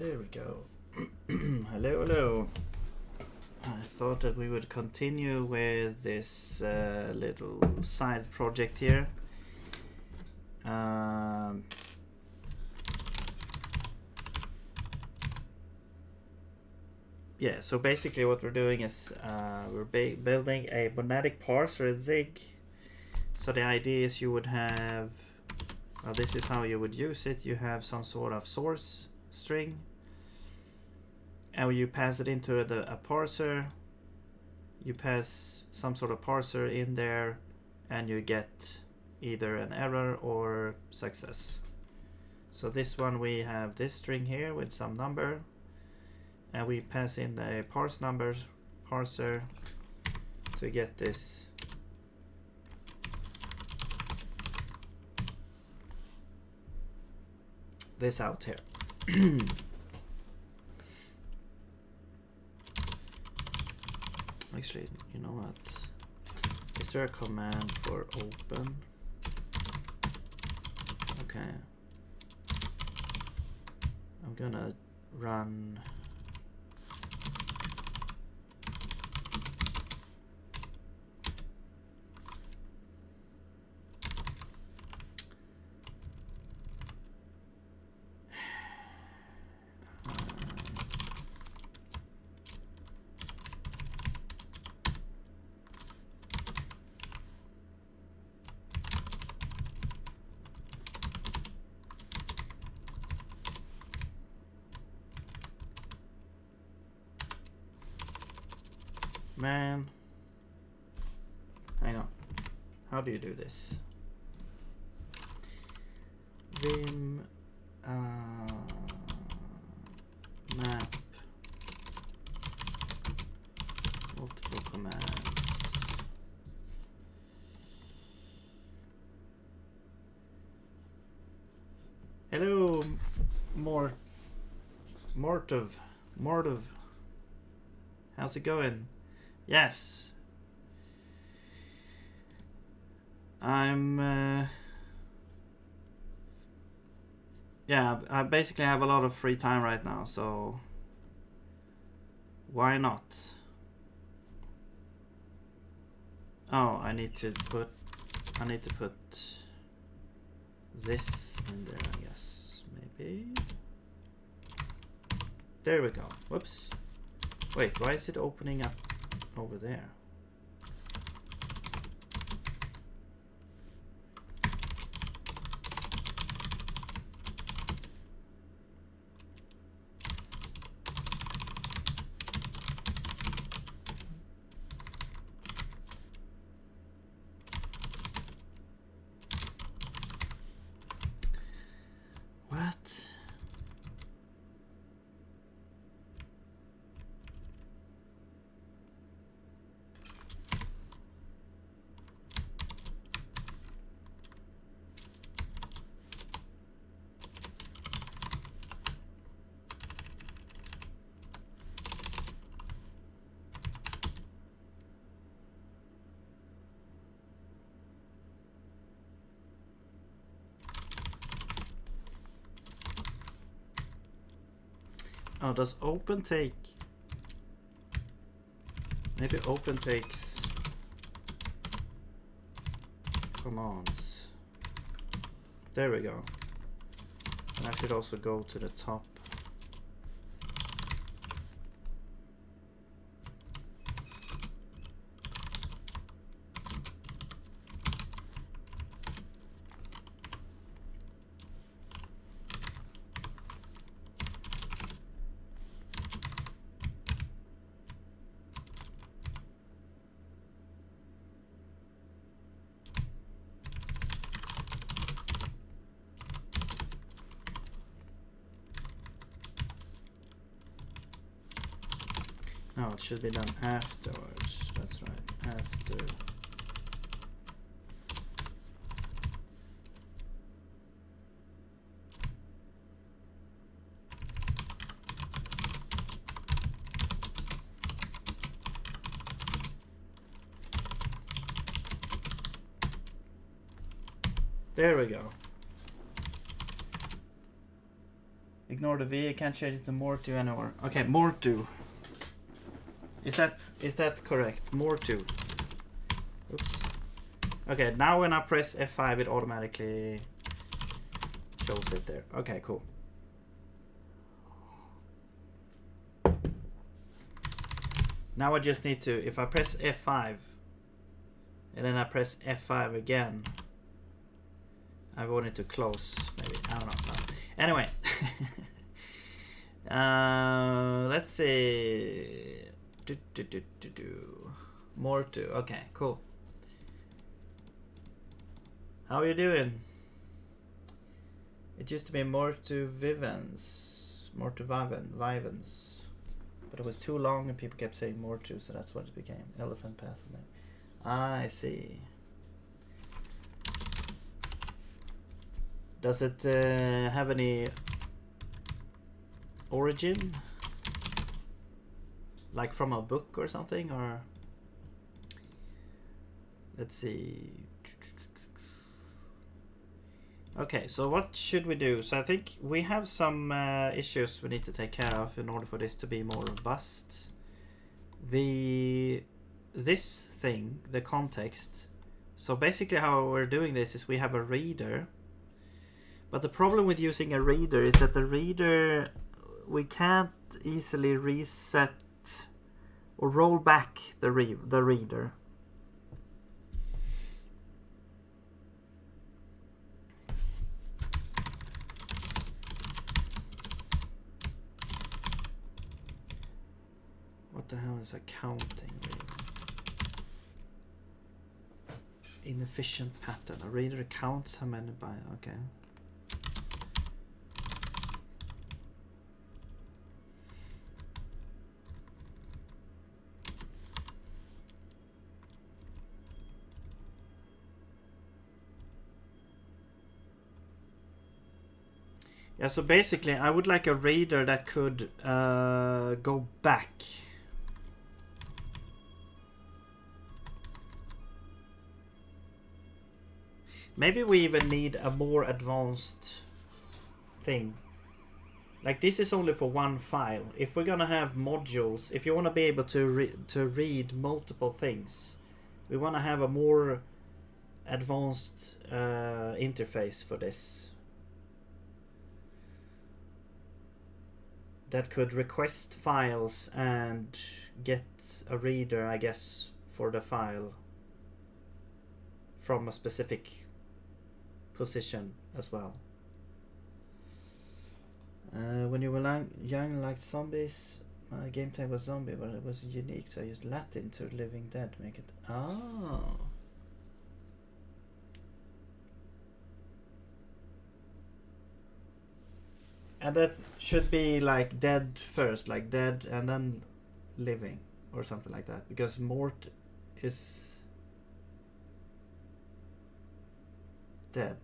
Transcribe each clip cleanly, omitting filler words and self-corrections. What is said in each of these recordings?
There we go. Hello, hello. I thought that we would continue with this little side project here. Yeah, so basically what we're doing is we're building a monadic parser in Zig. So the idea is you would have, well, this is how you would use it. You have some sort of source string, and you pass it into a parser. You pass some sort of parser in there, and you get either an error or success. So this one, we have this string here with some number, and we pass in the parse numbers parser to get this out here. Actually, you know what? Is there a command for open? Okay. I'm gonna run man, hang on. How do you do this? Vim map multiple commands. Hello, Mortov. How's it going? Yes. I'm yeah, I basically have a lot of free time right now, so why not? Oh, I need to put this in there, I guess. Maybe. There we go. Whoops. Wait, why is it opening up over there? What? Oh, does open take... Maybe open takes commands. There we go. And I should also go to the top. No, it should be done afterwards. That's right, after. There we go. Ignore the V. I can't change it to more to anymore. Okay, more to. Is that correct? More to. Oops. Okay, now when I press F5, it automatically shows it there. Okay, cool. Now I just need to, if I press F5 and then I press F5 again, I want it to close, maybe, I don't know. Anyway, let's see. More to, okay, cool. How are you doing? It used to be more to Vivens, more to Vivens. But it was too long and people kept saying more to, so that's what it became. Elephant Path name. I see. Does it have any origin? Like from a book or something? Or let's see. Okay, so what should we do? So I think we have some issues we need to take care of in order for this to be more robust. This thing, the context. So basically how we're doing this is we have a reader. But the problem with using a reader is that the reader, we can't easily reset or roll back the reader. What the hell is accounting? Inefficient pattern. A reader counts how many by. Okay. Yeah, so basically I would like a reader that could go back. Maybe we even need a more advanced thing. Like this is only for one file. If we're gonna have modules, if you want to be able to read multiple things, we want to have a more advanced interface for this. That could request files and get a reader, I guess, for the file from a specific position as well. When you were young, like zombies, my game type was zombie, but it was unique, so I used Latin to Living Dead to make it. Oh. And that should be like dead first, like dead and then living or something like that, because mort is dead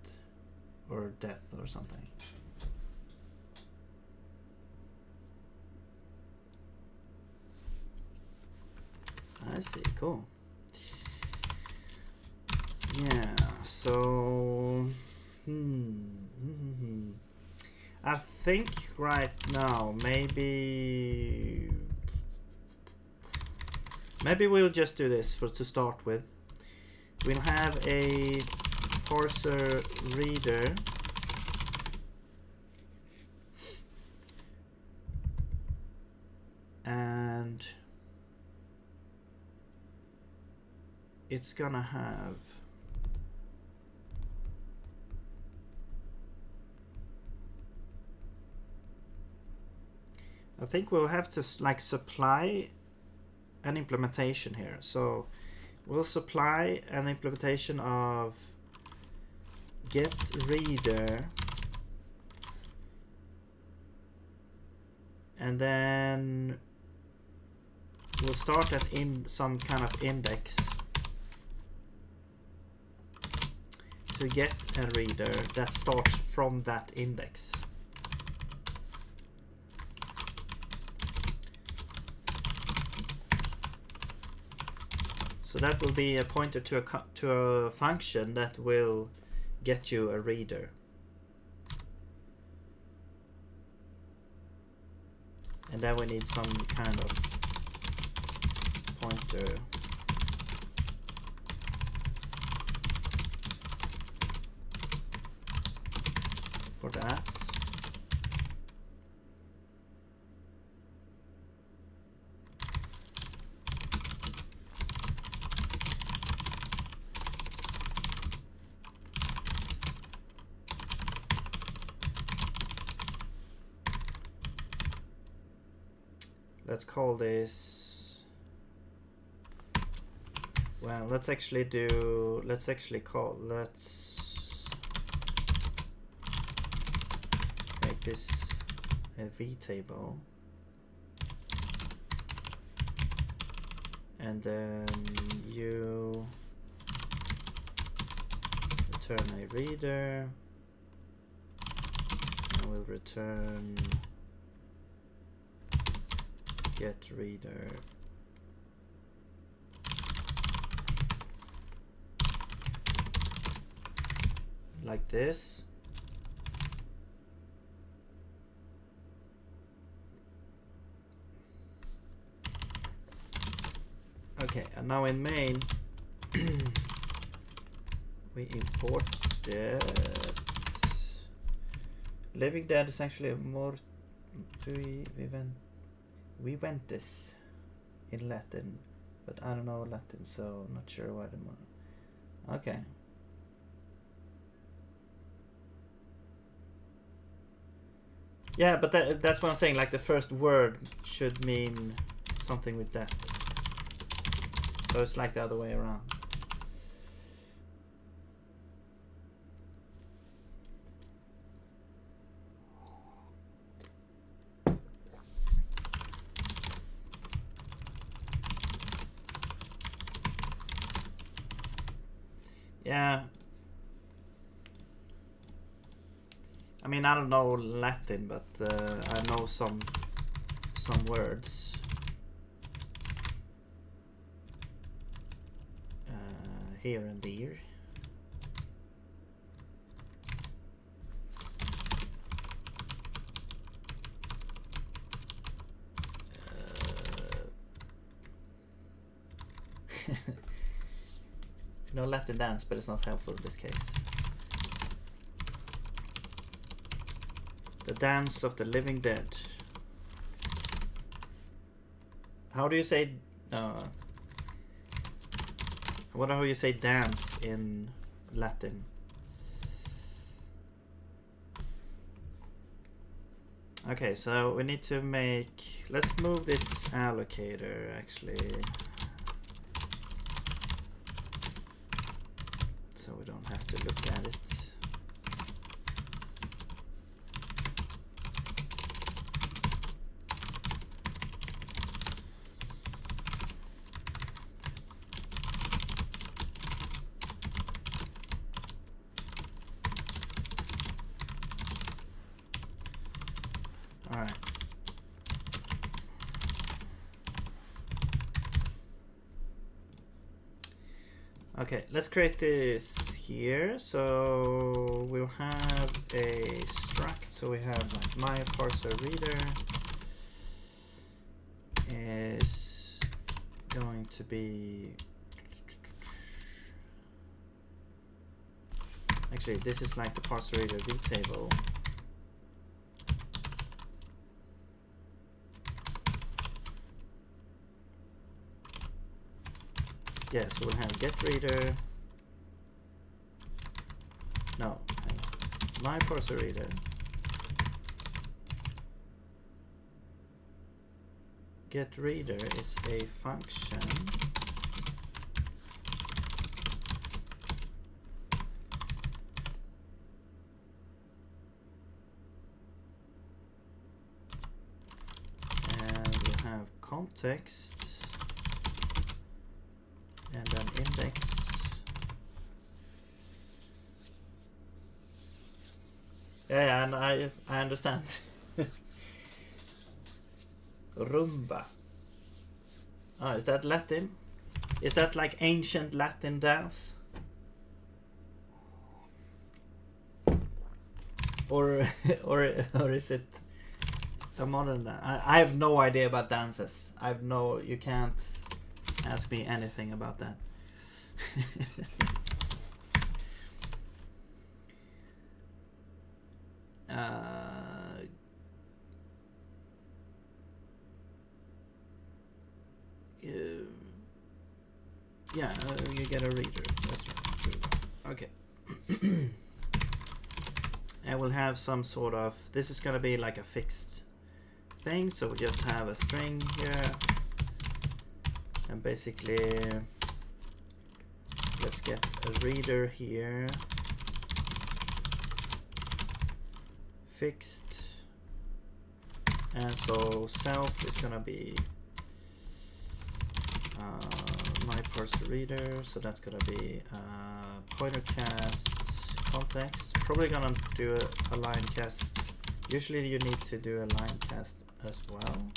or death or something. I see, cool. Yeah, so I think right now maybe we'll just do this to start with. We'll have a parser reader and it's gonna have I think we'll have to like supply an implementation here. So we'll supply an implementation of get reader, and then we'll start at some kind of index to get a reader that starts from that index. So that will be a pointer to a function that will get you a reader. And then we need some kind of pointer for that. Let's call this, well, let's actually make this a V table, and then you return a reader, and we'll return get reader. Like this. Okay, and now in main we import that. Living Dead is actually more we went this in Latin, but I don't know Latin, so not sure why the more. Okay. Yeah, but that's what I'm saying, like the first word should mean something with that. So it's like the other way around. Yeah. I mean, I don't know Latin, but I know some words. Here and there. No Latin dance, but it's not helpful in this case. The Dance of the Living Dead. How do you say? I wonder how you say dance in Latin. Okay, so we need to make. Let's move this allocator actually, so we don't have to look at it. Okay, let's create this here. So we'll have a struct. So we have like my parser reader is going to be, actually this is like the parser reader v table. Yeah, so we'll have get reader. No, hang on. My parser reader. Get reader is a function. And we'll have context. And then index. Yeah, and I understand. Rumba. Oh, is that Latin? Is that like ancient Latin dance? Or is it The modern. I have no idea about dances. You can't ask me anything about that. Yeah, you get a reader. That's right. Okay. And we'll have some sort of. This is gonna be like a fixed thing, so we just have a string here, and basically, let's get a reader here. Fixed, and so self is gonna be my parser reader, so that's gonna be pointer cast context. Probably gonna do a line cast. Usually you need to do a line cast as well.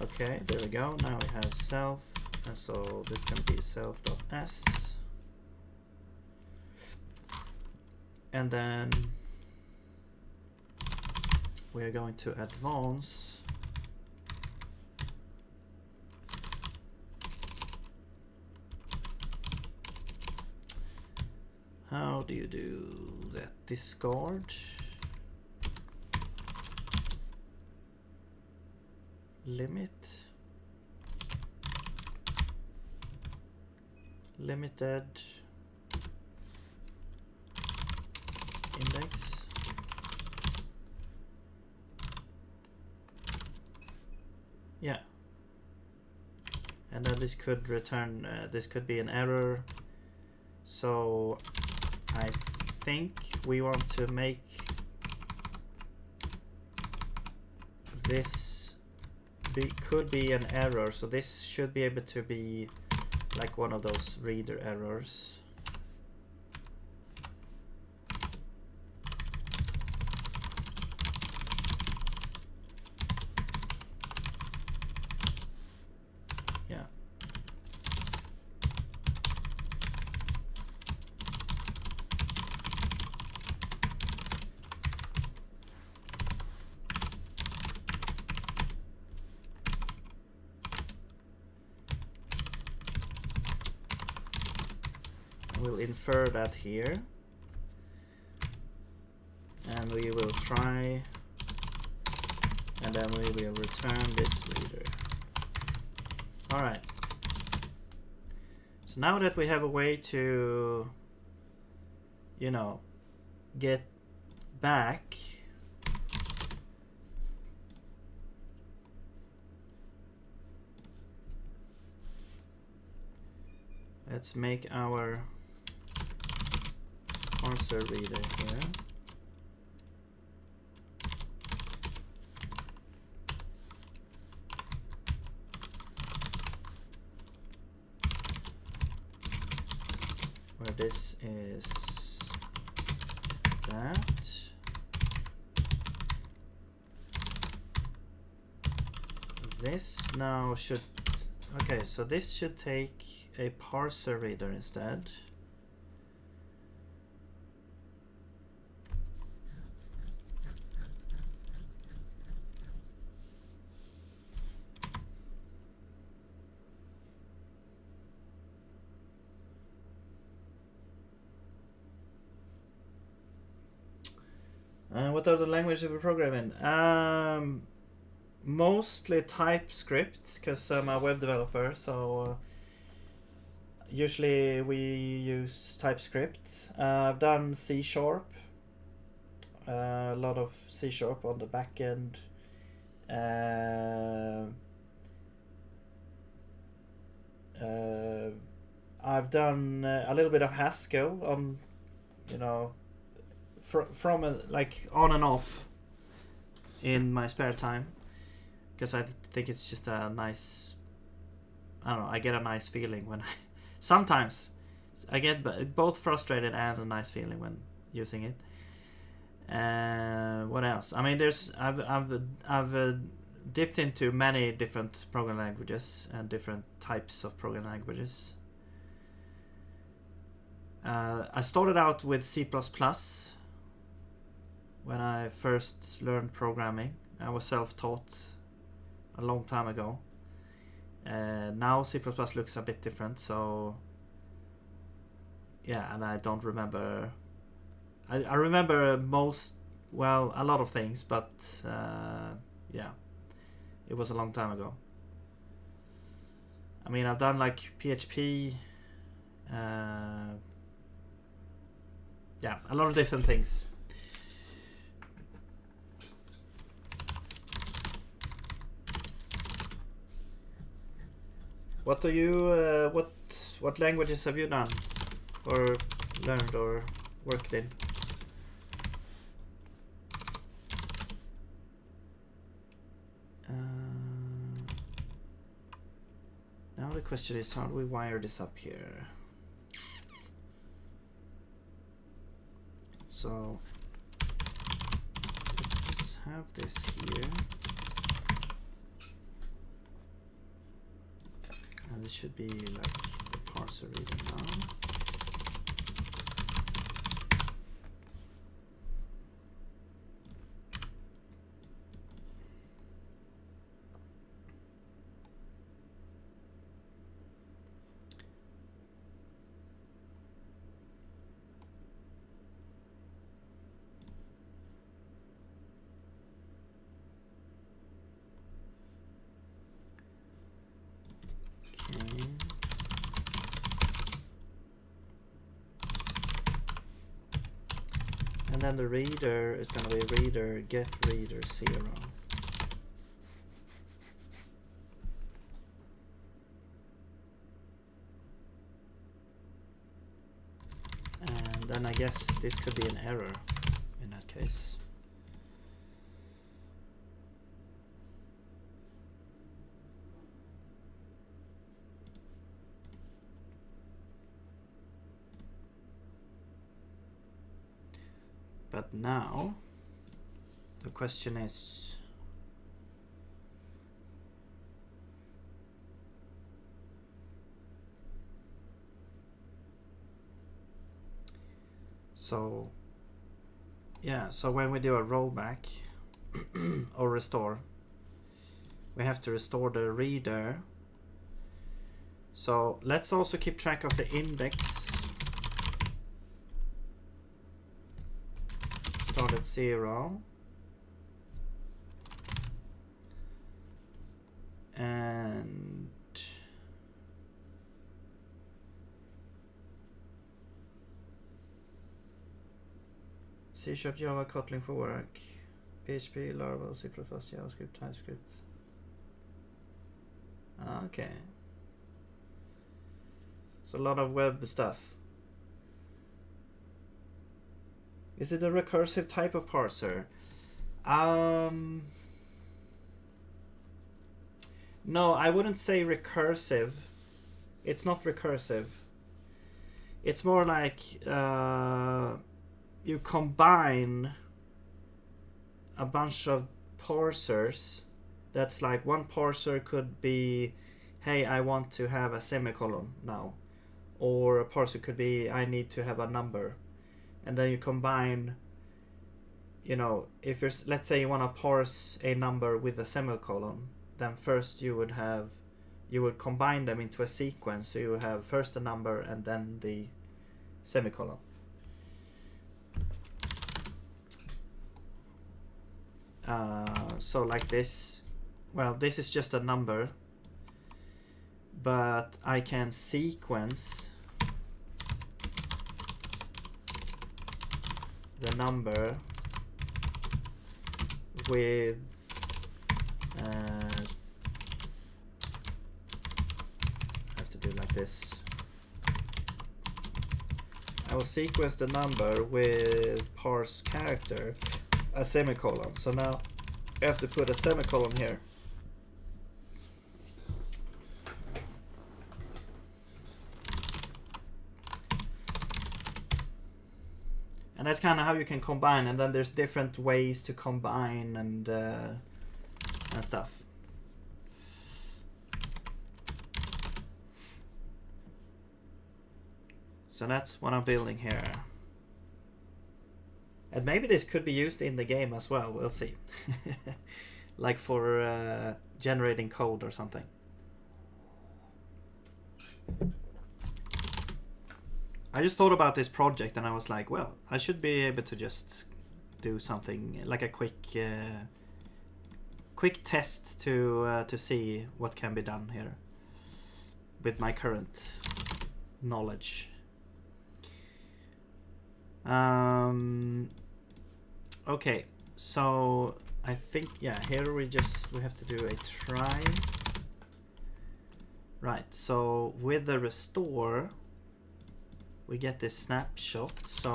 Okay, there we go. Now we have self, and so this is gonna be self.s, and then we're going to advance how do you do that? Discard, limit, limited index, yeah, and then this could return, this could be an error, so I think we want to make this could be an error, so this should be able to be like one of those reader errors. Yeah. We'll infer that here, and we will try, and then we will return this reader. All right. So now that we have a way to, you know, get back let's make our parser reader here. Where this is that. This now should, okay, so this should take a parser reader instead. What are the languages we program in? Mostly TypeScript, because I'm a web developer, so usually we use TypeScript. I've done C#, a lot of C# on the back end. I've done a little bit of Haskell on, you know, from like on and off in my spare time, because I think it's just a nice, I don't know, I get a nice feeling when sometimes I get both frustrated and a nice feeling when using it. What else? I mean, I've dipped into many different programming languages and different types of programming languages. I started out with C++, when I first learned programming. I was self-taught a long time ago. Now C++ looks a bit different, so yeah, and I don't remember. I remember a lot of things, but yeah, it was a long time ago. I mean, I've done like PHP, yeah, a lot of different things. What do you, what languages have you done, or learned, or worked in? Now the question is, how do we wire this up here? So let's have this here. And this should be like the parser reading now. And then the reader is going to be reader get reader 0. And then I guess this could be an error in that case. But now the question is, so yeah, so when we do a rollback or restore, we have to restore the reader. So let's also keep track of the index. Start at 0. And C# Java Kotlin for work, PHP, Laravel, C++, JavaScript, TypeScript. Okay. So a lot of web stuff. Is it a recursive type of parser? No, I wouldn't say recursive. It's not recursive. It's more like you combine a bunch of parsers. That's like one parser could be, hey, I want to have a semicolon now. Or a parser could be, I need to have a number. And then you combine, you know, if you're, let's say you want to parse a number with a semicolon, then first you would combine them into a sequence. So you would have first the number and then the semicolon. So like this, well, this is just a number, but I can sequence the number with I have to do like this. I will sequence the number with parse character a semicolon. So now I have to put a semicolon here. And that's kind of how you can combine, and then there's different ways to combine and stuff. So that's what I'm building here. And maybe this could be used in the game as well, we'll see. Like for generating code or something. I just thought about this project and I was like, well, I should be able to just do something like a quick test to see what can be done here with my current knowledge. Okay, so I think, yeah, here we have to do a try. Right, so with the restore we get this snapshot, so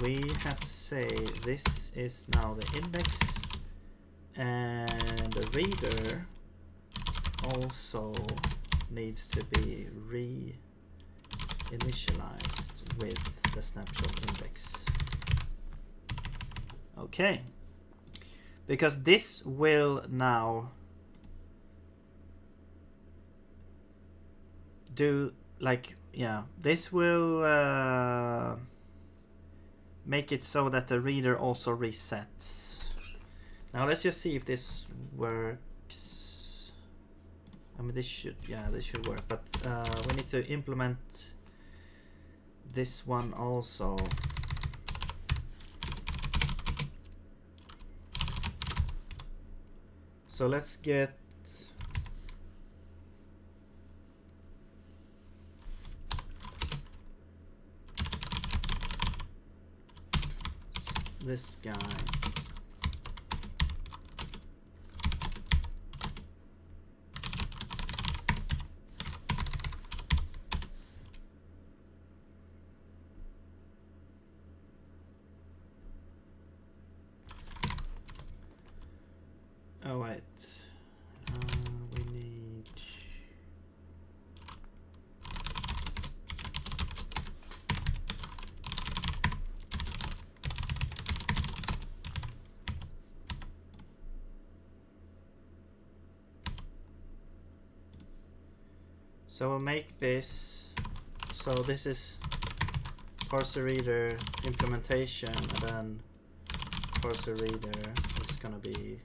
we have to say this is now the index, and the reader also needs to be re-initialized with the snapshot index. Okay, because this will now do like, yeah, this will make it so that the reader also resets. Now let's just see if this works. I mean, this should work, but we need to implement this one also. So let's get this guy. Oh wait, we need. So we'll make this, so this is parser reader implementation, and then parser reader is gonna be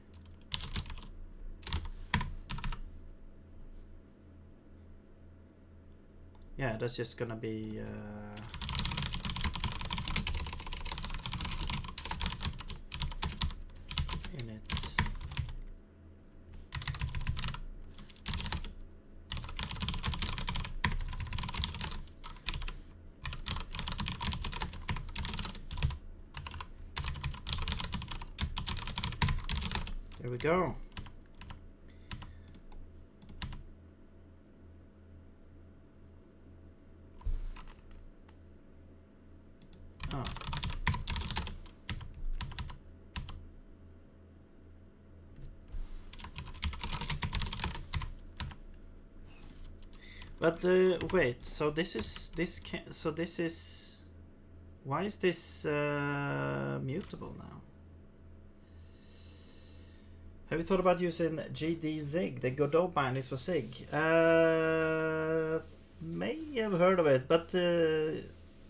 that's just gonna be init. There we go. Oh. But wait, so this is why is this mutable now? Have you thought about using GDZig, the Godot bindings for Zig? May have heard of it, but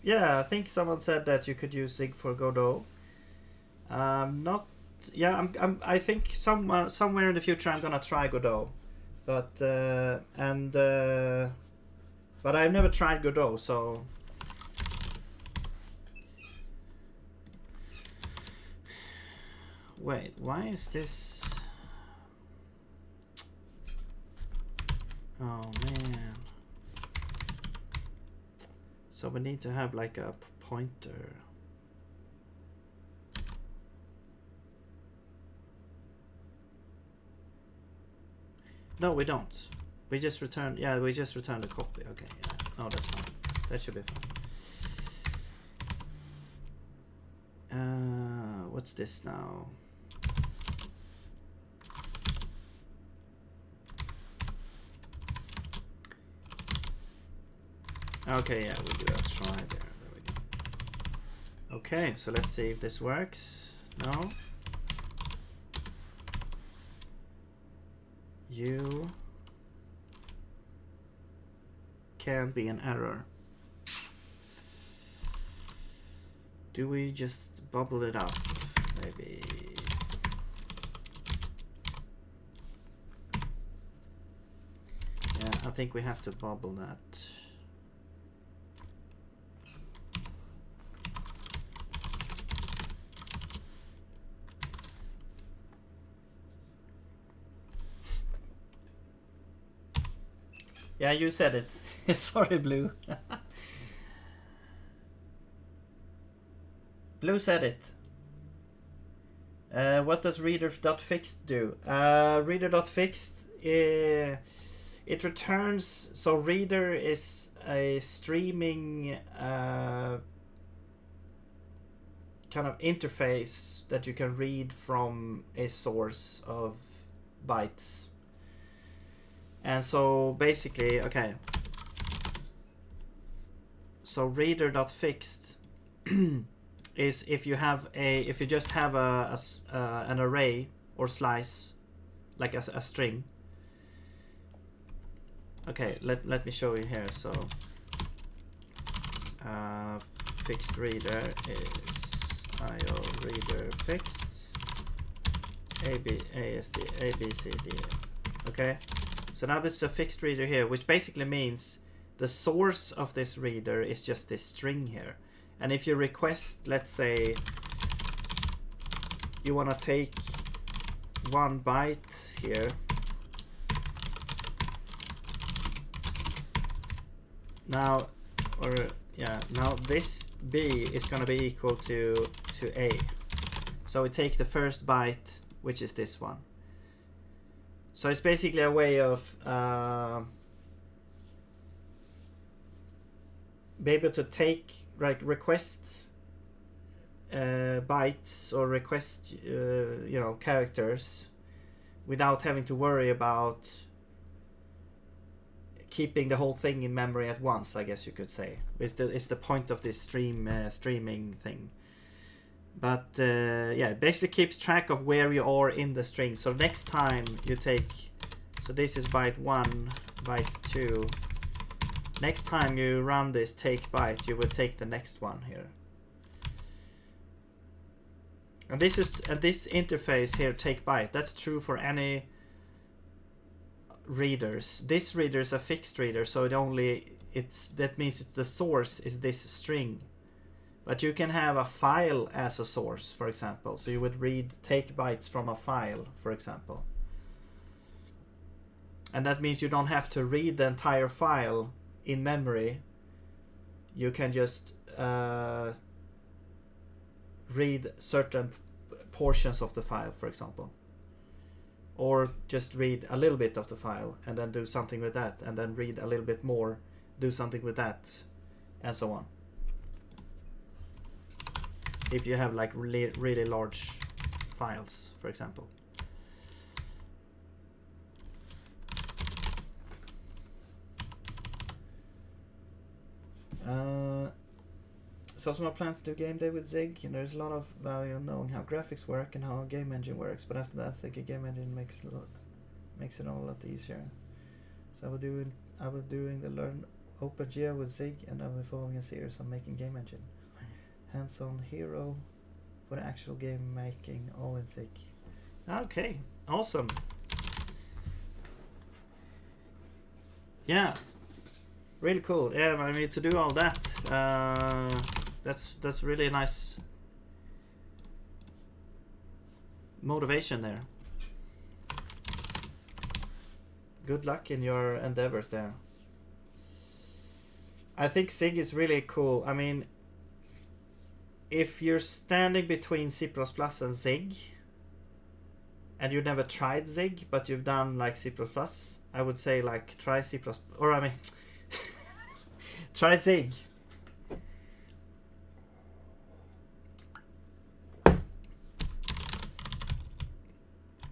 yeah, I think someone said that you could use Zig for Godot. Not, yeah, I think somewhere in the future I'm gonna try Godot, but but I've never tried Godot, so. Wait, why is this? Oh man. So we need to have like a pointer. No, we don't. We just return, yeah, we just returned a copy. Okay, yeah. Oh, that's fine. That should be fine. What's this now? Okay, yeah, we'll do a try there. There we go. Okay, so let's see if this works. No. You can be an error. do we just bubble it up? Maybe. Yeah, I think we have to bubble that. Yeah, you said it. Sorry, Blue. Blue said it. What does reader.fixed do? Reader.fixed, it returns, so reader is a streaming kind of interface that you can read from a source of bytes. And so basically, okay. So reader.fixed is if you just have an array or slice, like a string. Okay, let me show you here. So fixed reader is IO reader fixed ABCD. Okay, so now this is a fixed reader here, which basically means the source of this reader is just this string here. And if you request, let's say you want to take 1 byte here, now, or yeah, now this B is going to be equal to A. So we take the first byte, which is this one. So it's basically a way of be able to take, like, request bytes or request characters without having to worry about keeping the whole thing in memory at once, I guess you could say. It's the point of this streaming thing. But yeah, it basically keeps track of where you are in the string. So next time you take, so this is byte 1, byte 2. Next time you run this take byte, you will take the next one here. And this interface here, take byte, that's true for any readers. This reader is a fixed reader, so that means the source is this string. But you can have a file as a source, for example. So you would take bytes from a file, for example. And that means you don't have to read the entire file in memory. You can just read certain portions of the file, for example. Or just read a little bit of the file and then do something with that, and then read a little bit more, do something with that, and so on. If you have like really large files, for example. So some plan to do game day with Zig, and there's a lot of value in knowing how graphics work and how a game engine works. But after that, I think a game engine makes it all a lot easier. So I will doing the learn OpenGL with Zig, and I will be following a series on making game engine. Hands-on hero for the actual game making, all in Zig. Okay, awesome. Yeah, really cool. Yeah, I mean, to do all that, that's really a nice motivation there. Good luck in your endeavors there. I think Zig is really cool. I mean, if you're standing between C++ and Zig, and you've never tried Zig, but you've done like C++, I would say like try C++, or I mean, try Zig.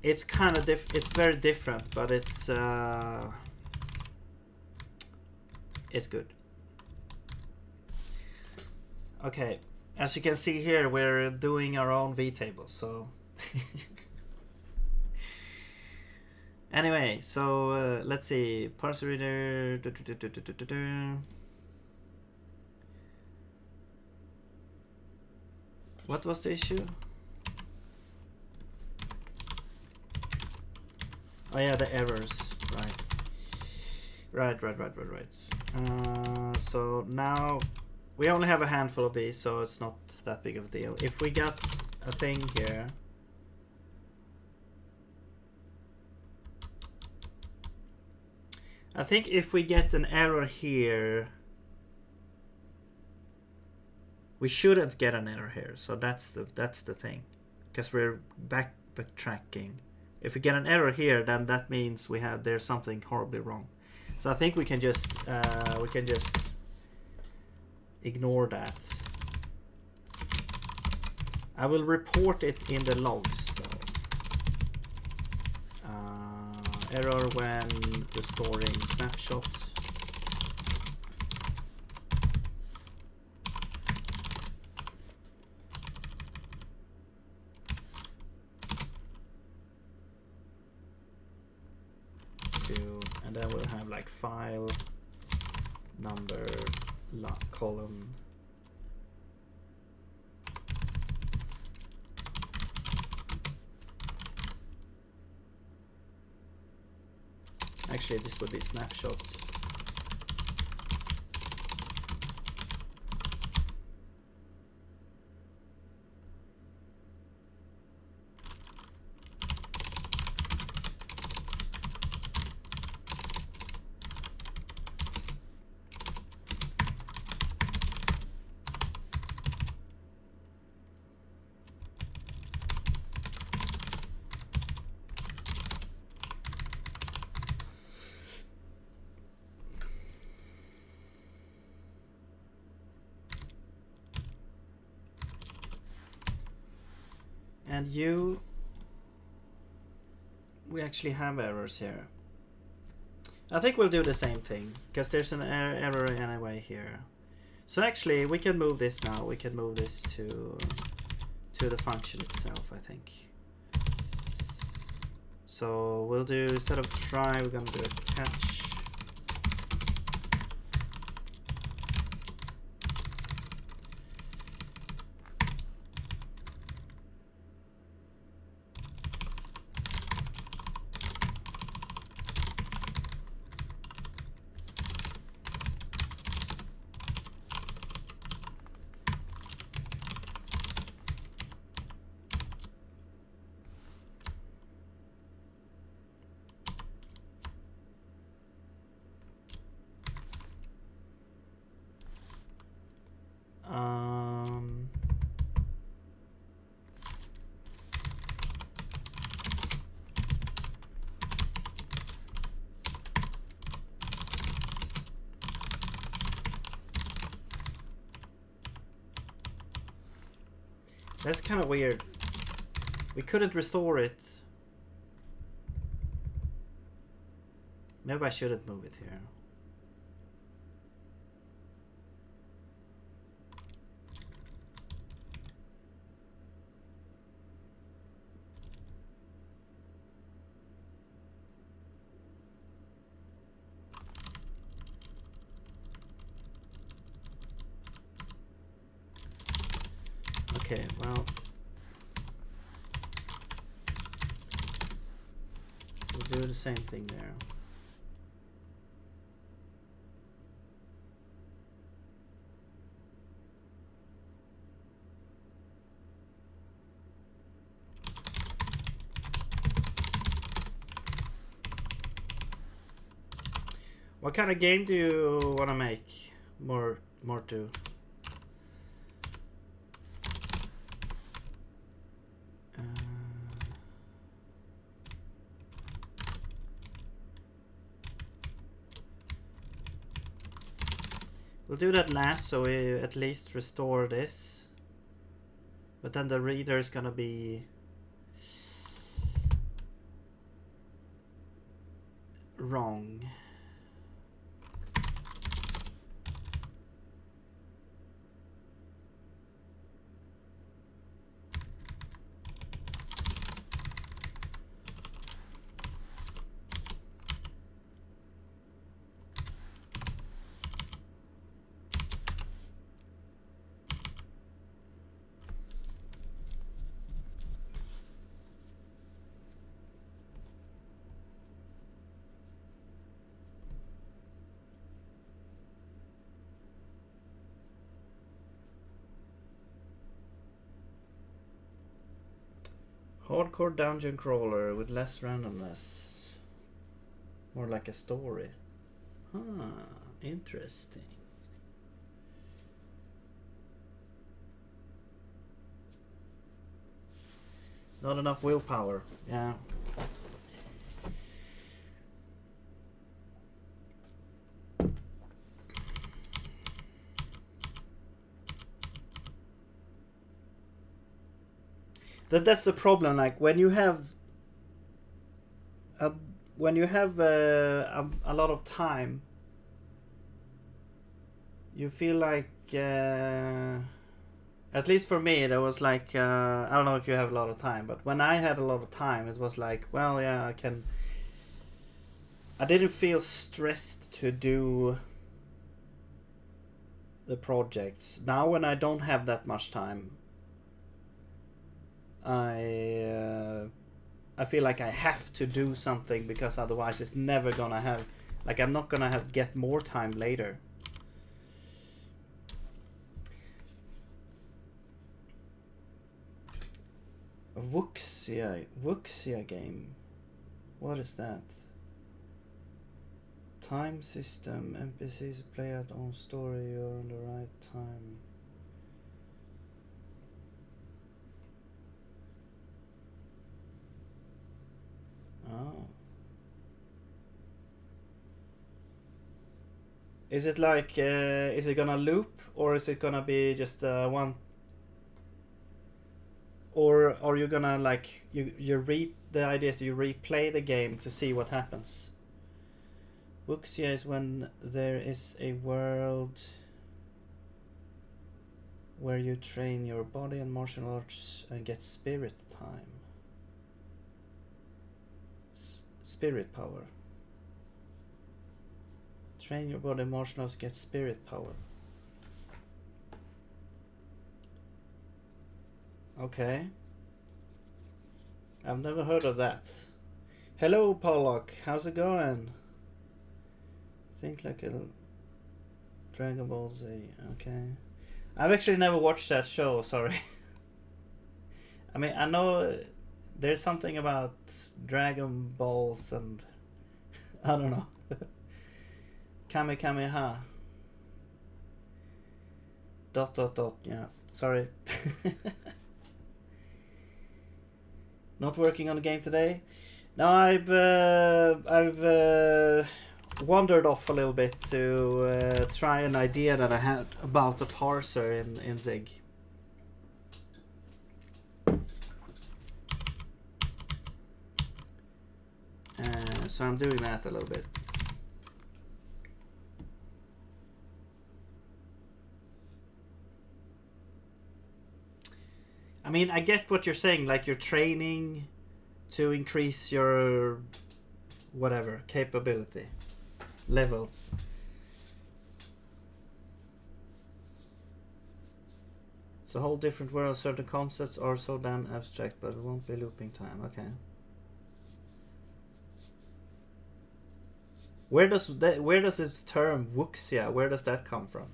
It's kind of it's very different, but it's good. Okay. As you can see here, we're doing our own vtables, so anyway, so let's see, parser reader. What was the issue? Oh yeah, the errors. Right. So now we only have a handful of these, so it's not that big of a deal. If we got a thing here, I think if we get an error here, we shouldn't get an error here. So that's the thing, because we're backtracking. If we get an error here, then that means there's something horribly wrong. So I think we can just ignore that. I will report it in the logs though. Error when restoring snapshots. And then we'll have like file number column. Actually, this would be snapshot. And we actually have errors here. I think we'll do the same thing, because there's an error anyway here. So actually, we can move this now. We can move this to the function itself, I think. So we'll do, instead of try, we're gonna do a catch. That's kind of weird. We couldn't restore it. Maybe I shouldn't move it here. Okay, well, we'll do the same thing there. What kind of game do you want to make? More to. We'll do that last, so we at least restore this. But then the reader is gonna be wrong. Hardcore dungeon crawler with less randomness. More like a story. Huh, interesting. Not enough willpower, yeah. That's the problem. Like when you have a lot of time, you feel like at least for me, there was like I don't know if you have a lot of time, but when I had a lot of time, it was like, well, yeah, I didn't feel stressed to do the projects. Now when I don't have that much time, I feel like I have to do something, because otherwise it's never gonna have, like, I'm not gonna get more time later. A Wuxia game. What is that? Time system. NPCs play out on story. You're on the right time. Oh. Is it like, is it gonna loop, or is it gonna be just one? Or are you gonna, like, the idea is you replay the game to see what happens? Wuxia is when there is a world where you train your body and martial arts and get spirit time. Spirit power. Train your body, martial arts, get spirit power. Okay. I've never heard of that. Hello, Pollock. How's it going? Think like a Dragon Ball Z. Okay. I've actually never watched that show, sorry. I mean, I know there's something about Dragon Balls and I don't know. Kamehameha. ... Yeah, sorry. Not working on the game today. No, I've wandered off a little bit to try an idea that I had about the parser in Zig. So I'm doing that a little bit. I mean, I get what you're saying, like you're training to increase your whatever capability level. It's a whole different world. Certain concepts are so damn abstract, but it won't be looping time. Okay. Where does this term Wuxia, where does that come from?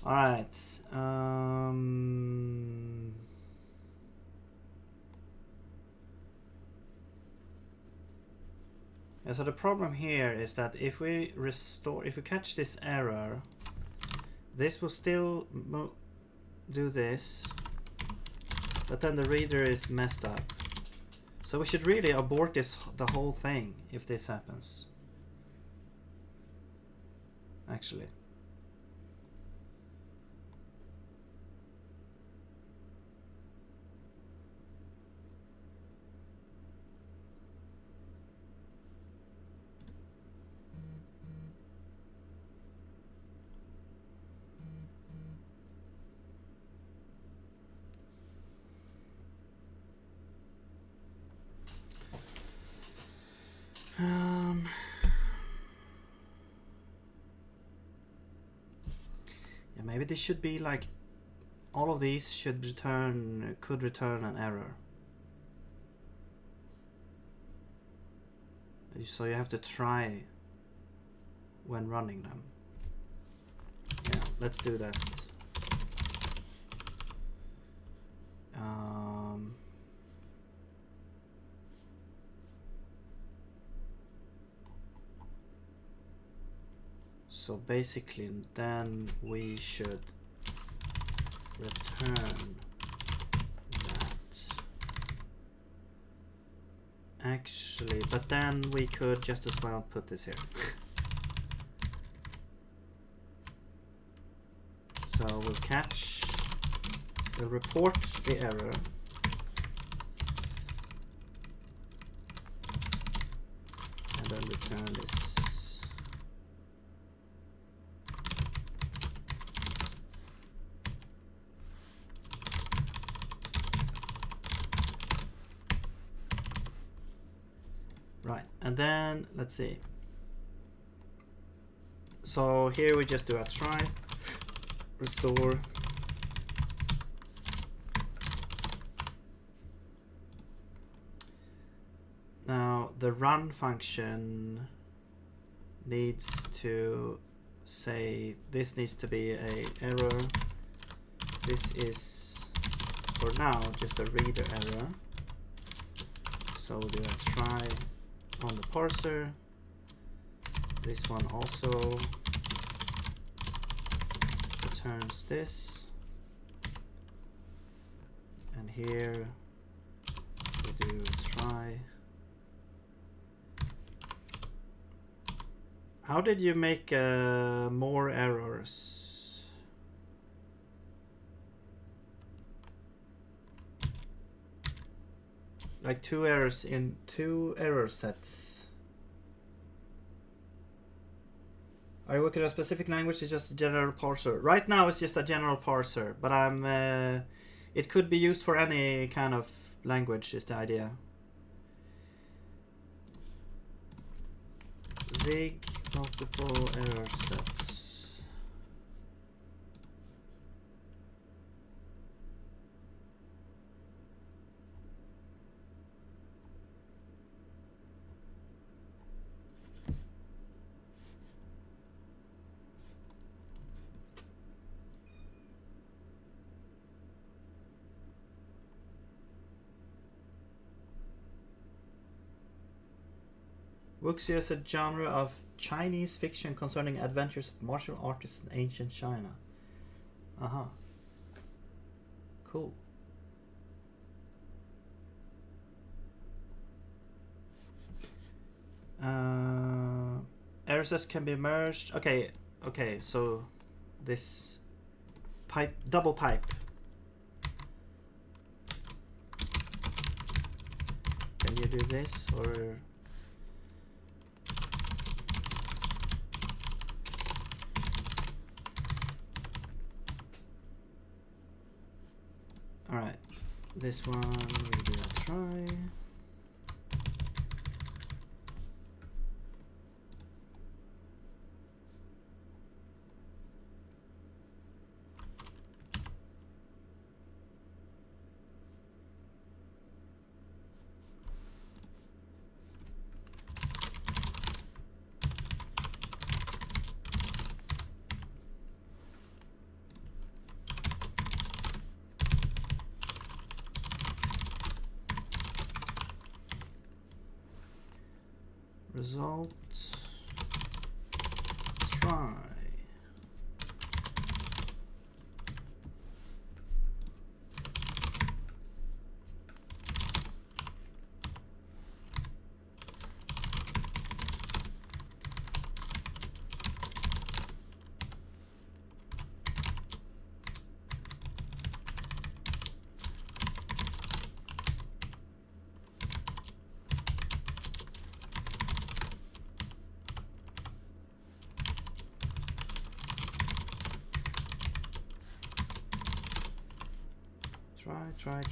All right. Yeah, so the problem here is that if we catch this error, this will still do this, but then the reader is messed up. So we should really abort the whole thing if this happens. Actually. Yeah, maybe this should be like all of these could return an error. So you have to try when running them. Yeah, let's do that. So basically then we should return that. Actually, but then we could just as well put this here. So we'll catch, we'll report the error. And then return this. Right, and then let's see. So here we just do a try, restore. Now the run function needs to say this needs to be a error. This is for now just a reader error. So we'll do a try on the parser. This one also returns this. And here we do try. How did you make more errors? Like two errors in two error sets. Are you working on a specific language? It's just a general parser. Right now it's just a general parser, but it could be used for any kind of language is the idea. Zig multiple error sets. Wuxia is a genre of Chinese fiction concerning adventures of martial artists in ancient China. Aha. Cool. Errors can be merged. Okay, okay, so this pipe, double pipe. Can you do this or? Alright, this one we do a try. Result, try. Try.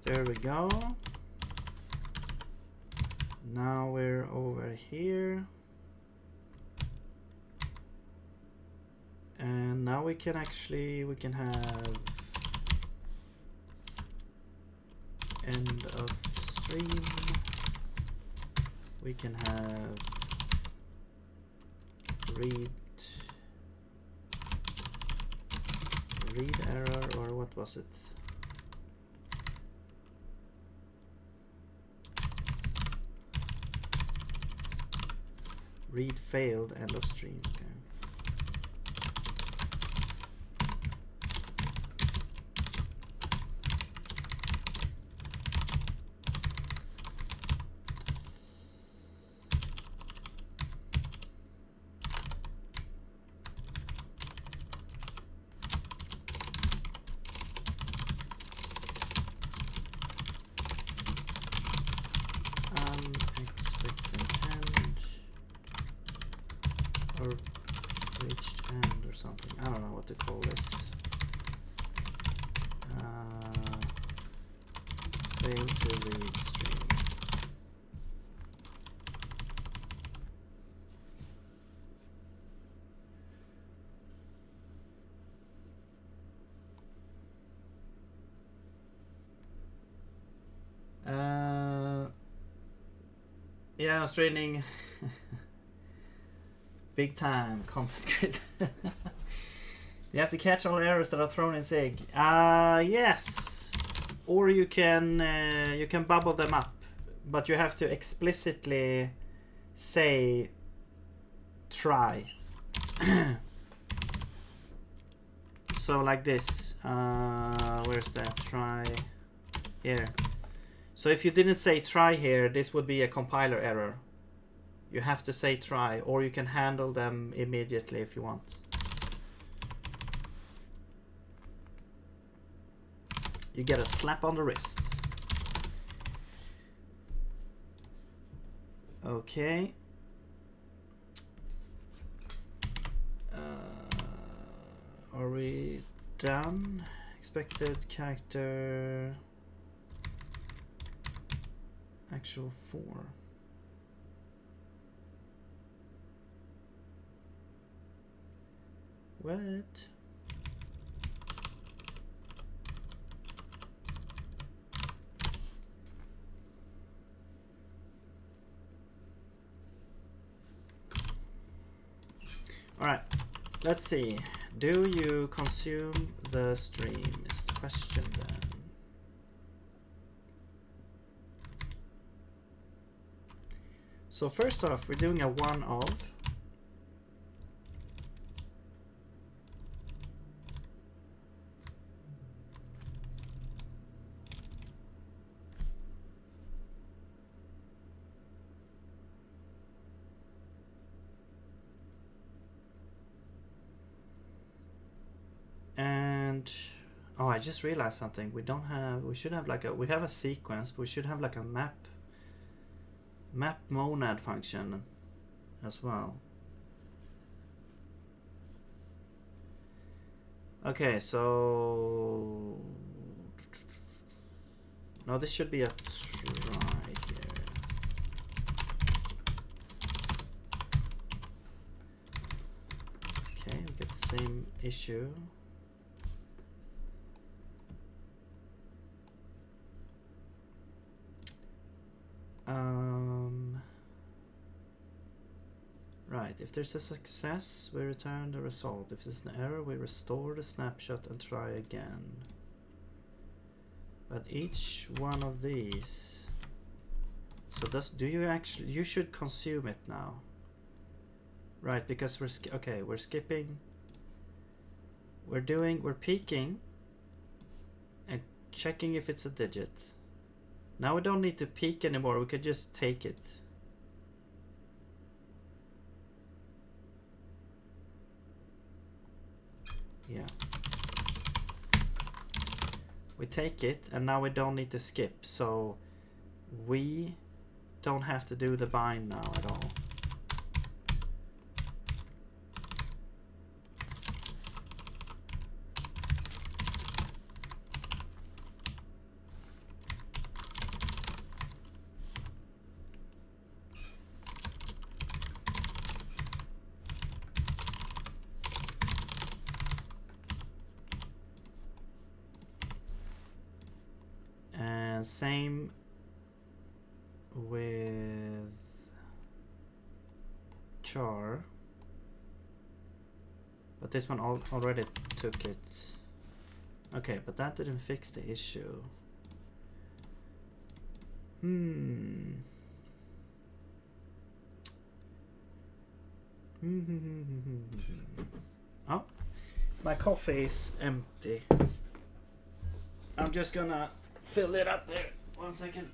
There we go. Now we're over here. And now we can have end of stream. We can have read error, or what was it? Read failed, end of stream. Okay. Yeah, I was training big time content grid. You have to catch all errors that are thrown in SIG. Yes, or you can bubble them up, but you have to explicitly say try. So like this. Where's that? Try here. So if you didn't say try here, this would be a compiler error. You have to say try, or you can handle them immediately if you want. You get a slap on the wrist. Okay. Are we done? Expected character. Actual 4. What? All right, let's see. Do you consume the stream is the question then. So first off, we're doing a one of. And oh, I just realized something. We should have like we have a sequence, but we should have like a map monad function as well. Okay, so no, this should be a try here. Okay, we get the same issue. Right, if there's a success, we return the result. If there's an error, we restore the snapshot and try again. But each one of these, so do you actually, you should consume it now. Right, because we're skipping, we're peeking and checking if it's a digit. Now we don't need to peek anymore, we could just take it. Yeah. We take it, and now we don't need to skip, so we don't have to do the bind now at all. Same with char, but this one already took it. Okay, but that didn't fix the issue. Oh, my coffee is empty. I'm just gonna fill it up there. 1 second.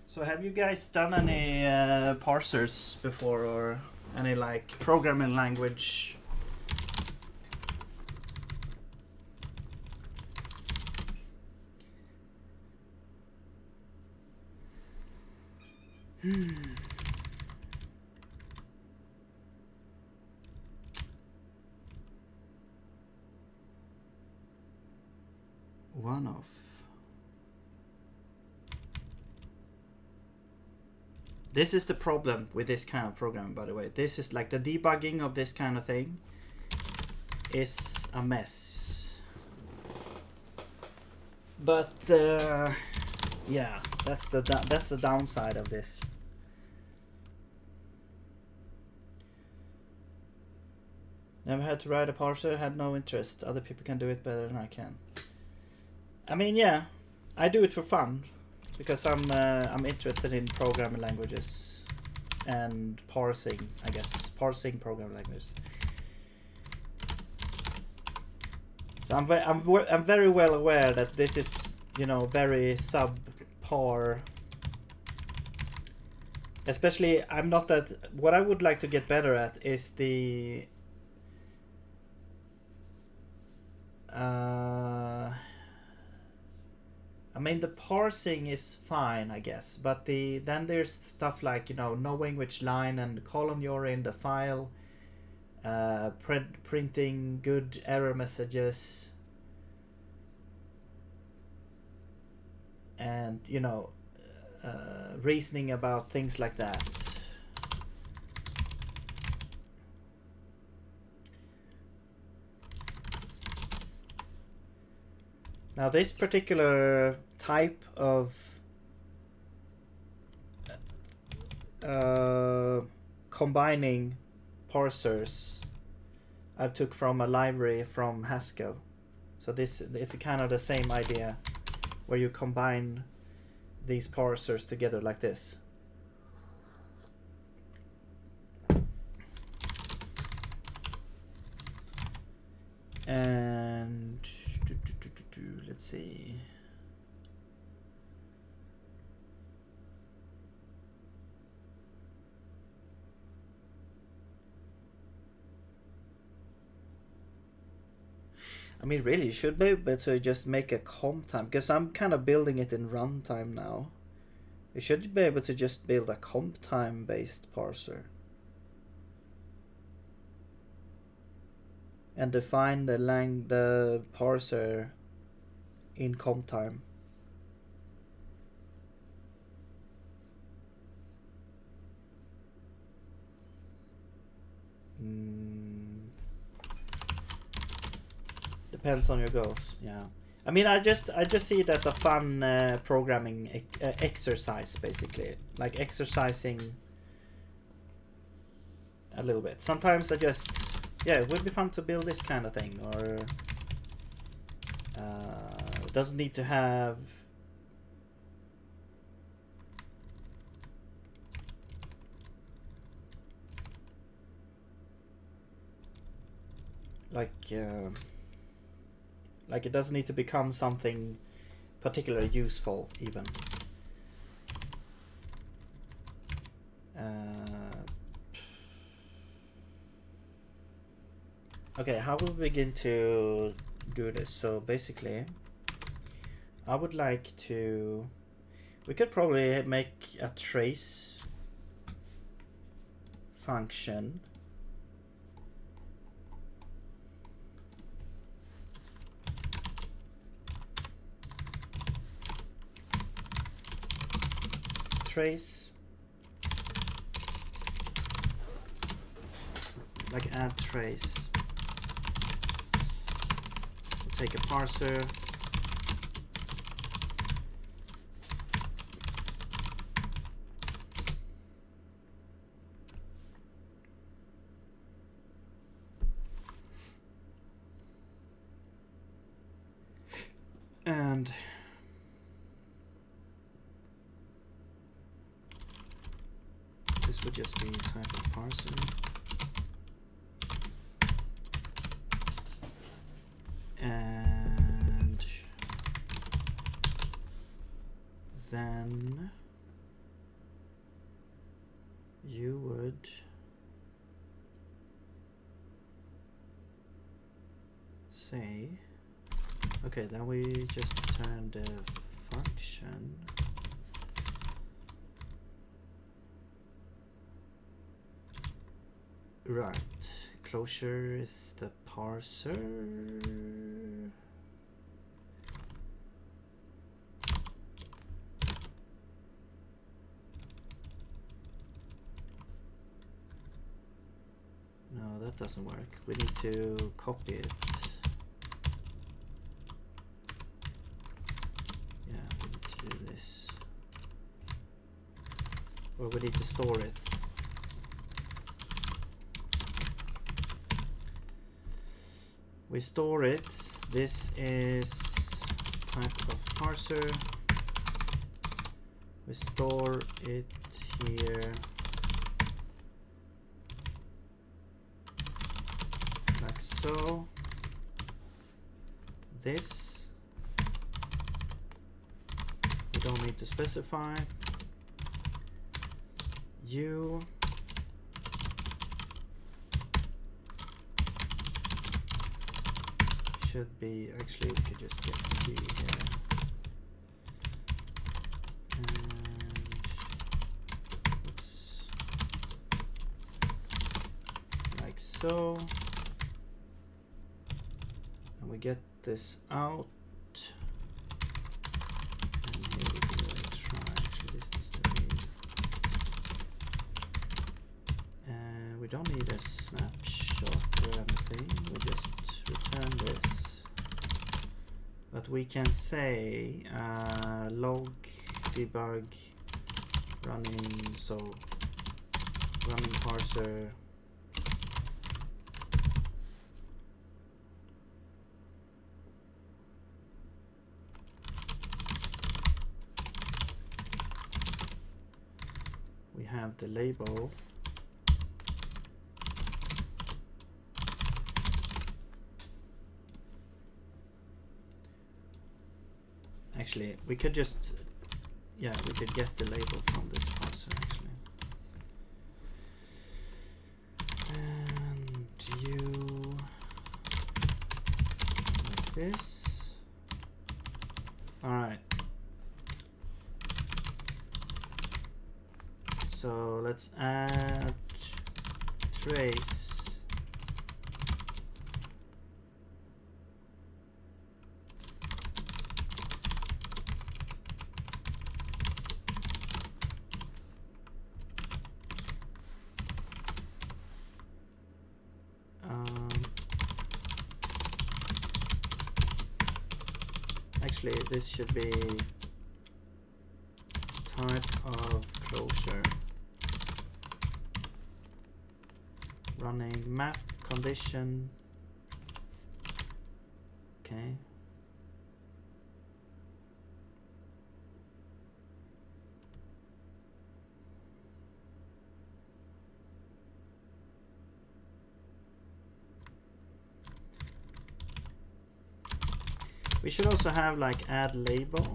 So have you guys done any parsers before, or any like programming language? One off. This is the problem with this kind of programming, by the way. This is like the debugging of this kind of thing is a mess. But yeah, that's the downside of this. Never had to write a parser, had no interest. Other people can do it better than I can. I mean, yeah, I do it for fun. Because I'm interested in programming languages and parsing, I guess, parsing programming languages. So I'm very well aware that this is, you know, very subpar. Especially, I'm not that. What I would like to get better at is the. I mean, the parsing is fine, I guess, but then there's stuff like, you know, knowing which line and column you're in the file, printing good error messages, and, you know, reasoning about things like that. Now this particular type of combining parsers I took from a library from Haskell. So this it's kind of the same idea where you combine these parsers together like this. And let's see. I mean, really, you should be able to just make a comp time, because I'm kind of building it in runtime now. You should be able to just build a comp time based parser and define the parser in comp time. Depends on your goals. Yeah, I mean, I just see it as a fun programming exercise, basically, like exercising a little bit. Sometimes I just, yeah, it would be fun to build this kind of thing, or it doesn't need to have like it doesn't need to become something particularly useful even. Okay, how will we begin to do this? So basically, I would like to. We could probably make a trace function. Trace, like add trace. We'll take a parser. And this would just be type of parser. And then you would say, okay, then we just return the function. Right, closure is the parser. No, that doesn't work. We need to copy it. Yeah, we need to do this. Or we need to store it. We store it. This is type of parser. We store it here. Like so. This we don't need to specify. You should be, actually we could just get T here. And oops, like so. And we get this out. And here we do a try. Actually, this needs to be. And we don't need a snapshot or anything. We just return this. But we can say log debug running, so running parser. We have the label. Actually, we could just, yeah, we could get the label from this parser actually. And you, like this. All right. So let's add trace. Actually, this should be type of closure. Running map condition. Okay. We should also have like add label.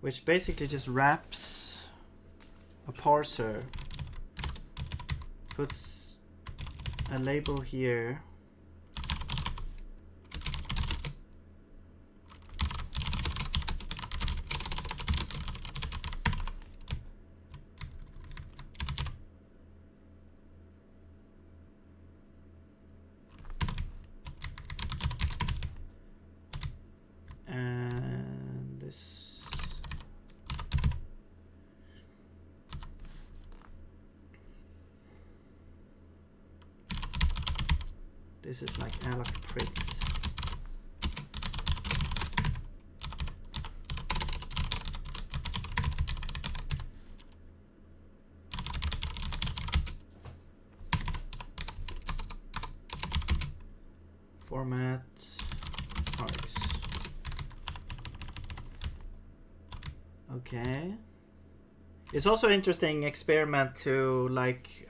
Which basically just wraps a parser, puts a label here, This is like alloc print. Format args. Okay. It's also interesting experiment to like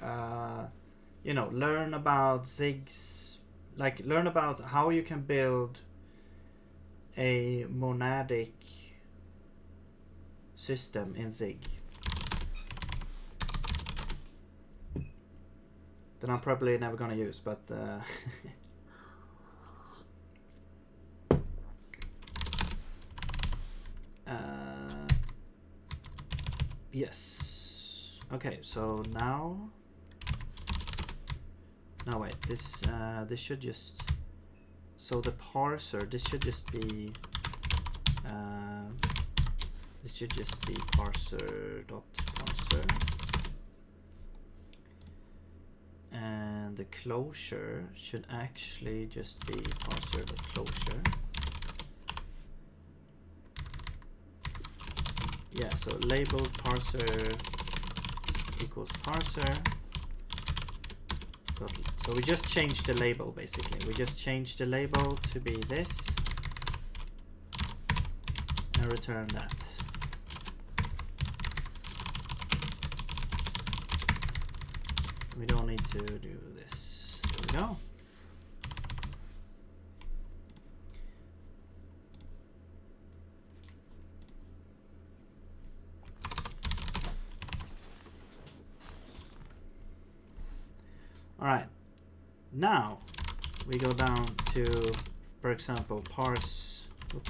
you know, learn about Zig's, like learn about how you can build a monadic system in Zig. That I'm probably never gonna use, but yes. Okay, so now. No wait, this should just. So the parser, this should just be. This should just be parser.parser. And the closure should actually just be parser.closure. Yeah, so labeled parser equals parser. So we just changed the label basically. We just changed the label to be this and return that. We don't need to do this. There we go. All right, now we go down to, for example, parse, oops,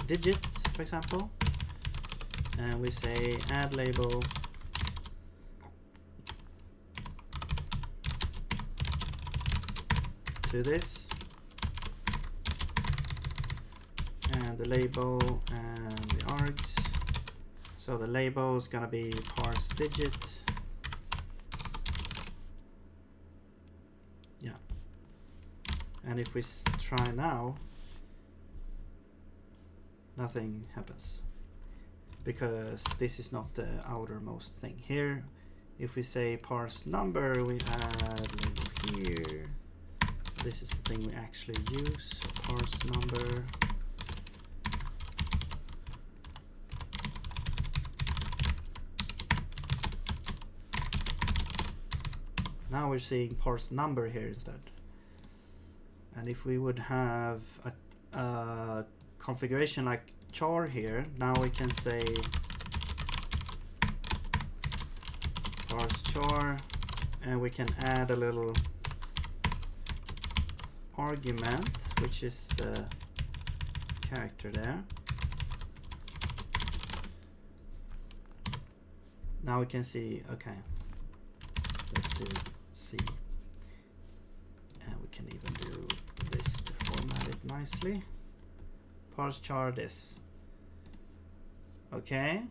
digit, for example, and we say add label to this, and the label and the args. So the label is gonna be parse digit. Yeah. And if we try now, nothing happens because this is not the outermost thing. Here, if we say parse number, we add label here. This is the thing we actually use. So parse number. Now we're seeing parse number here instead. And if we would have a configuration like char here, now we can say parse char, and we can add a little argument, which is the character there. Now we can see, okay, let's do C. And we can even do this to format it nicely. Parse char this. Okay.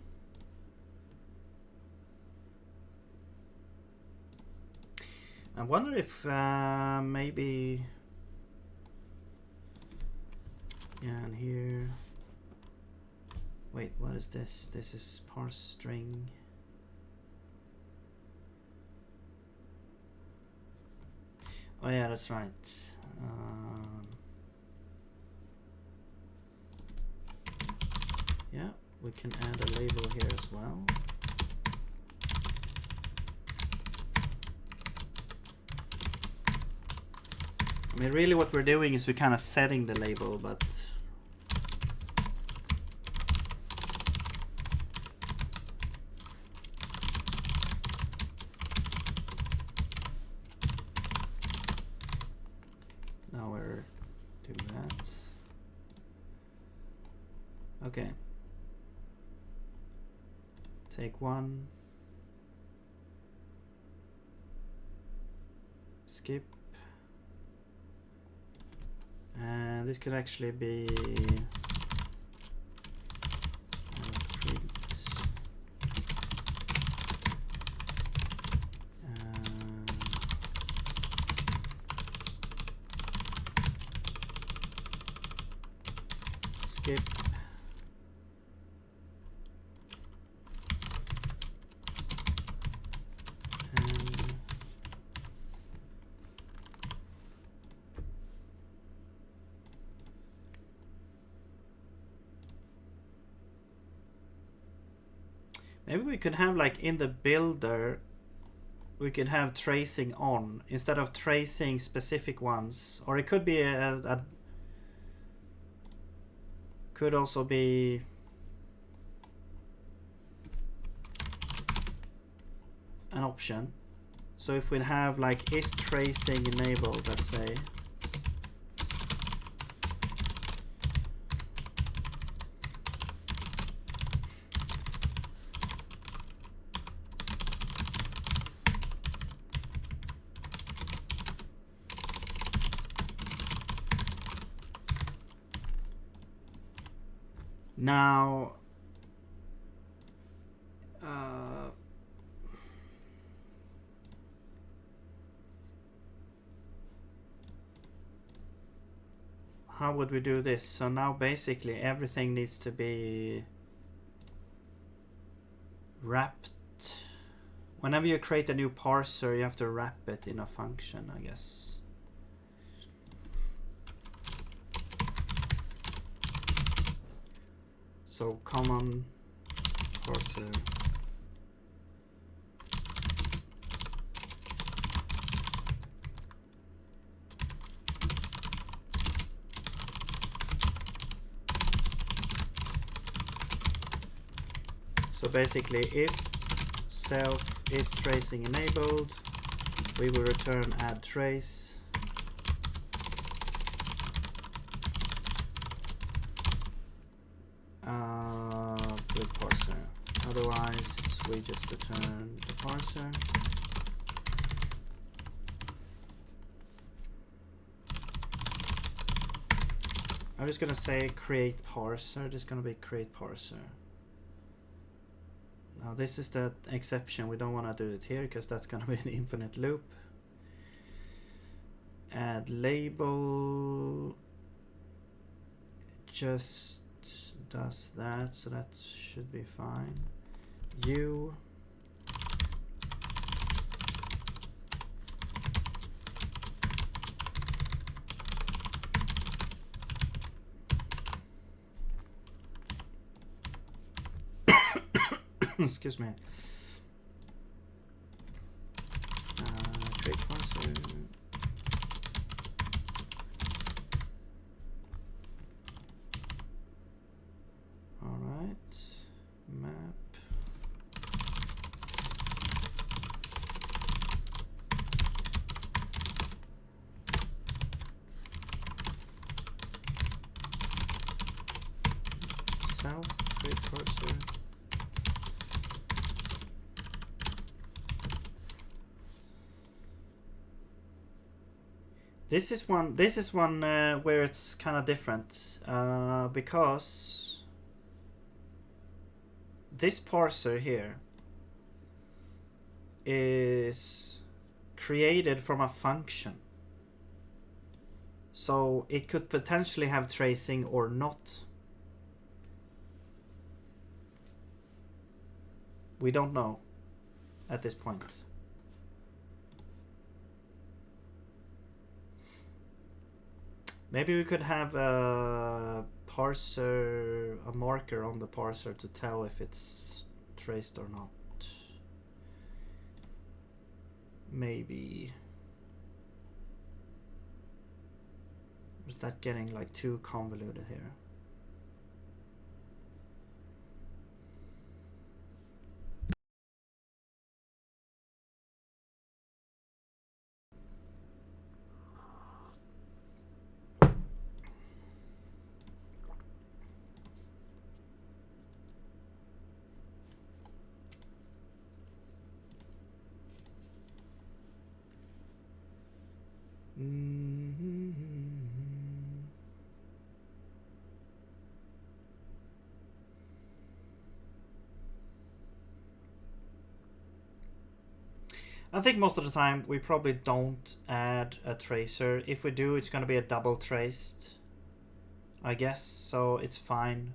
I wonder if maybe, yeah, and here, wait, what is this? This is parse string. Oh yeah, that's right. Yeah, we can add a label here as well. I mean, really what we're doing is we're kind of setting the label, but now we're doing that. Okay. Take one. Skip. And this could actually be print skip. And maybe we could have, like, in the builder, we could have tracing on instead of tracing specific ones, or it could be could also be an option. So if we have, like, is tracing enabled, let's say, now how would we do this? So now basically everything needs to be wrapped. Whenever you create a new parser, you have to wrap it in a function, I guess. So common parser. So basically, if self is tracing enabled, we will return add trace. With parser. Otherwise, we just return the parser. I'm just gonna say create parser. Just gonna be create parser. Now this is the exception. We don't want to do it here because that's gonna be an infinite loop. Add label. Just does that, so that should be fine. U excuse me. Create parser. Map. Self create parser. This is one where it's kind of different because this parser here is created from a function, so it could potentially have tracing or not. We don't know at this point. Maybe we could have a parser, a marker on the parser to tell if it's traced or not. Maybe. Is that getting like too convoluted here? I think most of the time we probably don't add a tracer. If we do, it's going to be a double traced. I guess, so it's fine.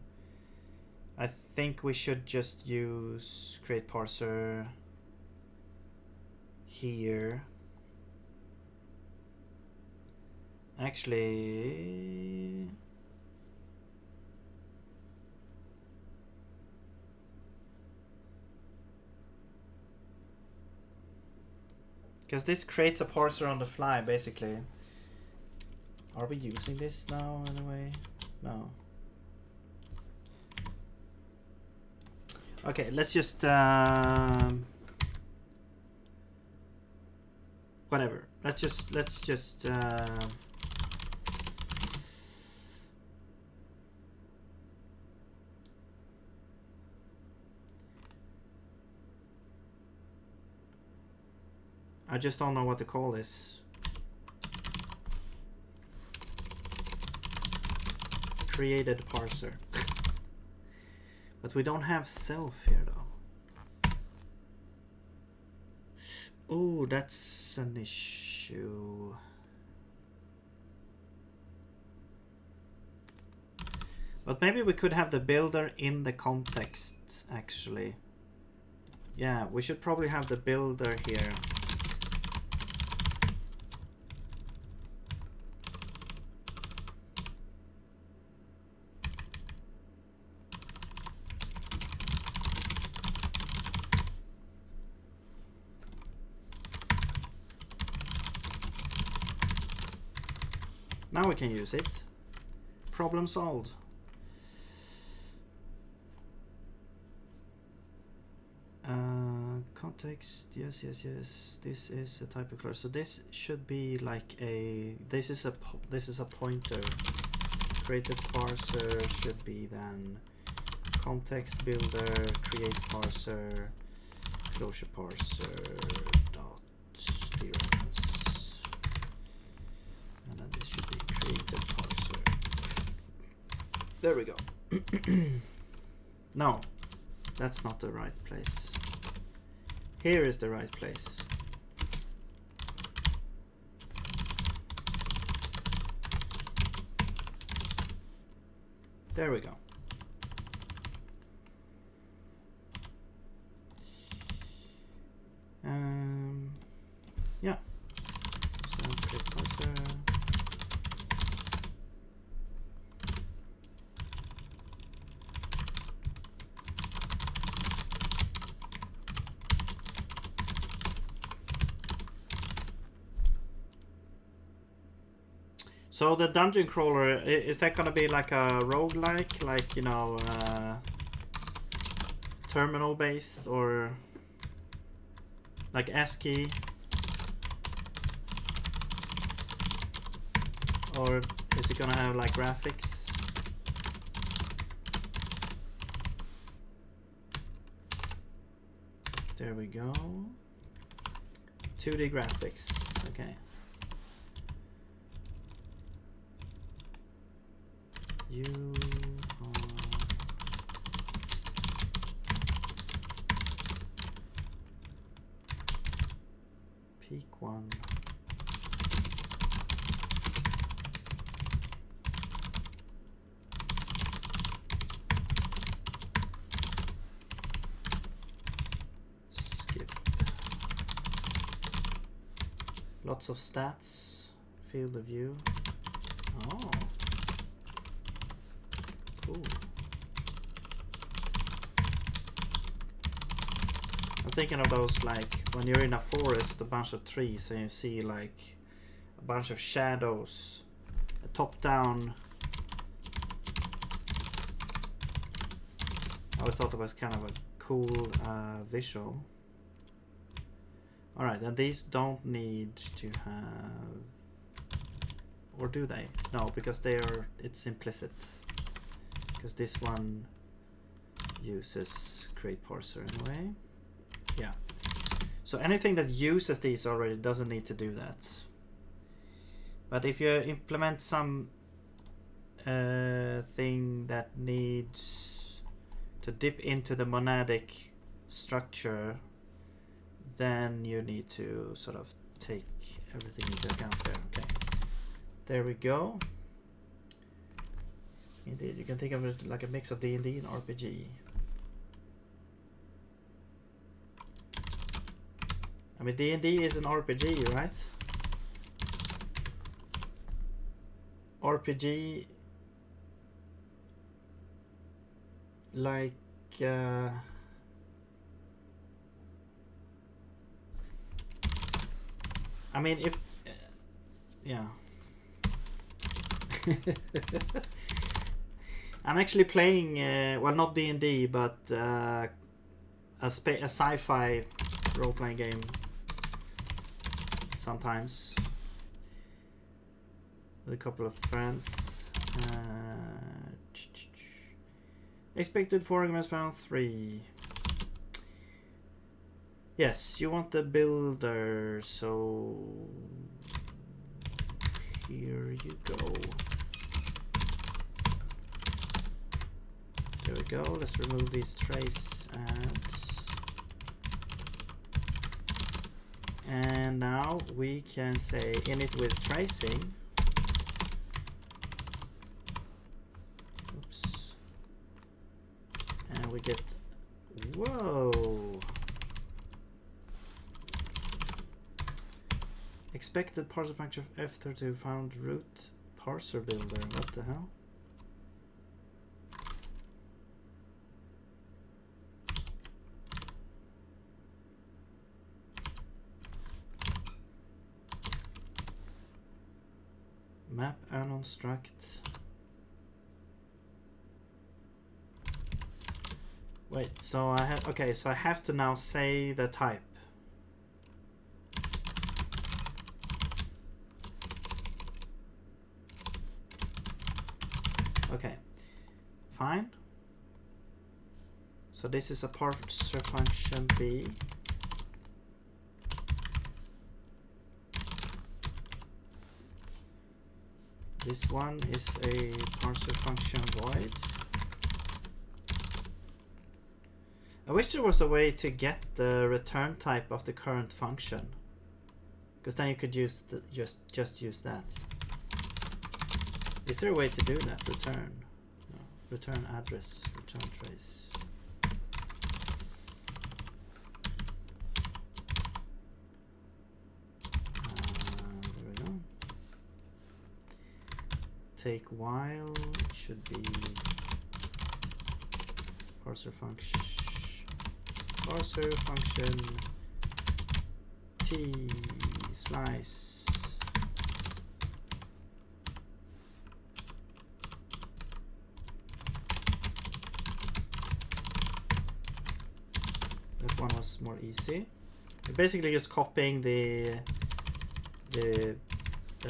I think we should just use create parser here. Actually, because this creates a parser on the fly, basically. Are we using this now in a way? No. Okay, let's just whatever. Let's just I just don't know what to call this. Created parser. But we don't have self here though. Oh, that's an issue. But maybe we could have the builder in the context actually. Yeah, we should probably have the builder here. Now we can use it. Problem solved. Context, yes. This is a type of class. So this should be like a. This is a pointer. Created parser should be then context builder create parser closure parser dot clearance, and then this should be created parser. There we go. No, that's not the right place. Here is the right place. There we go. Yeah. So create parser. So the dungeon crawler, is that gonna be like a roguelike, like, you know, terminal based, or like ASCII, or is it gonna have like graphics? There we go. 2D graphics. Okay. You are peak 1. Skip. Lots of stats. Field of view. Oh. Cool. I'm thinking of those, like when you're in a forest, a bunch of trees, and you see like a bunch of shadows, a top down. I always thought it was kind of a cool visual. Alright, and these don't need to have, or do they? No, because they are, it's implicit. Because this one uses create parser anyway. Yeah. So anything that uses these already doesn't need to do that. But if you implement some thing that needs to dip into the monadic structure, then you need to sort of take everything into account there. Okay. There we go. Indeed, you can think of it like a mix of D&D and RPG. I mean, D&D is an RPG, right? RPG, like I mean, if yeah. I'm actually playing well, not D&D, but a sci-fi role-playing game sometimes with a couple of friends. Expected 4 arguments found 3. Yes, you want the builder, so here you go. There we go. Let's remove these trace ads. And now we can say init with tracing. Oops. And we get, whoa. Expected parser function of F32 found root parser builder. What the hell? Map anon struct. Wait, so I have, okay, so I have to now say the type. Okay, fine. So this is a parser function B. This one is a parser function void. I wish there was a way to get the return type of the current function, because then you could use the, just use that. Is there a way to do that? Return, no. Return address, return trace. There we go. Take while should be parser function. Parser function t slice. That one was more easy. You're basically just copying the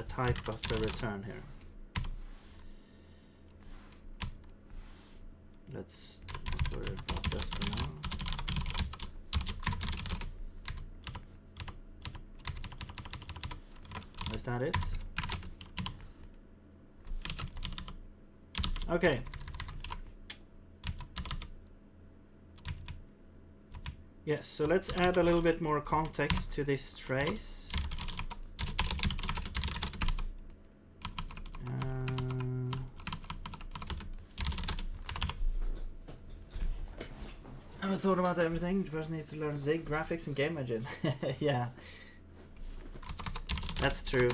type of the return here. Let's not worry about that for now. Is that it? Okay. Yes, so let's add a little bit more context to this trace. I haven't thought about everything. First needs to learn Zig, graphics, and game engine. Yeah. That's true.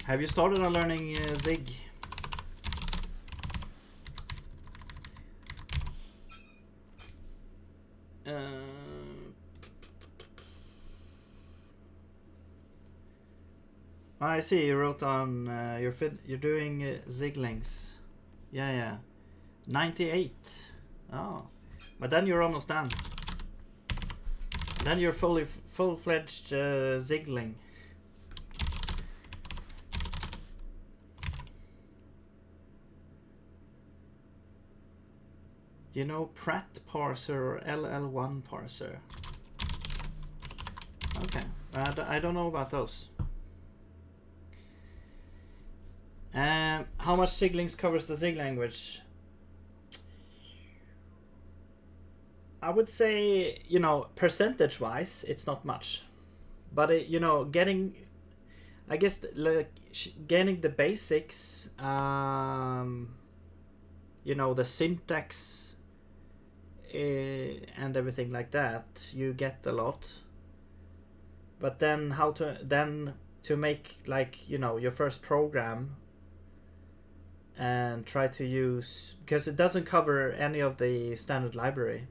Have you started on learning Zig? I see you wrote on you're doing Zig links. Yeah. 98. Oh. But then you're almost done. Then you're full-fledged Zigling. You know Pratt parser or LL1 parser? Okay, I don't know about those. How much Ziglings covers the Zig language? I would say, you know, percentage-wise, it's not much. but it, you know, getting, I guess, like getting the basics, you know, the syntax and everything like that, you get a lot. But then how to make, like, you know, your first program and try to use, because it doesn't cover any of the standard library,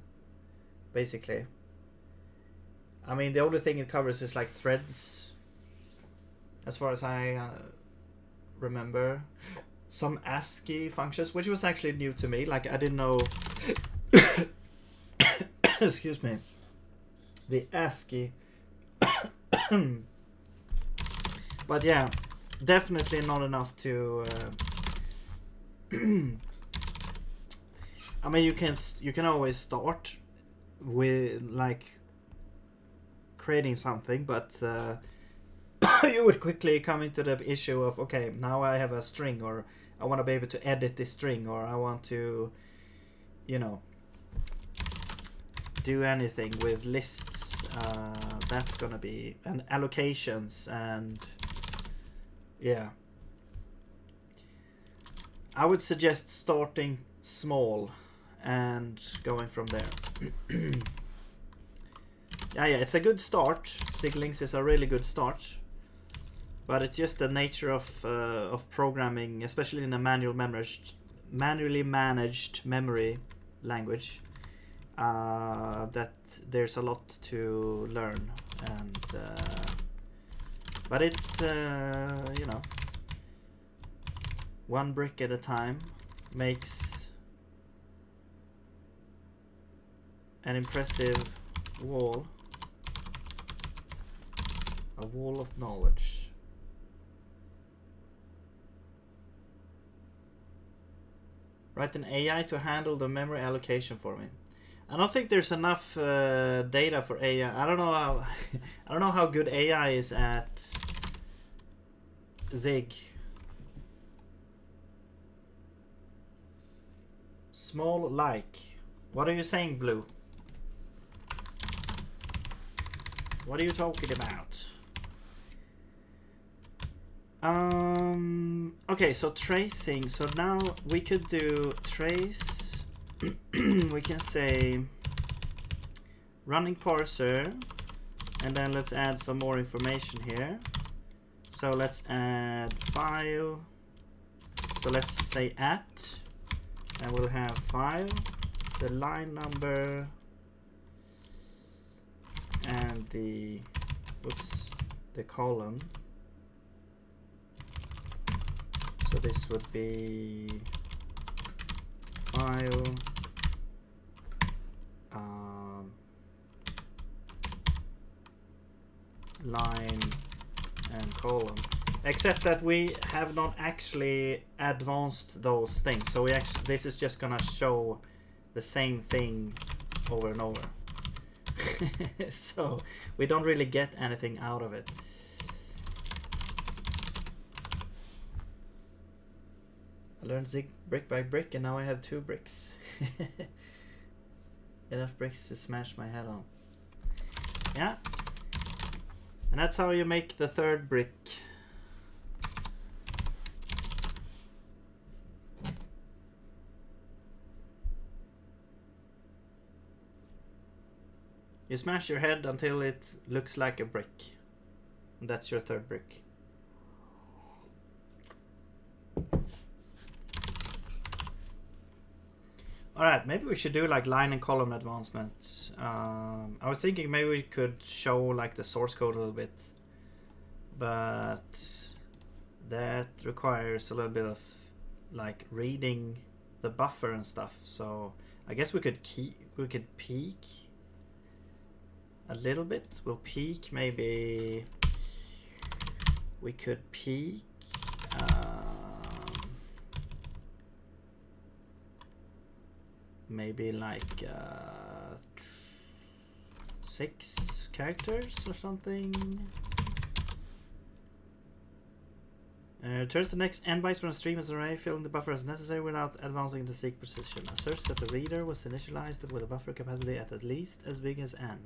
basically. I mean, the only thing it covers is like threads, as far as I remember. Some ASCII functions, which was actually new to me. Like, I didn't know. Excuse me. The ASCII. But yeah, definitely not enough to. I mean, you can always start with like creating something, but you would quickly come into the issue of, okay, now I have a string, or I want to be able to edit this string, or I want to, you know, do anything with lists. That's gonna be, and allocations, and yeah. I would suggest starting small and going from there. Yeah, it's a good start. Siglinks is a really good start, but it's just the nature of programming, especially in a manually managed memory language, that there's a lot to learn, and but it's you know, one brick at a time makes an impressive wall. A wall of knowledge. Write an AI to handle the memory allocation for me. I don't think there's enough data for AI. I don't know how I don't know how good AI is at Zig. Small like. What are you saying, Blue? What are you talking about? Okay, so tracing. So now we could do trace. We can say running parser, and then let's add some more information here. So let's add file. So let's say at, and we'll have file, the line number, and the column. So this would be file, line, and column. Except that we have not actually advanced those things. So we actually, this is just gonna show the same thing over and over. So we don't really get anything out of it. I learned Zig brick by brick, and now I have 2 bricks. Enough bricks to smash my head on. Yeah. And that's how you make the 3rd brick. You smash your head until it looks like a brick. And that's your 3rd brick. Alright, maybe we should do like line and column advancement. I was thinking maybe we could show like the source code a little bit, but that requires a little bit of like reading the buffer and stuff. So I guess we could peek a little bit. We'll peek, maybe we could peek maybe like 6 characters or something. Returns the next n bytes from a stream as an array, filling the buffer as necessary without advancing the seek precision. Asserts that the reader was initialized with a buffer capacity at least as big as n.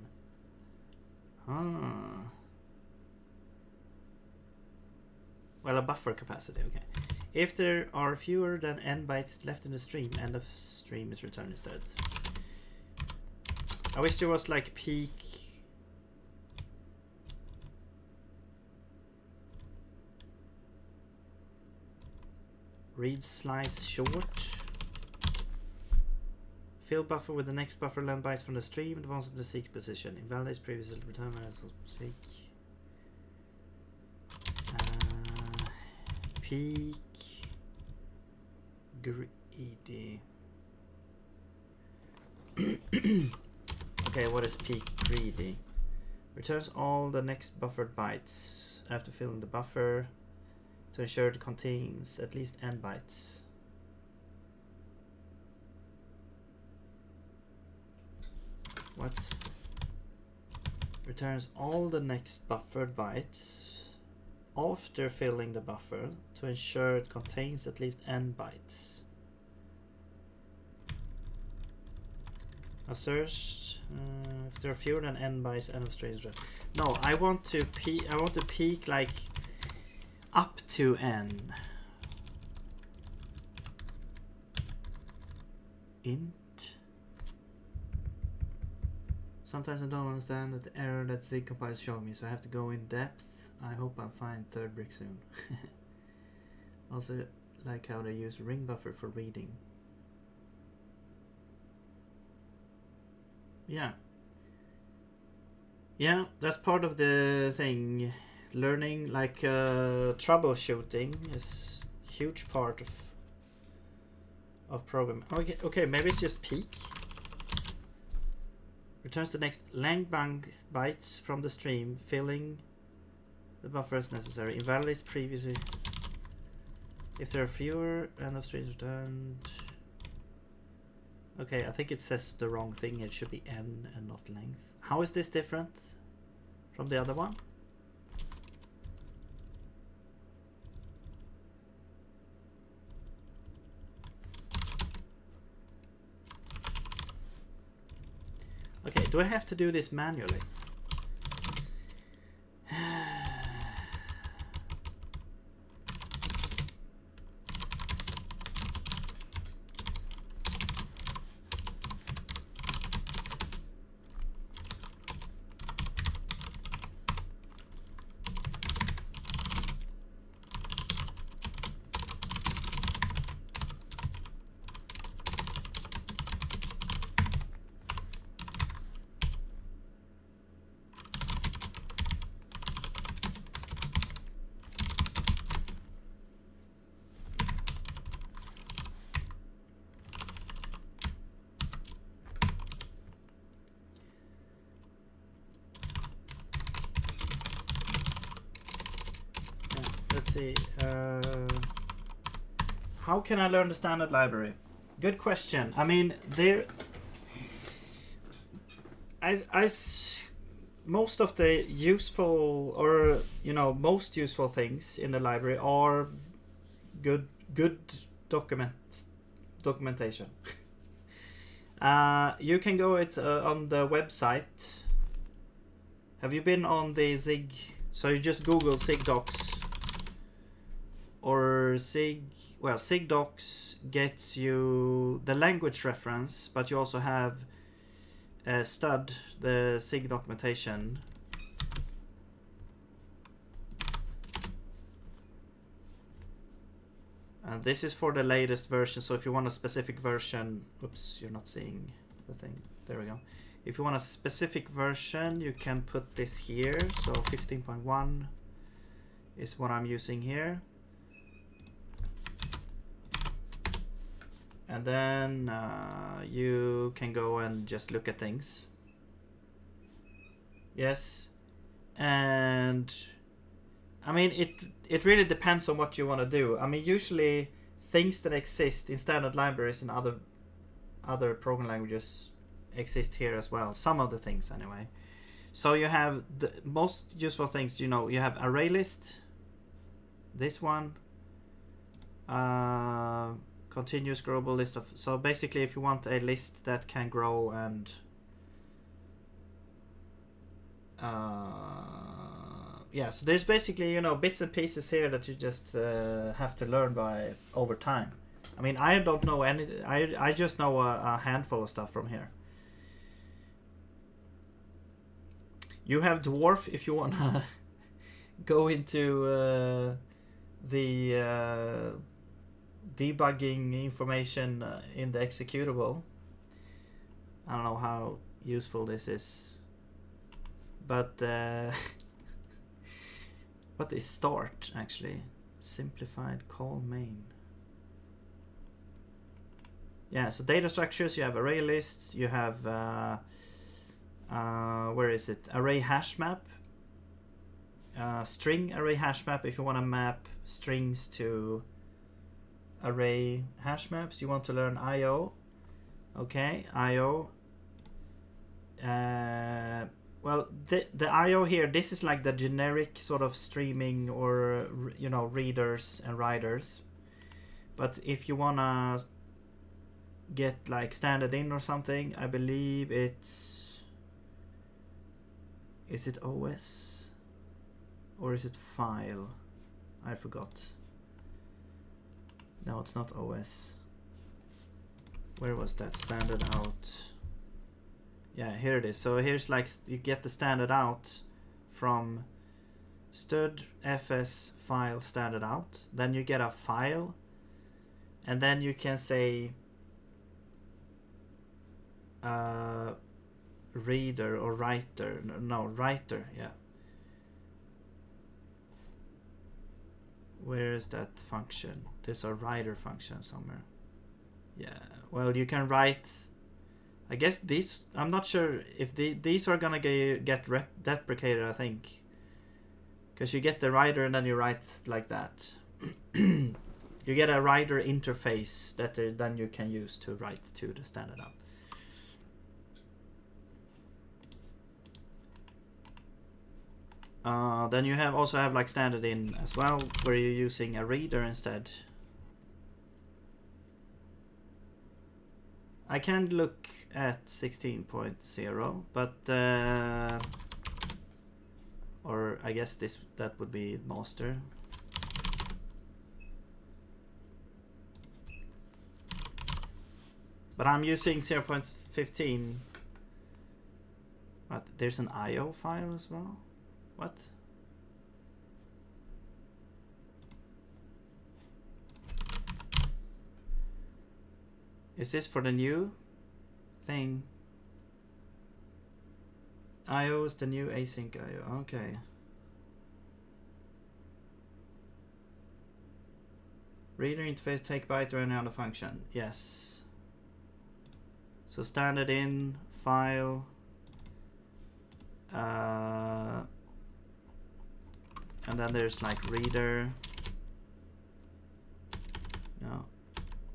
well, a buffer capacity, okay. If there are fewer than n bytes left in the stream, end of stream is returned instead. I wish there was like peak. Read slice short. Fill buffer with the next buffer length bytes from the stream, advance to the seek position. Invalidates previously returned seek. Peak greedy. Okay, what is peak greedy? Returns all the next buffered bytes after filling the buffer to ensure it contains at least n bytes. What? Returns all the next buffered bytes after filling the buffer to ensure it contains at least n bytes. A search if there are fewer than n bytes, end of string. No, I want to peak like up to n. Int. Sometimes I don't understand that the error that Zig compiler is showing me, so I have to go in depth. I hope I'll find third brick soon. Also like how they use ring buffer for reading. Yeah. Yeah, that's part of the thing. Learning, like troubleshooting is a huge part of programming. Okay, maybe it's just peak. Returns the next length bytes from the stream, filling the buffer as necessary. Invalidates previously. If there are fewer, end of strings returned. Okay, I think it says the wrong thing. It should be n and not length. How is this different from the other one? Okay, do I have to do this manually? See, how can I learn the standard library? Good question. I mean, most of the useful, or most useful things in the library are good documentation. You can go on the website. Have you been on the Zig? So you just Google Zig docs. Or Zig docs gets you the language reference, but you also have stud, the Zig documentation. And this is for the latest version, so if you want a specific version, oops, you're not seeing the thing. There we go. If you want a specific version, you can put this here. So 15.1 is what I'm using here. And then you can go and just look at things. Yes. And I mean, it really depends on what you want to do. I mean, usually things that exist in standard libraries and other programming languages exist here as well. Some of the things anyway. So you have the most useful things, you have array list. This one. Continuous growable list of, so basically if you want a list that can grow and yeah, so there's basically, you know, bits and pieces here that you just have to learn by over time. I mean, I don't know any. I just know a handful of stuff from here. You have dwarf if you wanna go into the debugging information in the executable. I don't know how useful this is, but what is start actually? Simplified call main. Yeah, so data structures, you have array lists, you have where is it? Array hash map, string array hash map. If you want to map strings to array hash maps, you want to learn IO. Okay, IO. Well, the IO here, this is like the generic sort of streaming or, you know, readers and writers. But if you wanna get like standard in or something, I believe it's, is it OS or is it file? I forgot. No, it's not OS. Where was that standard out? Yeah, here it is. So here's like you get the standard out from stud fs file standard out. Then you get a file, and then you can say reader or writer. No, writer. Yeah. Where is that function? There's a writer function somewhere. Yeah. Well, you can write. I guess these, I'm not sure if these are gonna get deprecated, I think. Because you get the writer and then you write like that. You get a writer interface that then you can use to write to the standard out. Then you also have like standard in as well, where you're using a reader instead. I can look at 16.0, but or I guess that would be master. But I'm using 0.15. But there's an IO file as well. What? Is this for the new thing? IO is the new async IO. Okay. Reader interface take byte or any other function. Yes. So standard in file. And then there's like reader. No.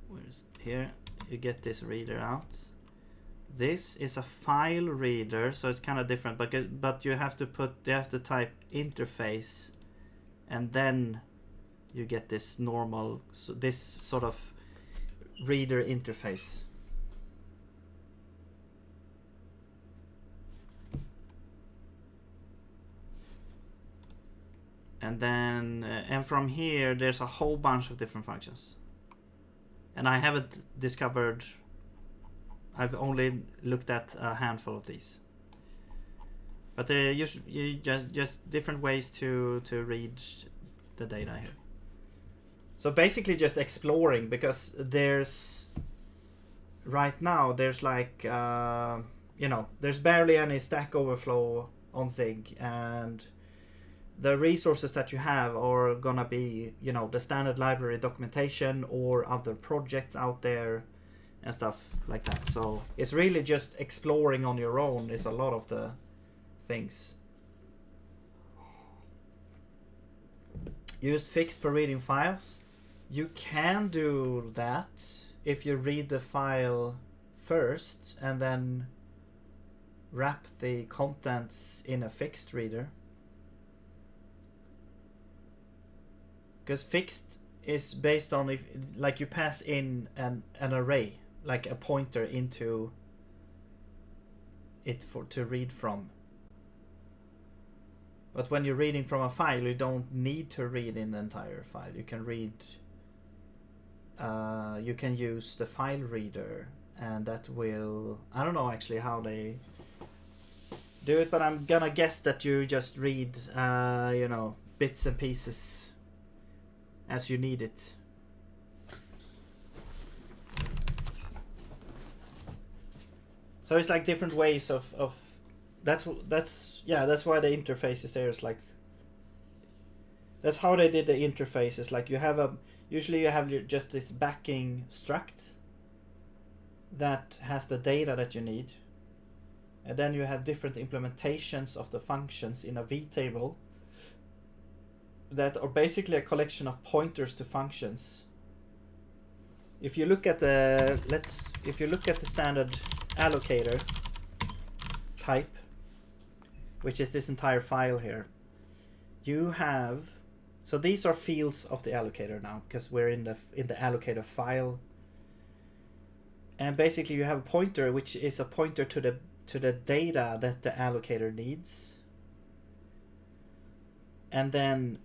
Where's here? You get this reader out. This is a file reader, so it's kind of different. But you have to type interface, and then you get this normal, so this sort of reader interface. And then and from here there's a whole bunch of different functions. And I haven't discovered, I've only looked at a handful of these. But you just different ways to read the data here. So basically just exploring, because there's, right now there's like, you know, there's barely any Stack Overflow on Zig, and the resources that you have are gonna be, you know, the standard library documentation or other projects out there and stuff like that. So it's really just exploring on your own is a lot of the things. Used fixed for reading files. You can do that if you read the file first and then wrap the contents in a fixed reader. Because fixed is based on if, like, you pass in an array, like a pointer into it to read from. But when you're reading from a file, you don't need to read in the entire file. You can read. You can use the file reader, and that will. I don't know actually how they do it, but I'm gonna guess that you just read, you know, bits and pieces as you need it. So it's like different ways of that's why the interface is there. It's like that's how they did the interface. It's like you have usually you have just this backing struct that has the data that you need, and then you have different implementations of the functions in a vtable that are basically a collection of pointers to functions. If you look at the standard allocator type, which is this entire file here, you have, so these are fields of the allocator now because we're in the allocator file, and basically you have a pointer which is a pointer to the data that the allocator needs, and then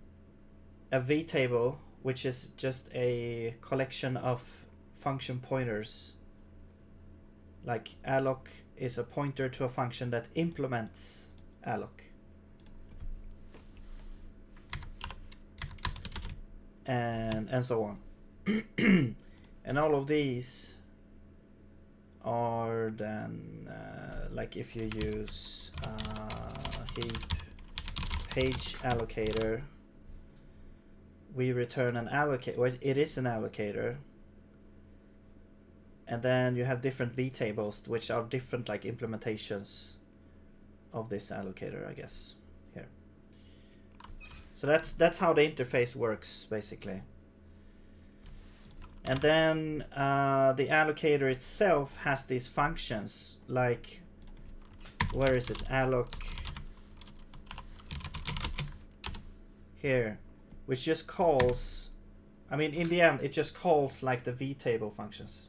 a vtable which is just a collection of function pointers. Like alloc is a pointer to a function that implements alloc. And so on. And all of these are then like if you use heap page allocator, we return an allocator. Well, it is an allocator. And then you have different vtables, which are different like implementations of this allocator, I guess, here. So that's how the interface works, basically. And then the allocator itself has these functions, like, where is it? Alloc here, which just calls, I mean, in the end, it just calls like the vtable functions.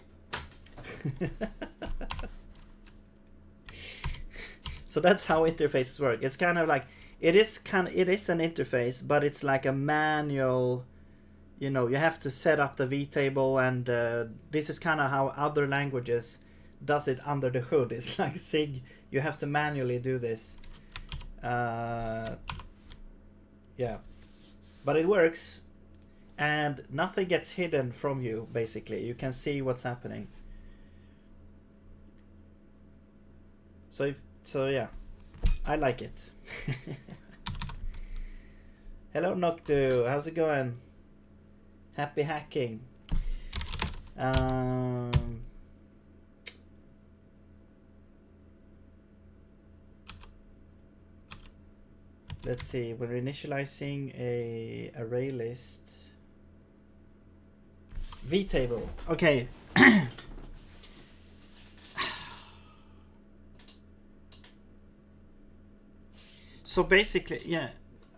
So that's how interfaces work. It's kind of like it is an interface, but it's like a manual. You know, you have to set up the vtable, and this is kind of how other languages does it under the hood. It's like Sig, you have to manually do this. Yeah, but it works, and nothing gets hidden from you. Basically, you can see what's happening. So yeah, I like it. Hello Noctu, how's it going? Happy hacking. Let's see, we're initializing a array list. Vtable, okay. So basically, yeah,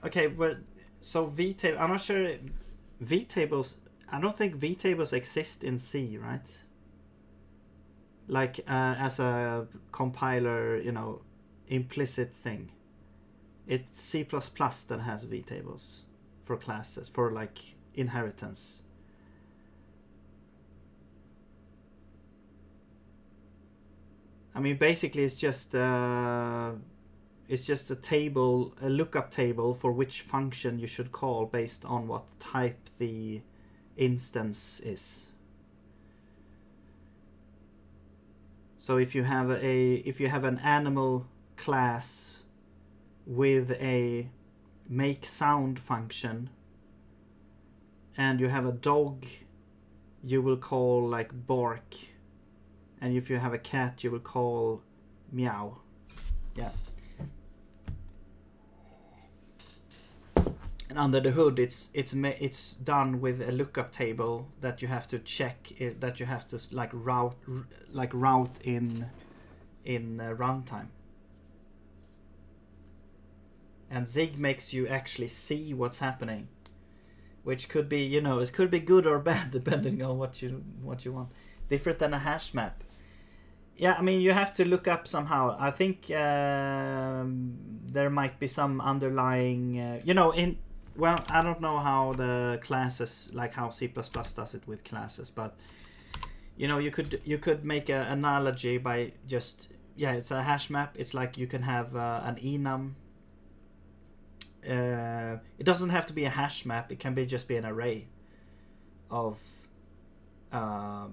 okay, but so vtable, I'm not sure vtables, I don't think vtables exist in C, right? Like as a compiler, you know, implicit thing. It's C++ that has vtables for classes, for like inheritance. I mean, basically it's just a table, a lookup table for which function you should call based on what type the instance is. So if you have an animal class with a make sound function, and you have a dog, you will call like bark, and if you have a cat, you will call meow. Yeah. And under the hood, it's done with a lookup table that you have to check, that you have to route in runtime. And Zig makes you actually see what's happening, which could be, you know, it could be good or bad depending on what you want. Different than a hash map. Yeah, I mean, you have to look up somehow. I think there might be some underlying, well, I don't know how the classes, like how C++ does it with classes, but you could make an analogy by just, yeah, it's a hash map. It's like you can have an enum. It doesn't have to be a hash map. It can be just be an array of the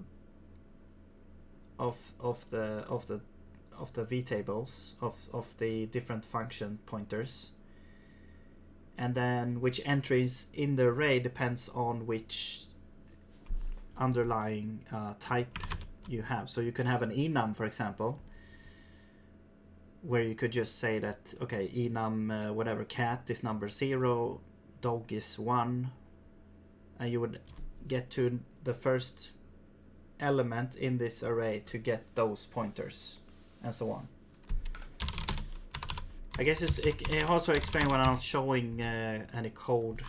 v tables of the different function pointers, and then which entries in the array depends on which underlying type you have. So you can have an enum, for example, where you could just say that, okay, enum whatever, cat is number 0, dog is 1, and you would get to the first element in this array to get those pointers, and so on. I guess it also explains when I'm not showing any code.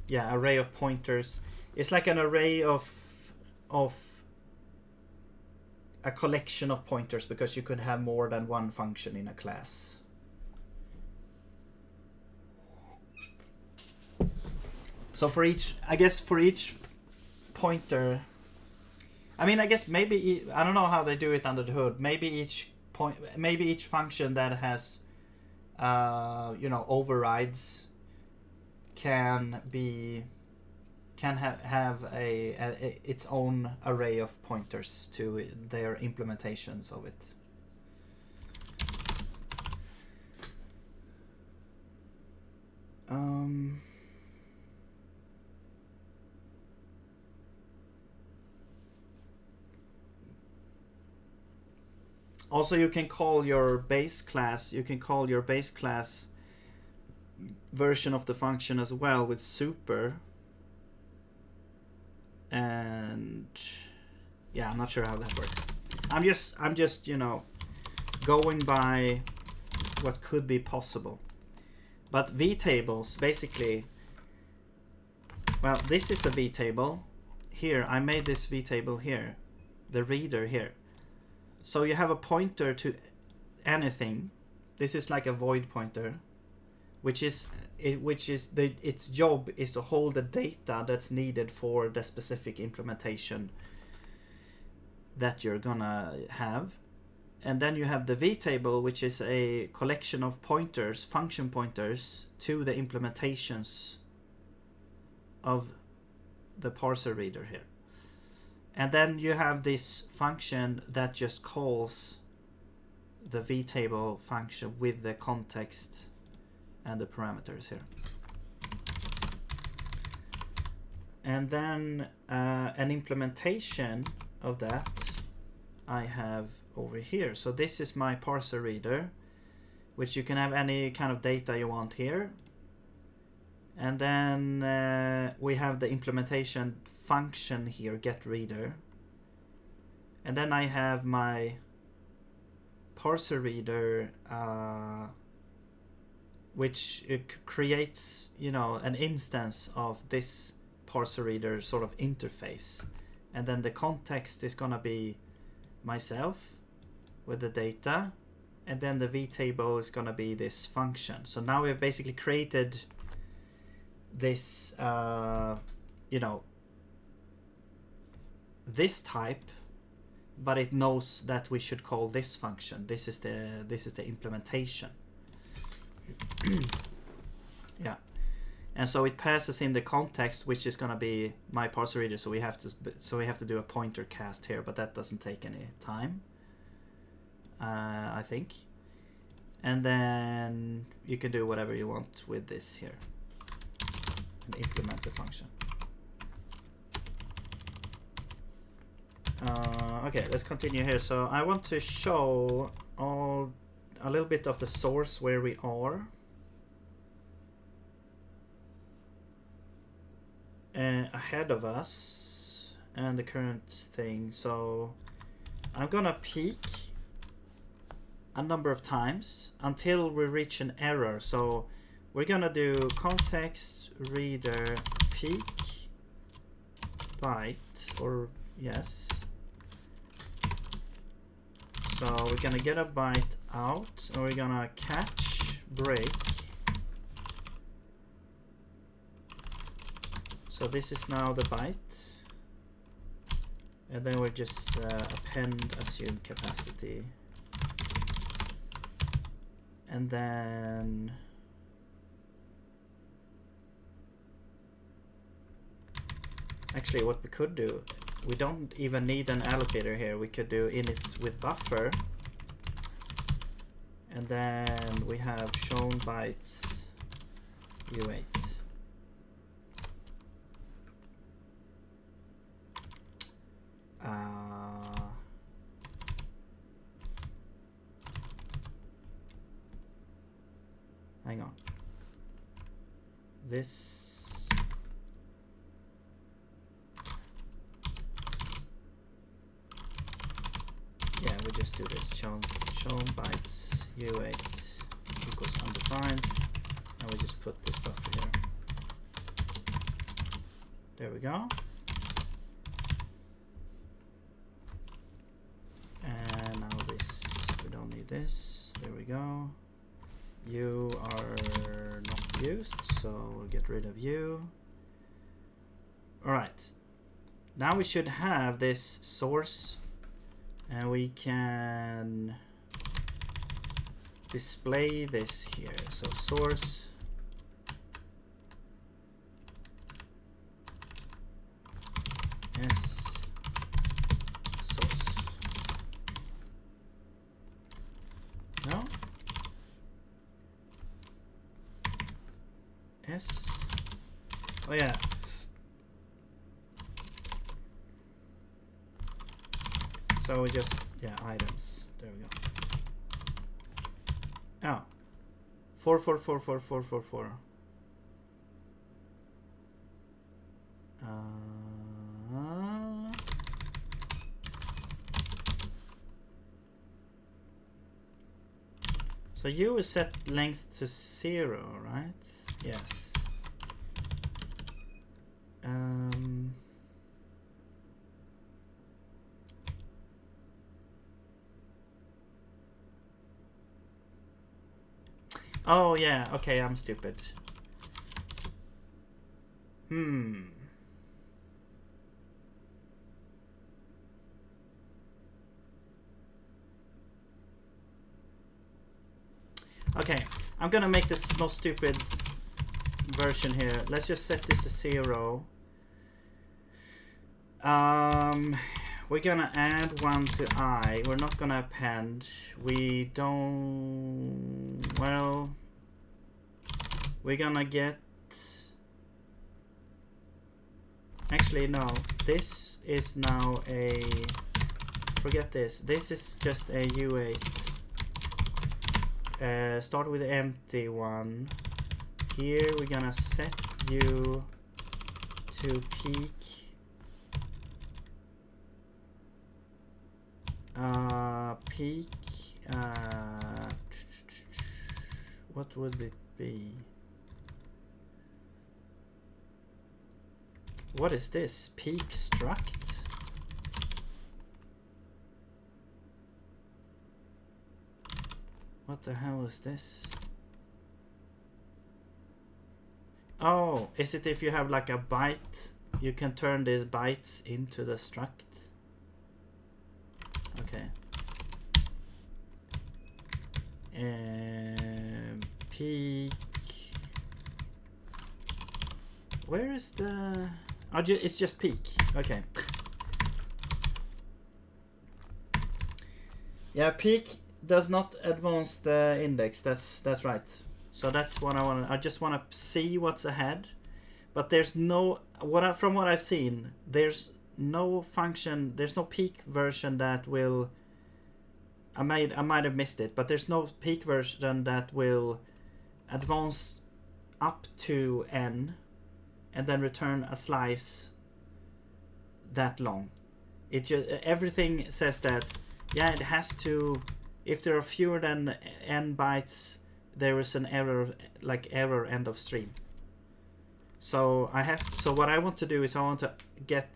Yeah, array of pointers. It's like an array of a collection of pointers, because you could have more than one function in a class. So for each pointer, I mean, I guess maybe, I don't know how they do it under the hood. Maybe each function that has overrides can have its own array of pointers to their implementations of it. Also, you can call your base class. You can call your base class version of the function as well with super. And yeah, I'm not sure how that works. I'm just going by what could be possible. But vtables, basically, well, this is a vtable. Here, I made this vtable here, the reader here. So you have a pointer to anything. This is like a void pointer, its job is to hold the data that's needed for the specific implementation that you're gonna have. And then you have the vtable, which is a collection of pointers, function pointers, to the implementations of the parser reader here. And then you have this function that just calls the vtable function with the context and the parameters here. And then an implementation of that I have over here. So this is my parser reader, which you can have any kind of data you want here. And then we have the implementation function here, get reader. And then I have my parser reader, which creates, an instance of this parser reader sort of interface. And then the context is gonna be myself with the data, and then the vtable is gonna be this function. So now we've basically created this, this type, but it knows that we should call this function. This is the implementation. Yeah, and so it passes in the context, which is gonna be my parser reader. So we have to do a pointer cast here, but that doesn't take any time, I think. And then you can do whatever you want with this here and implement the function. Okay, let's continue here. So I want to show a little bit of the source where we are. Ahead of us and the current thing. So I'm gonna peek a number of times until we reach an error. So we're gonna do context reader peek byte, or yes, So we're gonna get a byte out, and we're gonna catch break. So this is now the byte, and then we just append assumed capacity, and then actually what we could do, we don't even need an allocator here. We could do init with buffer, and then we have shown bytes u8. Hang on. This we just do this. Shown bytes u8 equals undefined, and we just put this buffer here. There we go. And now this, we don't need this. There we go. You are not used, so we'll get rid of you. Alright. Now we should have this source, and we can display this here. So source s source. No? S. Oh yeah. So we just, items. There we go. Oh. 4444444. So U is set length to 0, right? Yes. Oh yeah, okay, I'm stupid. Okay, I'm gonna make this most stupid version here. Let's just set this to 0. We're gonna add 1 to I. We're not gonna append. We don't... Well... We're gonna get... Actually, no. This is now a... Forget this. This is just a U8. Start with the empty one. Here we're gonna set U to peak. Peak. What would it be? What is this? Peak struct? What the hell is this? Oh, is it if you have like a byte, you can turn these bytes into the struct? Okay. Peak. Where is the... Oh, it's just peak. Okay. Yeah, peak does not advance the index. That's right. So that's what I want. I just want to see what's ahead, but there's no from what I've seen. There's no function. There's no peak version that will. I might have missed it, but there's no peak version that will advance up to n, and then return a slice that long. It just everything says that. Yeah, it has to. If there are fewer than n bytes, there is an error, like error end of stream. So what I want to do is I want to get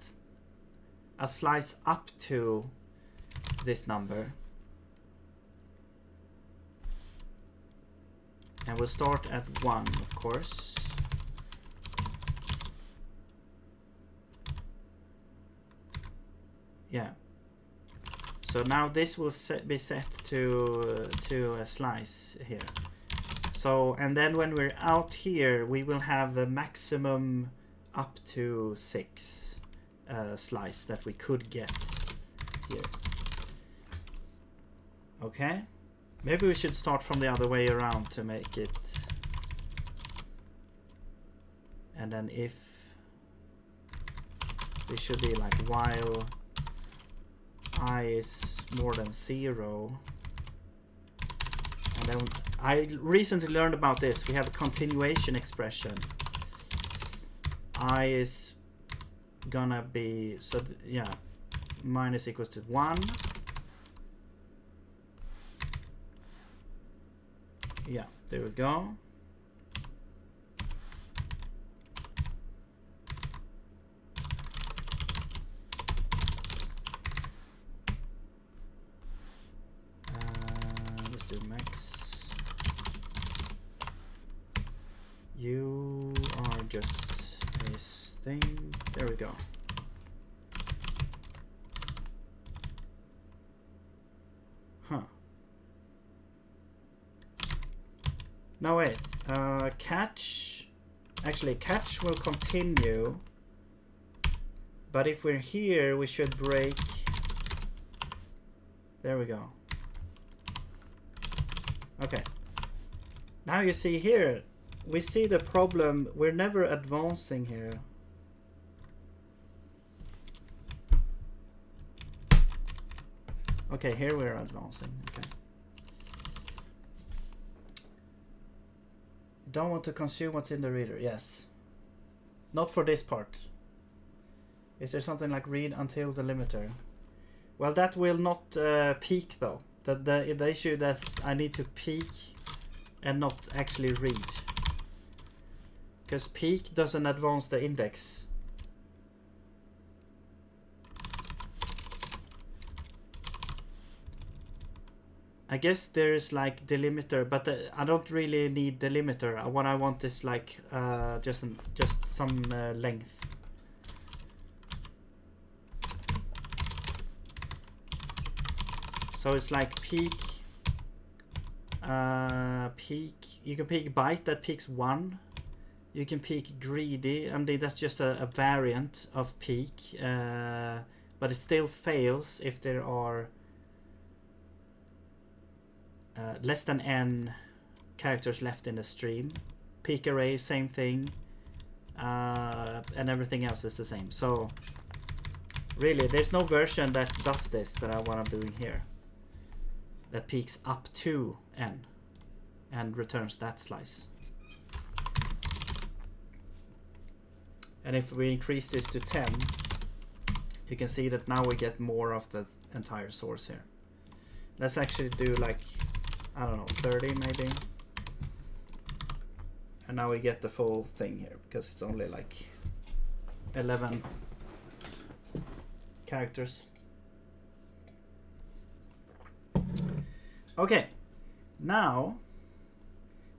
a slice up to this number, And we'll start at 1, of course. Yeah. So now this will be set to a slice here. So, and then when we're out here, we will have the maximum up to 6 slice that we could get here. Okay. Maybe we should start from the other way around to make it. And then if this should be like while I is more than 0. And then I recently learned about this. We have a continuation expression. I is gonna be, so yeah, minus equals to 1. Yeah, there we go. Let's do max. You are just a thing. There we go. Huh. No, wait. Catch. Actually, catch will continue. But if we're here, we should break. There we go. Okay. Now you see here, we see the problem. We're never advancing here. Okay, here we're advancing. Okay. Don't want to consume what's in the reader. Yes. Not for this part. Is there something like read until the limiter? Well, that will not peak though. The issue that I need to peak and not actually read. Because peak doesn't advance the index. I guess there is like delimiter, but I don't really need delimiter. What I want is like just some length. So it's like peak. Peak. You can peak byte that peaks 1. You can peak greedy. I mean, that's just a variant of peak, but it still fails if there are less than n characters left in the stream. Peak array, same thing, and everything else is the same. So really, there's no version that does this that what I'm doing here. That peaks up to n and returns that slice. And if we increase this to 10, you can see that now we get more of the entire source here. Let's actually do like, I don't know, 30 maybe. And now we get the full thing here because it's only like 11 characters. Okay, now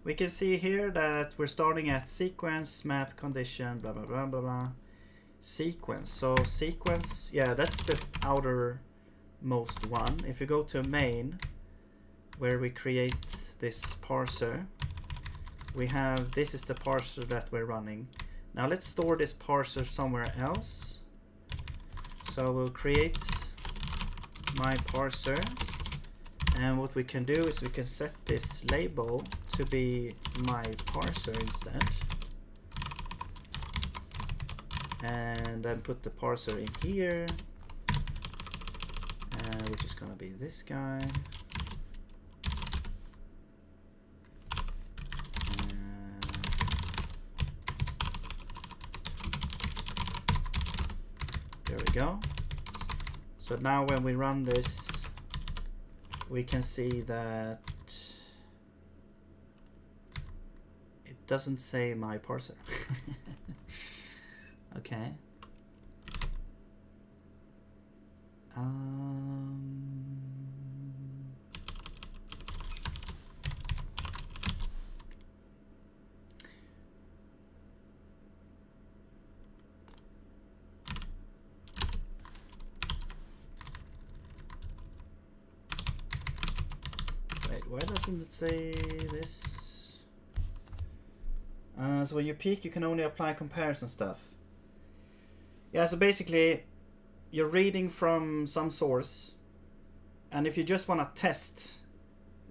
we can see here that we're starting at sequence, map, condition, blah, blah, blah, blah, blah. Sequence. So sequence, yeah, that's the outermost one. If you go to main, where we create this parser, we have, this is the parser that we're running. Now let's store this parser somewhere else. So we'll create my parser. And what we can do is we can set this label to be my parser instead. And then put the parser in here, which is going to be this guy. There we go. So now when we run this, we can see that it doesn't say my parser. Okay. Why doesn't it say this? So when you peek, you can only apply comparison stuff. Yeah, so basically, you're reading from some source, and if you just want to test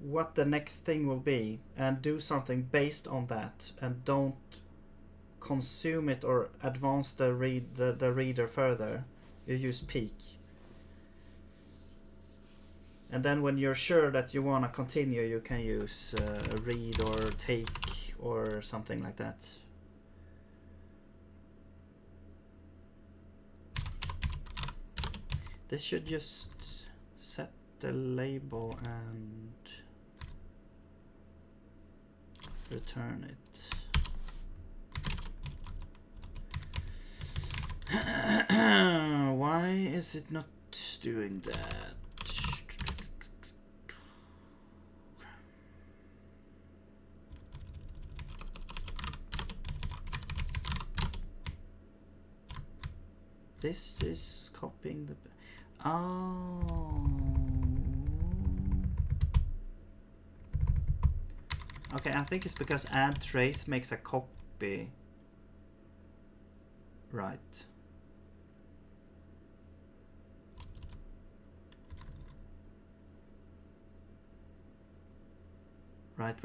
what the next thing will be and do something based on that, and don't consume it or advance the reader further, you use peek. And then when you're sure that you want to continue, you can use read or take or something like that. This should just set the label and return it. Why is it not doing that? This is copying the... Oh. Okay, I think it's because add trace makes a copy. Right. Right.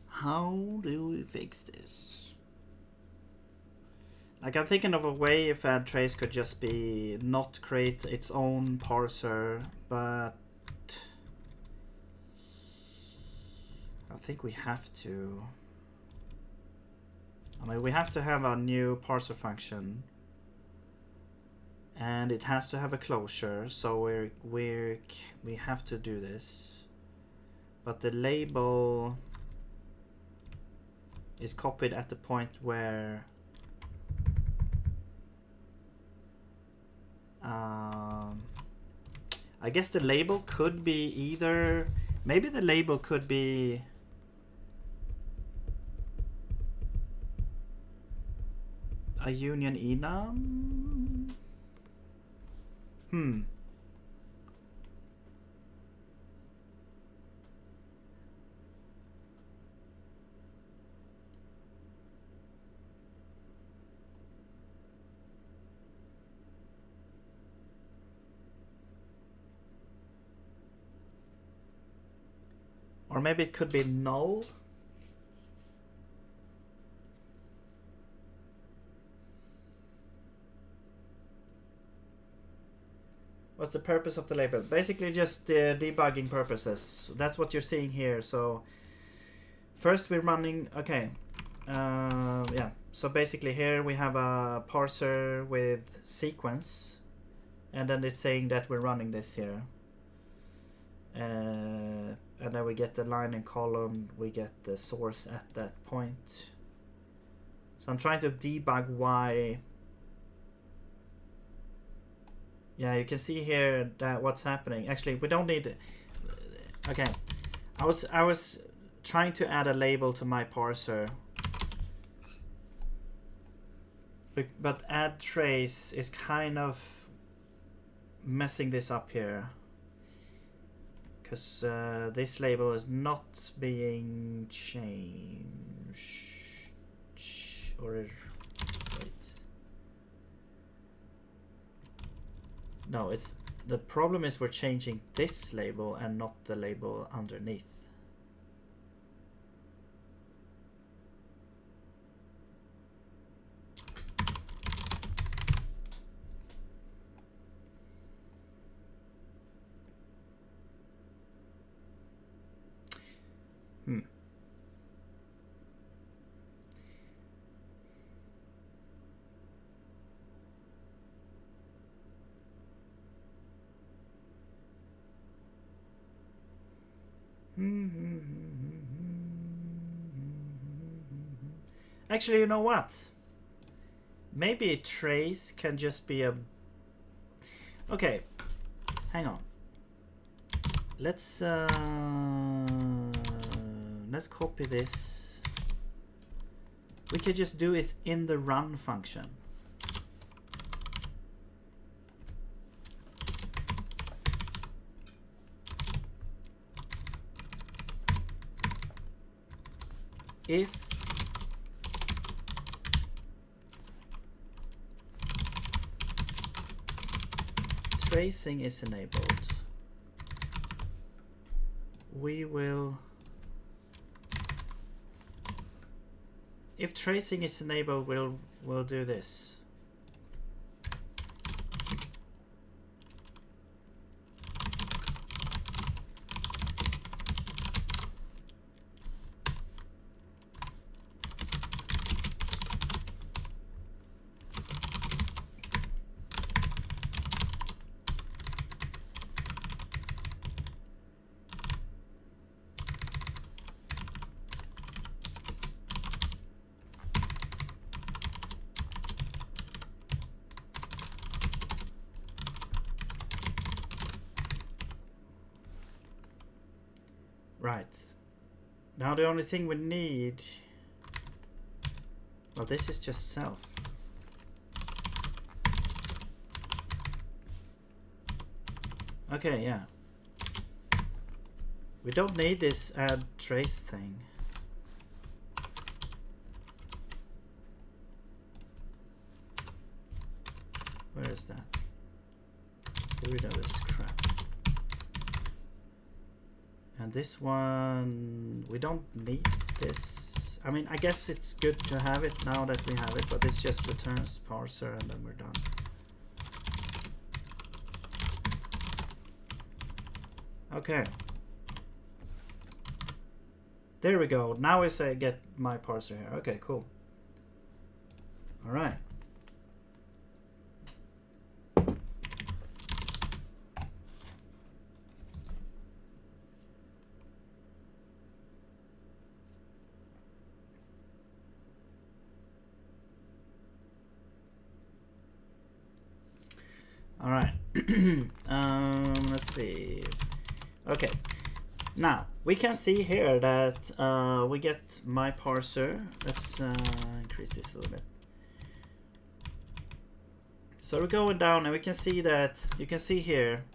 How do we fix this? Like, I'm thinking of a way if add trace could just be not create its own parser, but I think we have to. I mean, we have to have a new parser function, and it has to have a closure, so we have to do this. But the label is copied at the point where I guess the label could be either, maybe the label could be a union enum. Or maybe it could be null. What's the purpose of the label? Basically just debugging purposes. That's what you're seeing here. So first we're running, okay. Yeah, so basically here we have a parser with sequence, and then it's saying that we're running this here. And then we get the line and column, we get the source at that point. So I'm trying to debug why. Yeah, you can see here that what's happening. Actually, we don't need it. Okay, I was trying to add a label to my parser, but add trace is kind of messing this up here, because this label is not being changed. Or wait. No, it's the problem is we're changing this label and not the label underneath. Actually, you know what? Maybe trace can just be a... Okay, hang on. Let's copy this. We could just do it in the run function. If tracing is enabled, we will... If tracing is enabled, we'll do this. Right. Now the only thing we need... Well, this is just self. Okay, yeah. We don't need this add trace thing. Where is that? Get rid of this crap. And this one, we don't need this. I mean, I guess it's good to have it now that we have it, but this just returns parser and then we're done. Okay. There we go. Now I say get my parser here. Okay, cool. All right. All right. Let's see. Okay. Now we can see here that we get my parser. Let's increase this a little bit. So we're going down and we can see that, you can see here,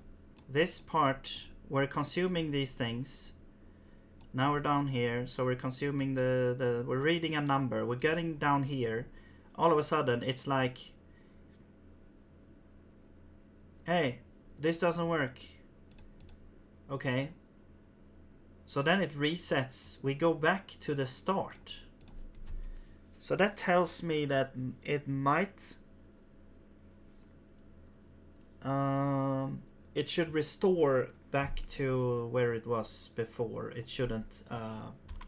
this part, we're consuming these things. Now we're down here, so we're consuming we're reading a number. We're getting down here. All of a sudden, it's like, hey, this doesn't work. Okay. So then it resets. We go back to the start. So that tells me that it might... it should restore back to where it was before. It shouldn't,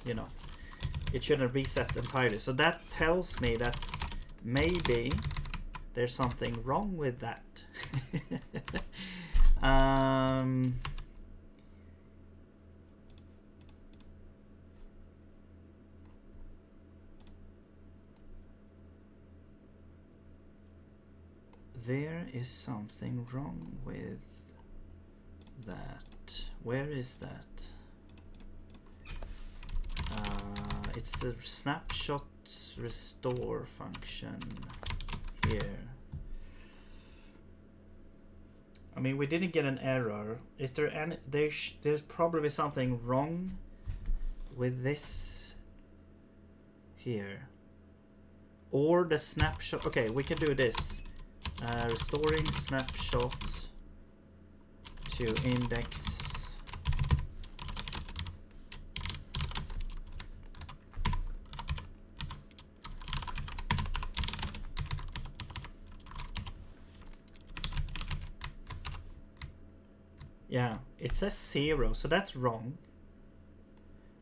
you know, it shouldn't reset entirely. So that tells me that maybe there's something wrong with that. There is something wrong with that. Where is that? It's the snapshot restore function here. I mean, we didn't get an error. Is there any? There's probably something wrong with this here, or the snapshot. Okay, we can do this. Restoring snapshot to index. Yeah, it says 0, so that's wrong.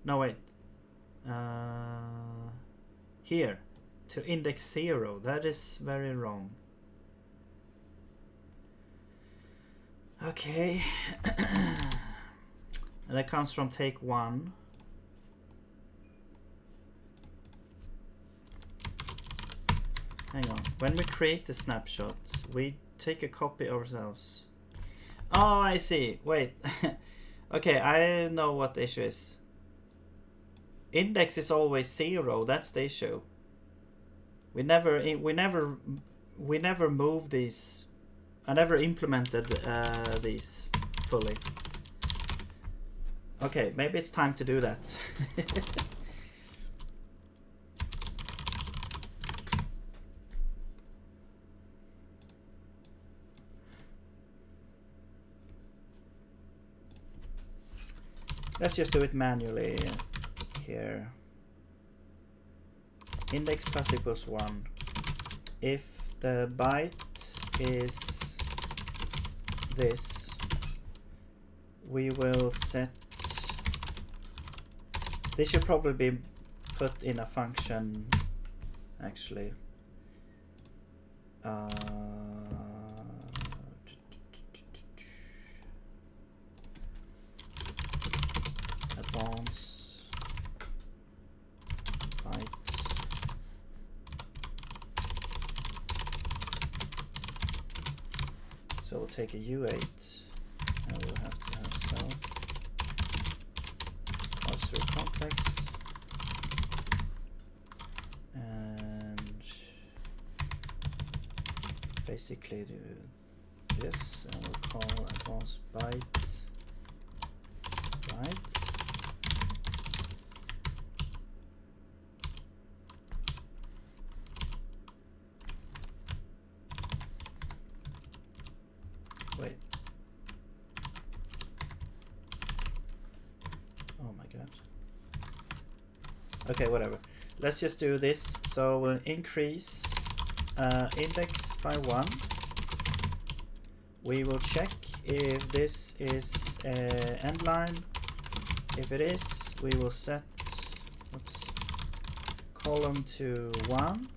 No, wait. Here, to index 0, that is very wrong. Okay. And that comes from take 1. hang on. When we create the snapshot, we take a copy ourselves. Oh, I see. Wait. Okay, I know what the issue is. Index is always 0. That's the issue. We never moved these. I never implemented these fully. Okay, maybe it's time to do that. Let's just do it manually here. Index plus equals 1. If the byte is this, we will set. This should probably be put in a function, actually. Advance byte. So we'll take a U8 and we'll have to have self parser context and basically do this, and we'll call advanced byte. Wait. Oh my god. Okay, whatever. Let's just do this. So we'll increase index by 1. We will check if this is end line. If it is, we will set column to 1,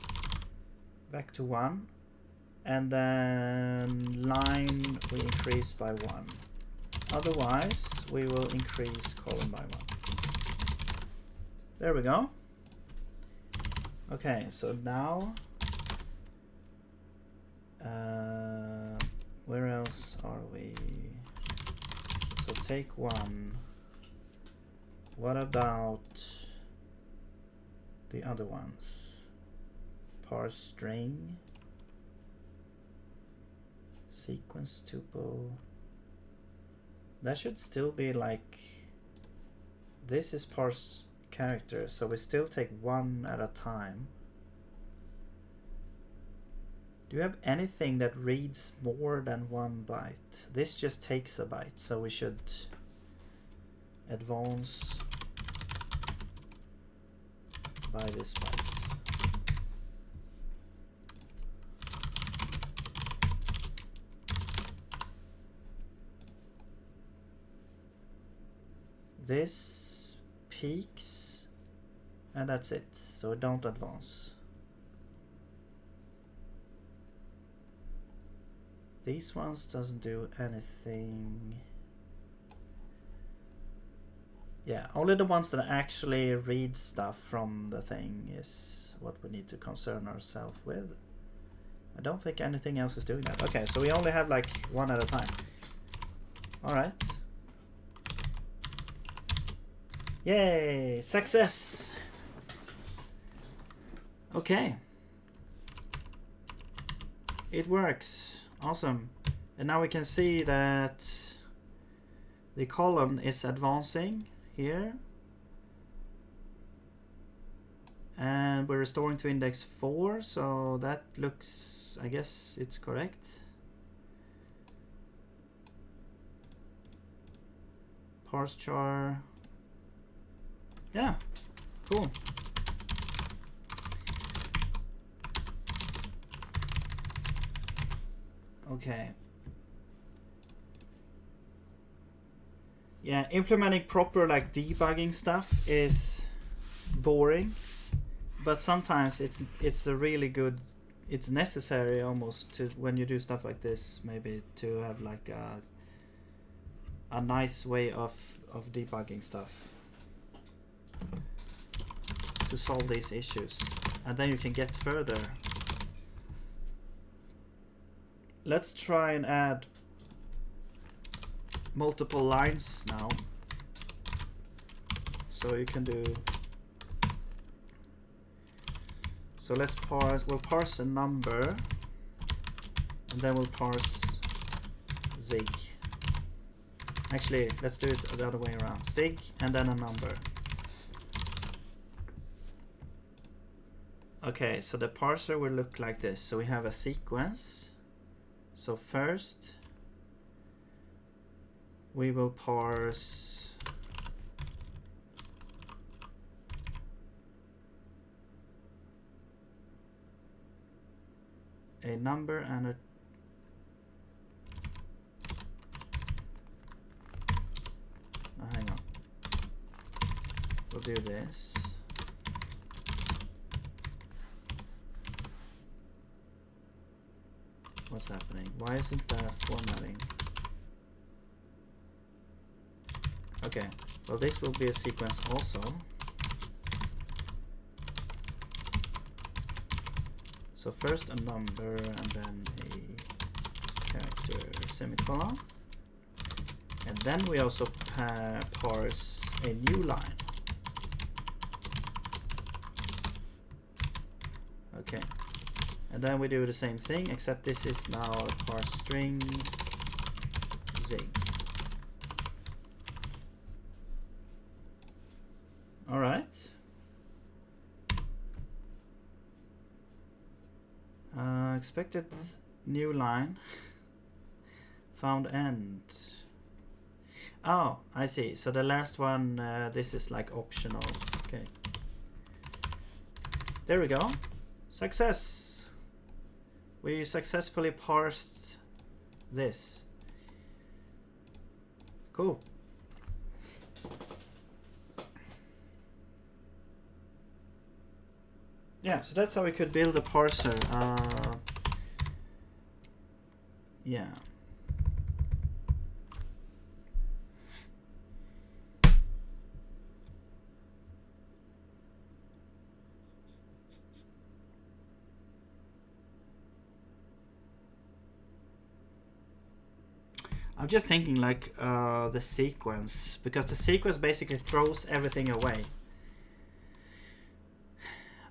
back to 1, and then line we increase by 1. Otherwise, we will increase column by 1. There we go. Okay, so now where else are we? So take 1. What about the other ones? Parse string, sequence tuple. That should still be like, this is parse character, so we still take 1 at a time. Do you have anything that reads more than 1 byte? This just takes a byte, so we should advance by this byte. This peaks, and that's it. So don't advance. These ones doesn't do anything. Yeah, only the ones that actually read stuff from the thing is what we need to concern ourselves with. I don't think anything else is doing that. Okay, so we only have like 1 at a time. All right. Yay, success. Okay. It works. Awesome. And now we can see that the column is advancing here. And we're restoring to index 4, so that looks, I guess it's correct. Parse char. Yeah, cool. Okay. Yeah, implementing proper like debugging stuff is boring, but sometimes it's a really good, it's necessary almost to, when you do stuff like this, maybe to have like a nice way of debugging stuff to solve these issues, and then you can get further let's try and add multiple lines now. So you can do, so let's parse, we'll parse a number, and then we'll parse zig. Actually, let's do it the other way around. Zig, and then a number. Okay, so the parser will look like this. So we have a sequence. So first, we will parse a number and a hang on. We'll do this. What's happening? Why isn't that formatting? Okay, well this will be a sequence also. So first a number and then a character semicolon. And then we also parse a new line. Okay. And then we do the same thing, except this is now a parse string zig. All right. Expected new line. Found end. Oh, I see. So the last one, this is like optional. Okay. There we go. Success. We successfully parsed this. Cool. Yeah, so that's how we could build a parser. Yeah. I'm just thinking like the sequence, because the sequence basically throws everything away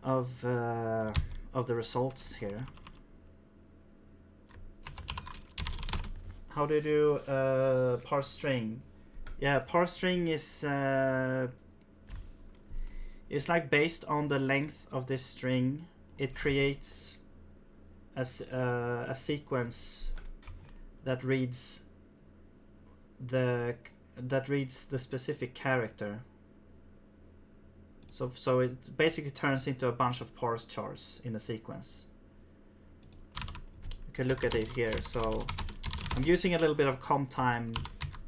of the results here. How do you do parse string? Yeah, parse string is like based on the length of this string. It creates a sequence that reads the specific character. So it basically turns into a bunch of parse chars in a sequence. You can look at it here. So I'm using a little bit of comp time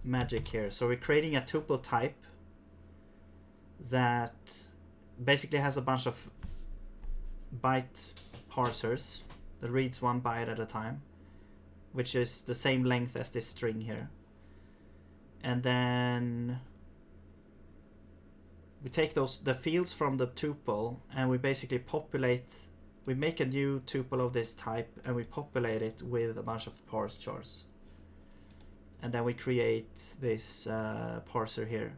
magic here. So we're creating a tuple type that basically has a bunch of byte parsers that reads one byte at a time, which is the same length as this string here. And then we take the fields from the tuple and we basically populate, we make a new tuple of this type and we populate it with a bunch of parse chars. And then we create this parser here,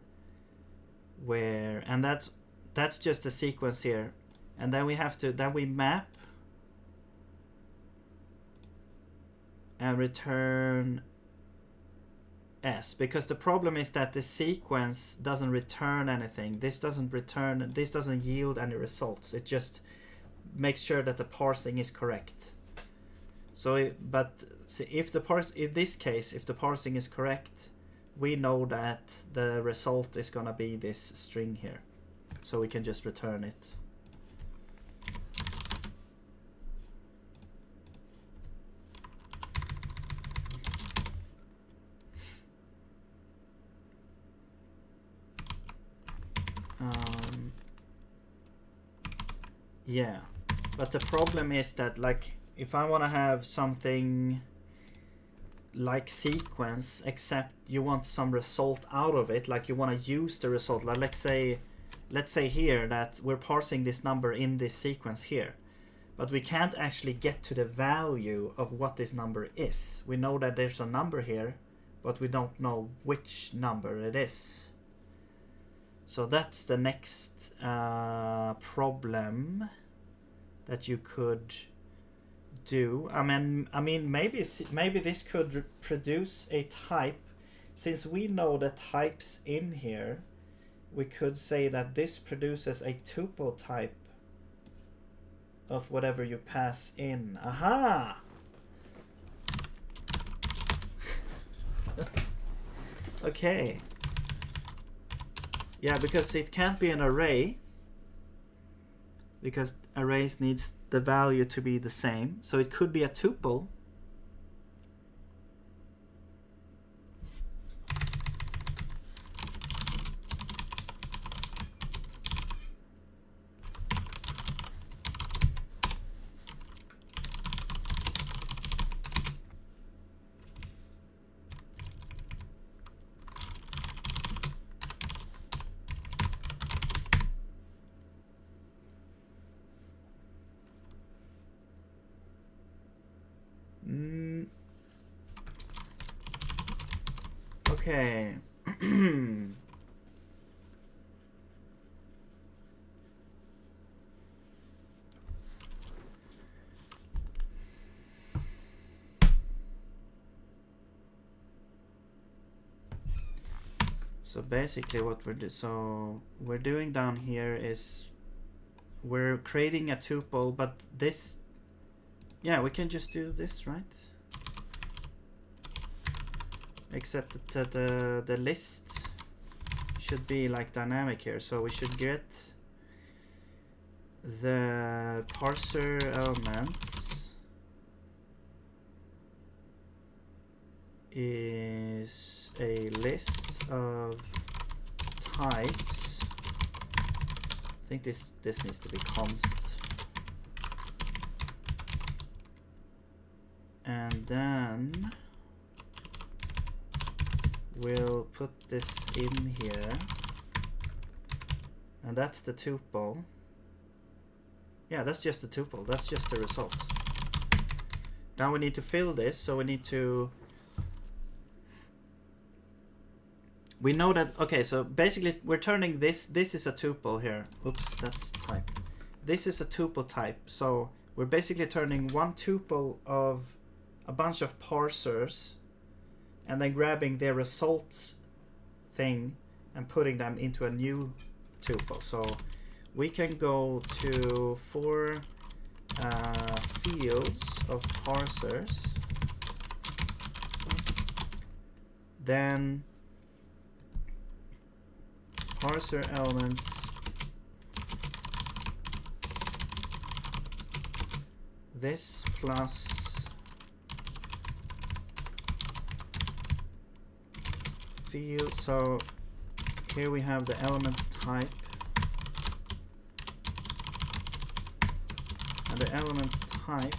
and that's just a sequence here. And then we map and return S, because the problem is that the sequence doesn't return anything. This doesn't yield any results. It just makes sure that the parsing is correct. So in this case, if the parsing is correct, we know that the result is gonna be this string here, so we can just return it. Yeah, but the problem is that, like, if I want to have something like sequence, except you want some result out of it, like you want to use the result, like let's say here that we're parsing this number in this sequence here, but we can't actually get to the value of what this number is. We know that there's a number here, but we don't know which number it is. So that's the next problem that you could do. I mean, maybe this could produce a type. Since we know the types in here, we could say that this produces a tuple type of whatever you pass in. Aha! Okay. Yeah, because it can't be an array, because arrays needs the value to be the same. So it could be a tuple. Okay. So basically what we're doing down here is we're creating a tuple, but this, yeah, we can just do this, right? Except that the list should be like dynamic here, so we should get the parser elements is a list of types. I think this needs to be const, and then we'll put this in here, and that's the tuple. Yeah, that's just the tuple. That's just the result. Now we need to fill this, so we need to. We know that. Okay, so basically we're turning this. This is a tuple here. Oops, that's type. This is a tuple type. So we're basically turning one tuple of a bunch of parsers, and then grabbing their results thing and putting them into a new tuple. So we can go to for fields of parsers, then parser elements this plus field. So here we have the element type, and the element type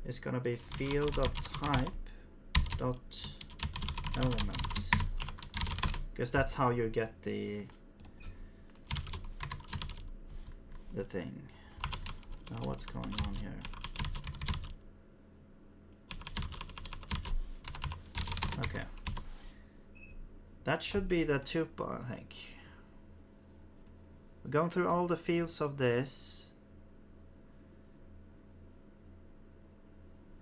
is going to be field.type dot elements, because that's how you get the thing. Now what's going on here? Okay. That should be the tuple, I think. We're going through all the fields of this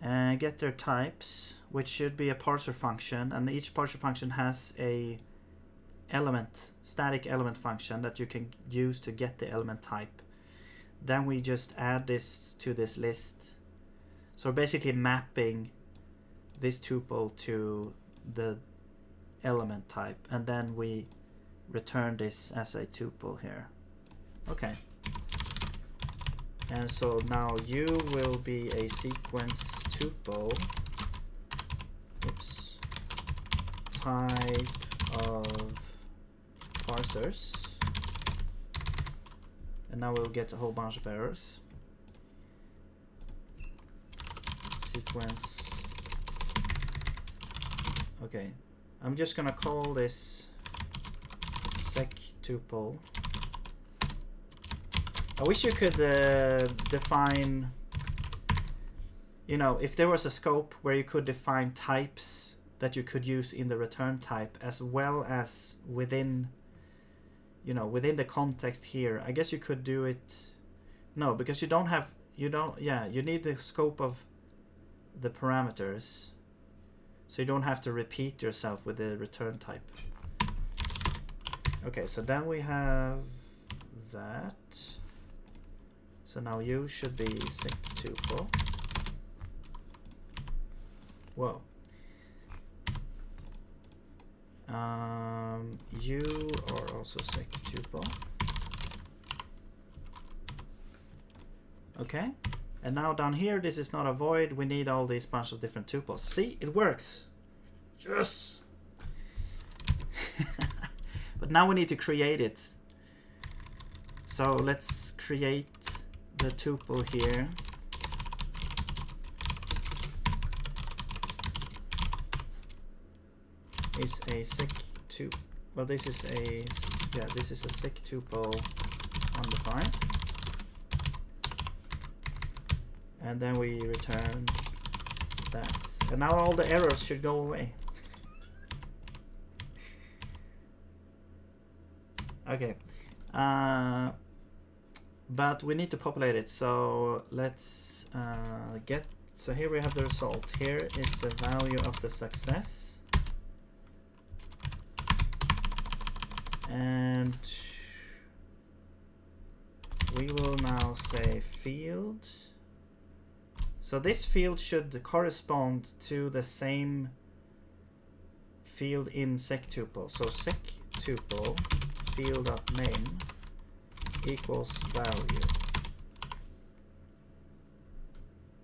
and get their types, which should be a parser function, and each parser function has a static element function that you can use to get the element type. Then we just add this to this list. So we're basically mapping this tuple to the element type, and then we return this as a tuple here. Okay. And so now U will be a sequence tuple. Oops. Type of parsers. And now we'll get a whole bunch of errors. Sequence. Okay. I'm just gonna call this sec tuple I wish you could define, you know, if there was a scope where you could define types that you could use in the return type as well as within, you know, within the context here. I guess you could do it. No, because you don't have, you don't, yeah, you need the scope of the parameters. So you don't have to repeat yourself with the return type. Okay, so then we have that. So now you should be sec tuple. Whoa. You are also sec tuple. Okay. And now down here, this is not a void. We need all these bunch of different tuples. See, it works. Yes. But now we need to create it. So let's create the tuple here. Is a sec tuple. Well, this is a, yeah, this is a sec tuple undefined. And then we return that. And now all the errors should go away. Okay. But we need to populate it. So let's get, so here we have the result. Here is the value of the success. And we will now say field. So this field should correspond to the same field in sec tuple. So sec tuple field.name equals value.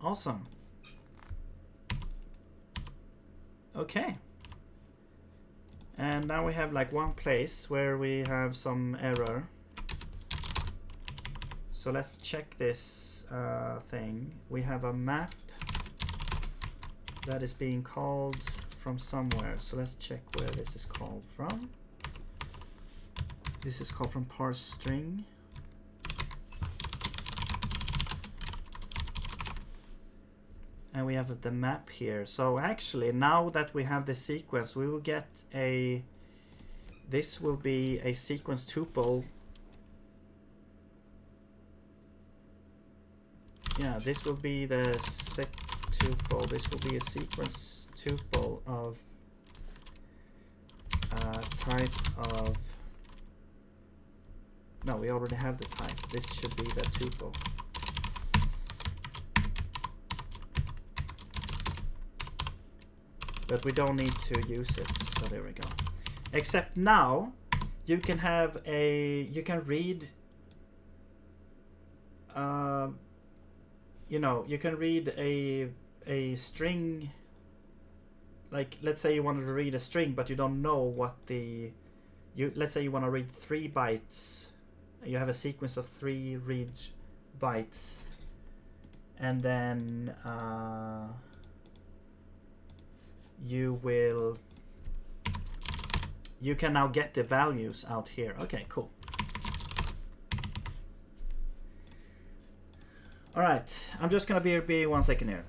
Awesome. Okay. And now we have like one place where we have some error. So let's check this thing. We have a map that is being called from somewhere. So let's check where this is called from. This is called from parse string. And we have the map here. So actually, now that we have the sequence, we will get a, this will be a sequence tuple. Yeah, this will be the sec tuple. This will be a sequence tuple of type of, no, we already have the type. This should be the tuple. But we don't need to use it, so there we go. Except now, you can have a, you can read, you know, you can read a string, like let's say you wanted to read a string, but you don't know what the, let's say you want to read 3 bytes. You have a sequence of 3 read bytes, and then you can now get the values out here. Okay, cool. All right, I'm just gonna be 1 second here.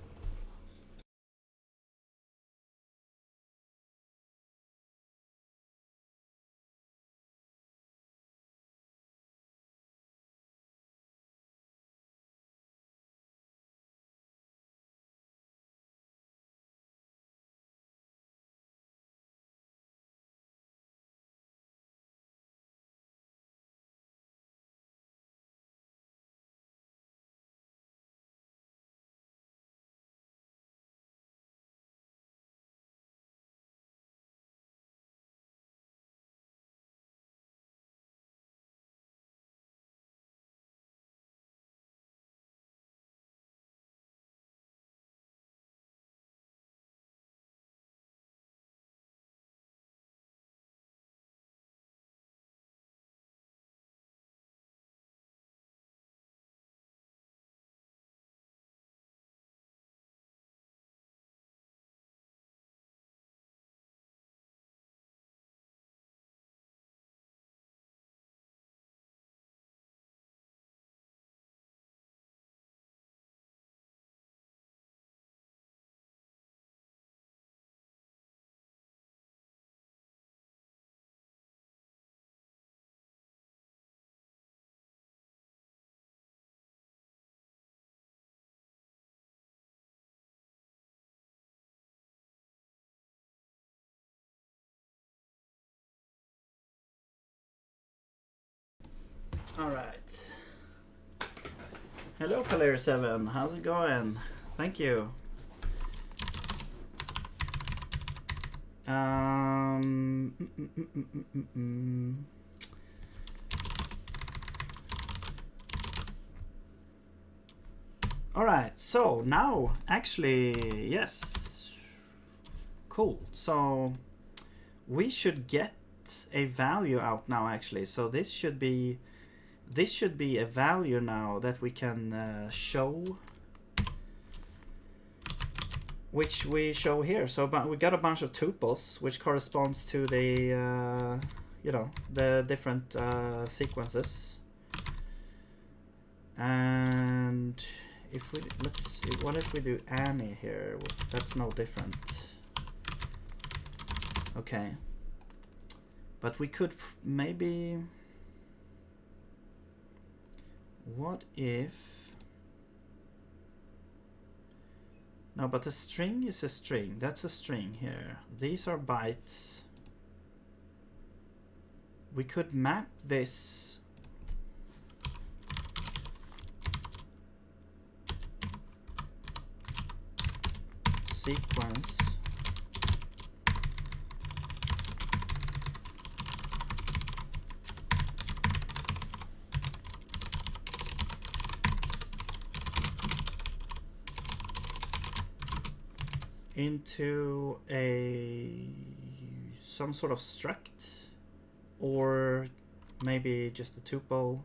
All right. Hello, Palayer7. How's it going? Thank you. All right. So now, actually, yes. Cool. So we should get a value out now. Actually, so this should be a value now that we can show, which we show here. So but we got a bunch of tuples which corresponds to the you know, the different sequences. And if we, let's see, what if we do Annie here? That's no different. Okay, but we could maybe, what if, no, but a string is a string. That's a string here. These are bytes. We could map this sequence into some sort of struct, or maybe just a tuple,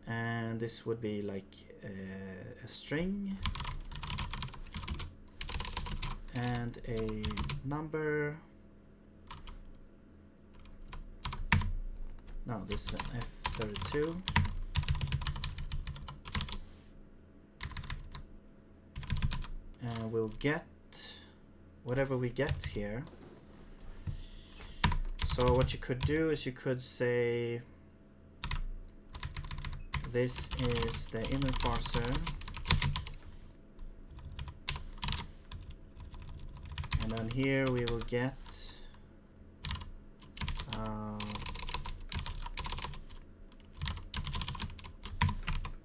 and this would be like a string and a number. No, this is an F32. And we'll get whatever we get here. So what you could do is you could say this is the inner parser, and then here we will get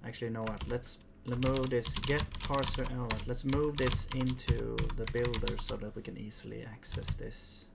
actually, you know what, let's move this get parser element. Let's move this into the builder so that we can easily access this.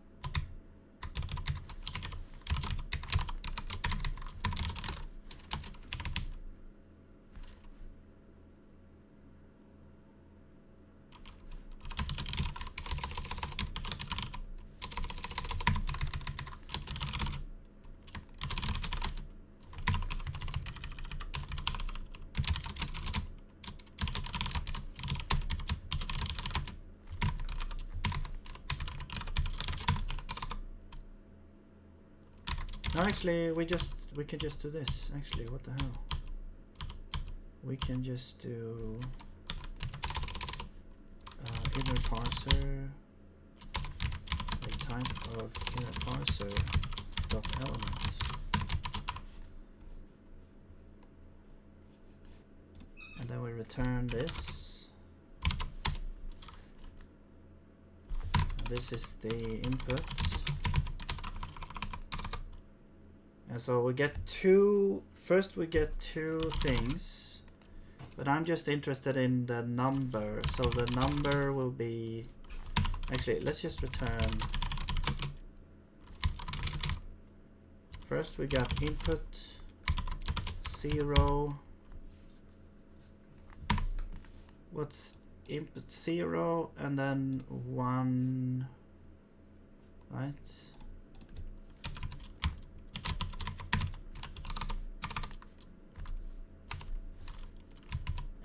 No, actually, we can just do this. Actually, what the hell? We can just do inner parser, a type of inner parser dot elements, and then we return this. And this is the input. And so we get first we get two things, but I'm just interested in the number. So the number will be, actually, let's just return. First we got input 0. What's input 0 and then 1, right?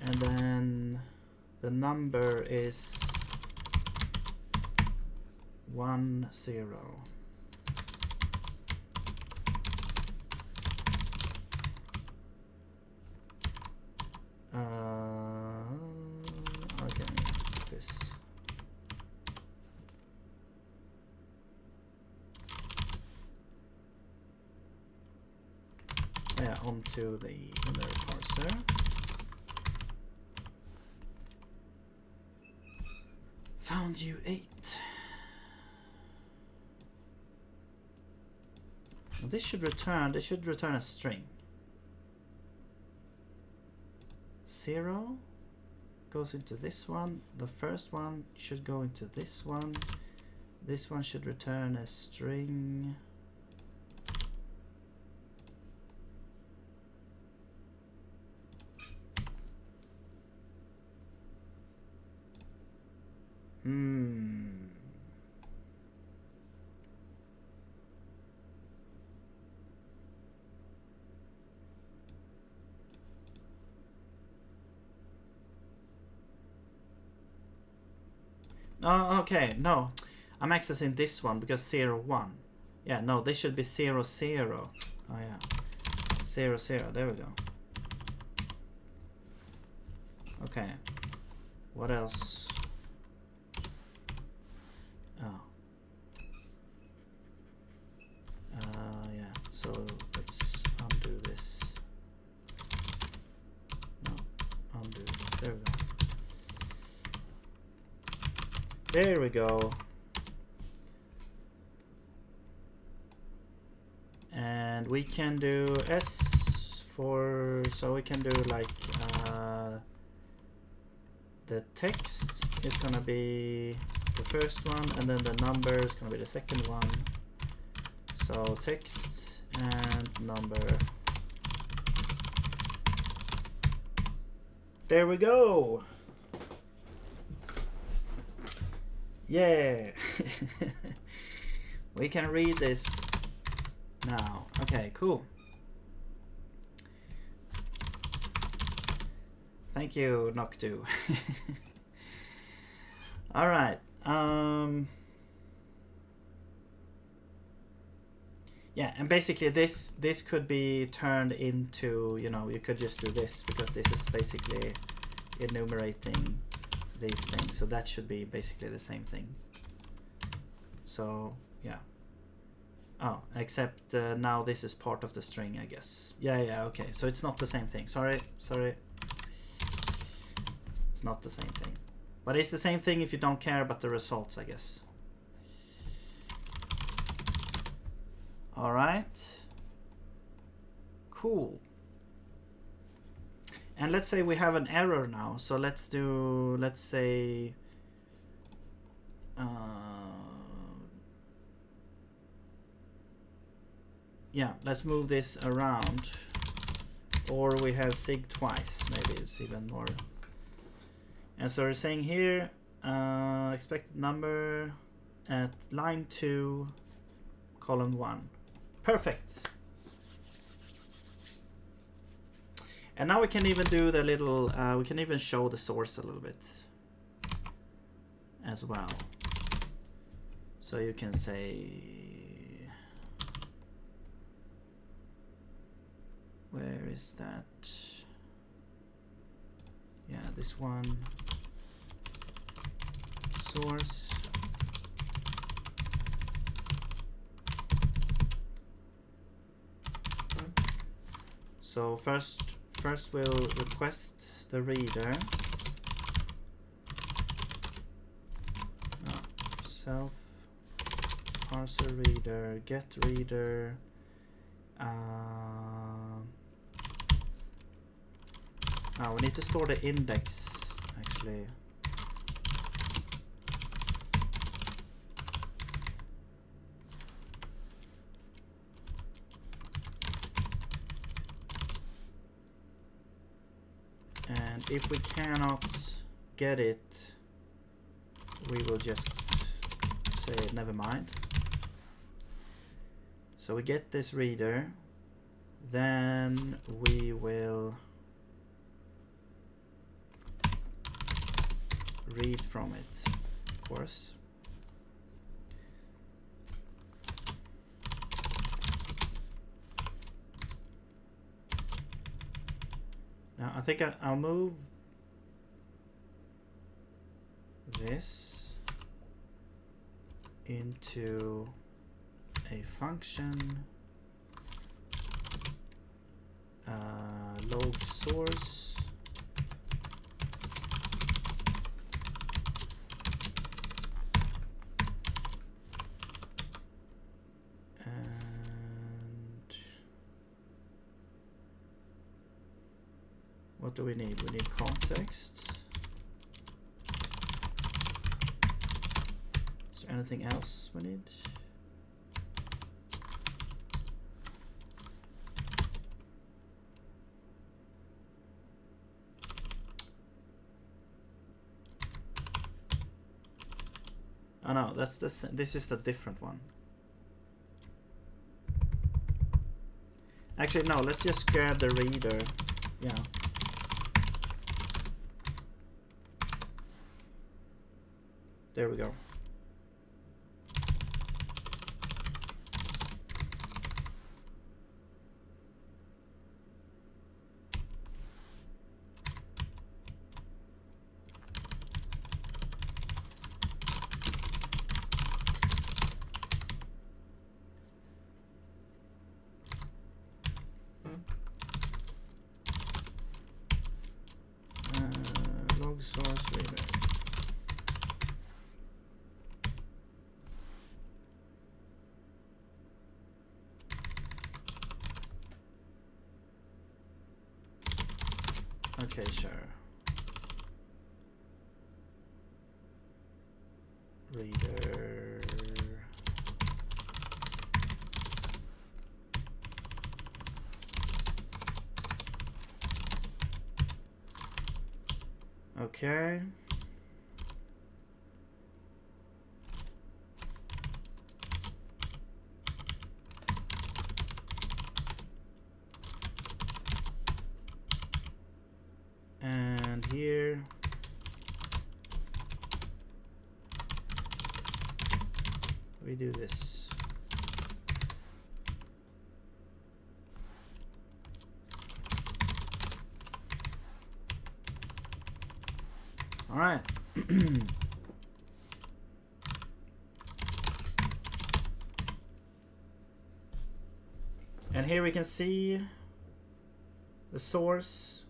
And then the number is 1, 0. Okay, this. Yeah, onto the inner parser. Found you 8. this should return a string. 0 goes into this one. The first one should go into this one. This one should return a string. Oh, okay, no. I'm accessing this one because 0, 1. Yeah, no, this should be 0, 0. Oh, yeah. 0, 0. There we go. Okay. What else? Oh. Yeah, so let's undo this. No, undo. There we go. There we go. And we can do S for, so we can do like the text is gonna be the first one, and then the number is gonna be the second one. So text and number. There we go. Yeah. We can read this now. Okay, cool. Thank you, Noctu. All right. Yeah, and basically this could be turned into, you know, you could just do this because this is basically enumerating these things. So that should be basically the same thing. So yeah. Oh, except now this is part of the string, I guess. Yeah, okay. So it's not the same thing. Sorry. It's not the same thing. But it's the same thing if you don't care about the results, I guess. All right. Cool. And let's say we have an error now. So let's say yeah, let's move this around. Or we have sig twice, maybe it's even more. And so we're saying here, expected number at line 2, column 1. Perfect. And now we can even do the little, we can even show the source a little bit as well. So you can say, where is that? Yeah, this one, source. So first we'll request the reader. Self parser reader, get reader. We need to store the index actually. And if we cannot get it, we will just say never mind. So we get this reader, then we will read from it, of course. Now I think I'll move this into a function, load source, and what do we need? We need context. Is there anything else we need? Oh no, that's this is the different one. Actually, no, let's just grab the reader. Yeah. There we go. Log source reader. Okay, sure. Reader. Okay. And here we do this. All right. And here we can see the source.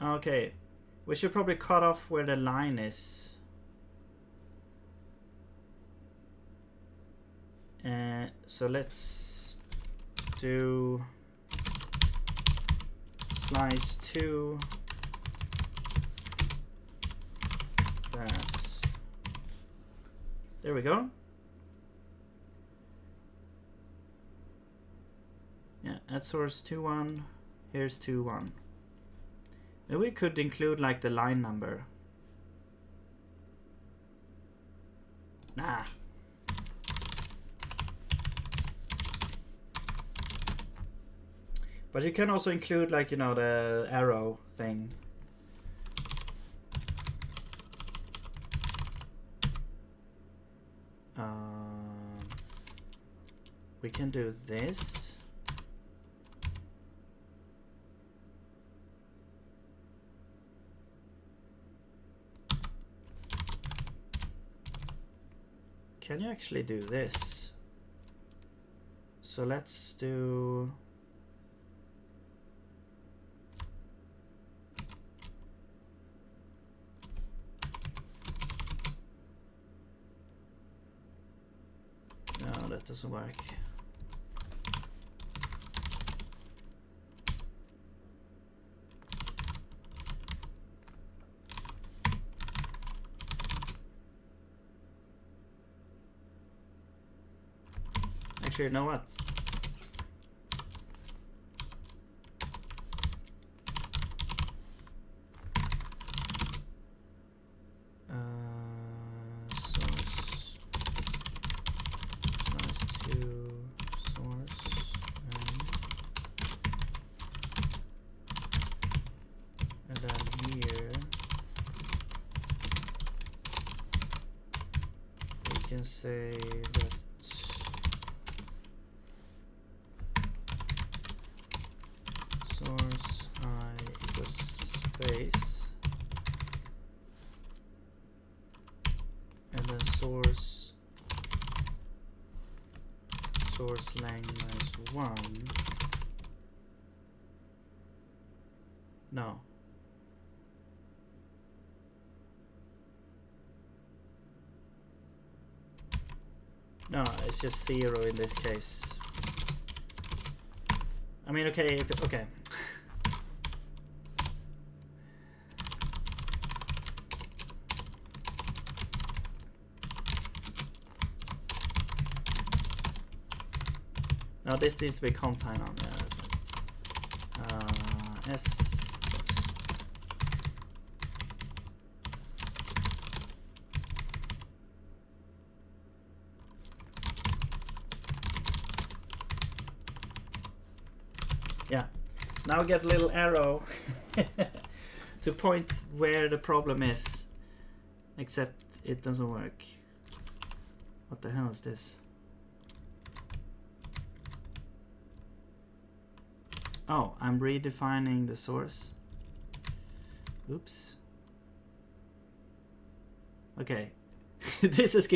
Okay, we should probably cut off where the line is. So let's do slice 2. That. There we go. Yeah, at source 2.1. Here's 2.1. And we could include like the line number. Nah. But you can also include like, you know, the arrow thing. We can do this. Can you actually do this? So let's do no, that doesn't work. Actually, you know what? Say that source I equals space, and then source length minus 1. No. No, it's just 0 in this case. I mean, okay, okay. No, this needs to be contain on. Yeah, that's right. S. Yeah. Now we get a little arrow to point where the problem is. Except it doesn't work. What the hell is this? Oh, I'm redefining the source. Oops. Okay. This is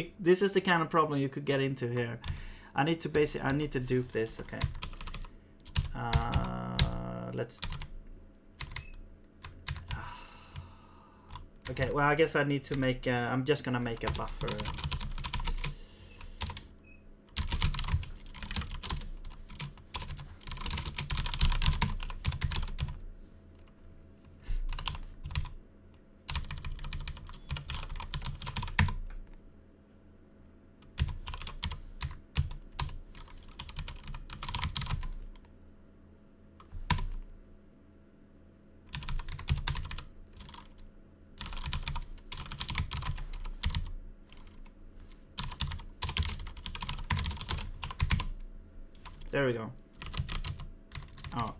the kind of problem you could get into here. I need to dupe this. Okay. Let's. Okay. Well, I guess I need to make. I'm just gonna make a buffer. There we go. Oh.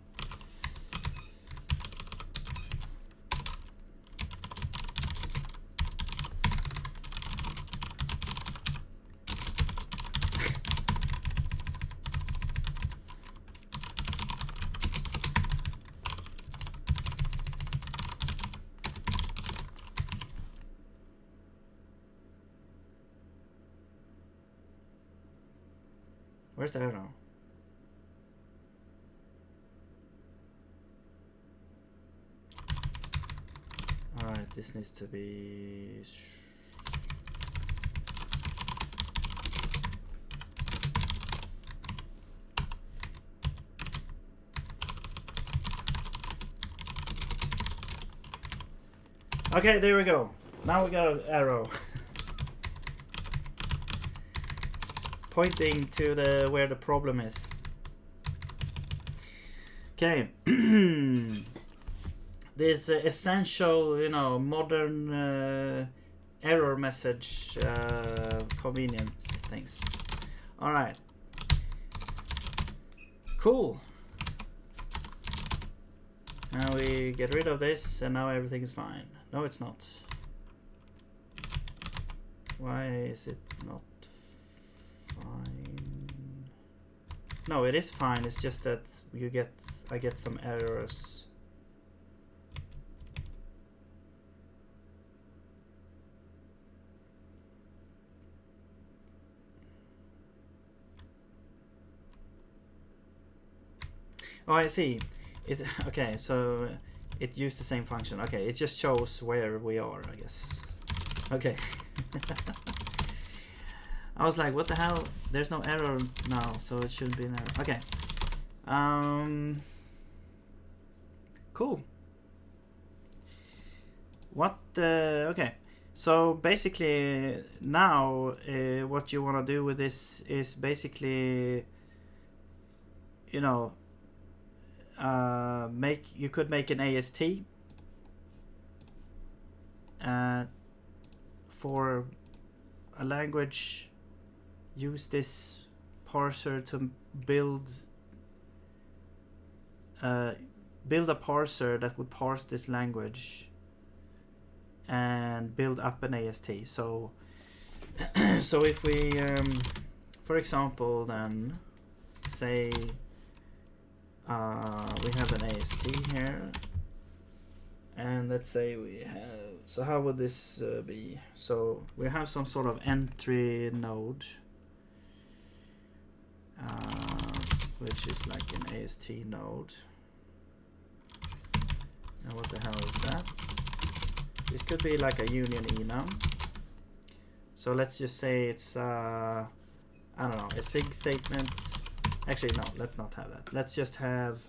Where's the arrow? Alright, this needs to be... Okay, there we go. Now we got an arrow. Pointing to where the problem is. Okay. This essential, modern error message convenient things. All right. Cool. Now we get rid of this, and now everything is fine. No, it's not. Why is it not fine? No, it is fine. It's just that I get some errors. Oh, I see. Is okay. So it used the same function. Okay, it just shows where we are, I guess. Okay. I was like, what the hell? There's no error now, so it shouldn't be an error. Okay. Cool. Okay. So basically now what you want to do with this is basically, you could make an AST for a language. Use this parser to build a parser that would parse this language and build up an AST. So so if we for example then say we have an AST here, and let's say we have, so how would this be? So we have some sort of entry node, which is like an AST node. And what the hell is that? This could be like a union enum. So let's just say it's I don't know, a sig statement. Actually, no, let's not have that. Let's just have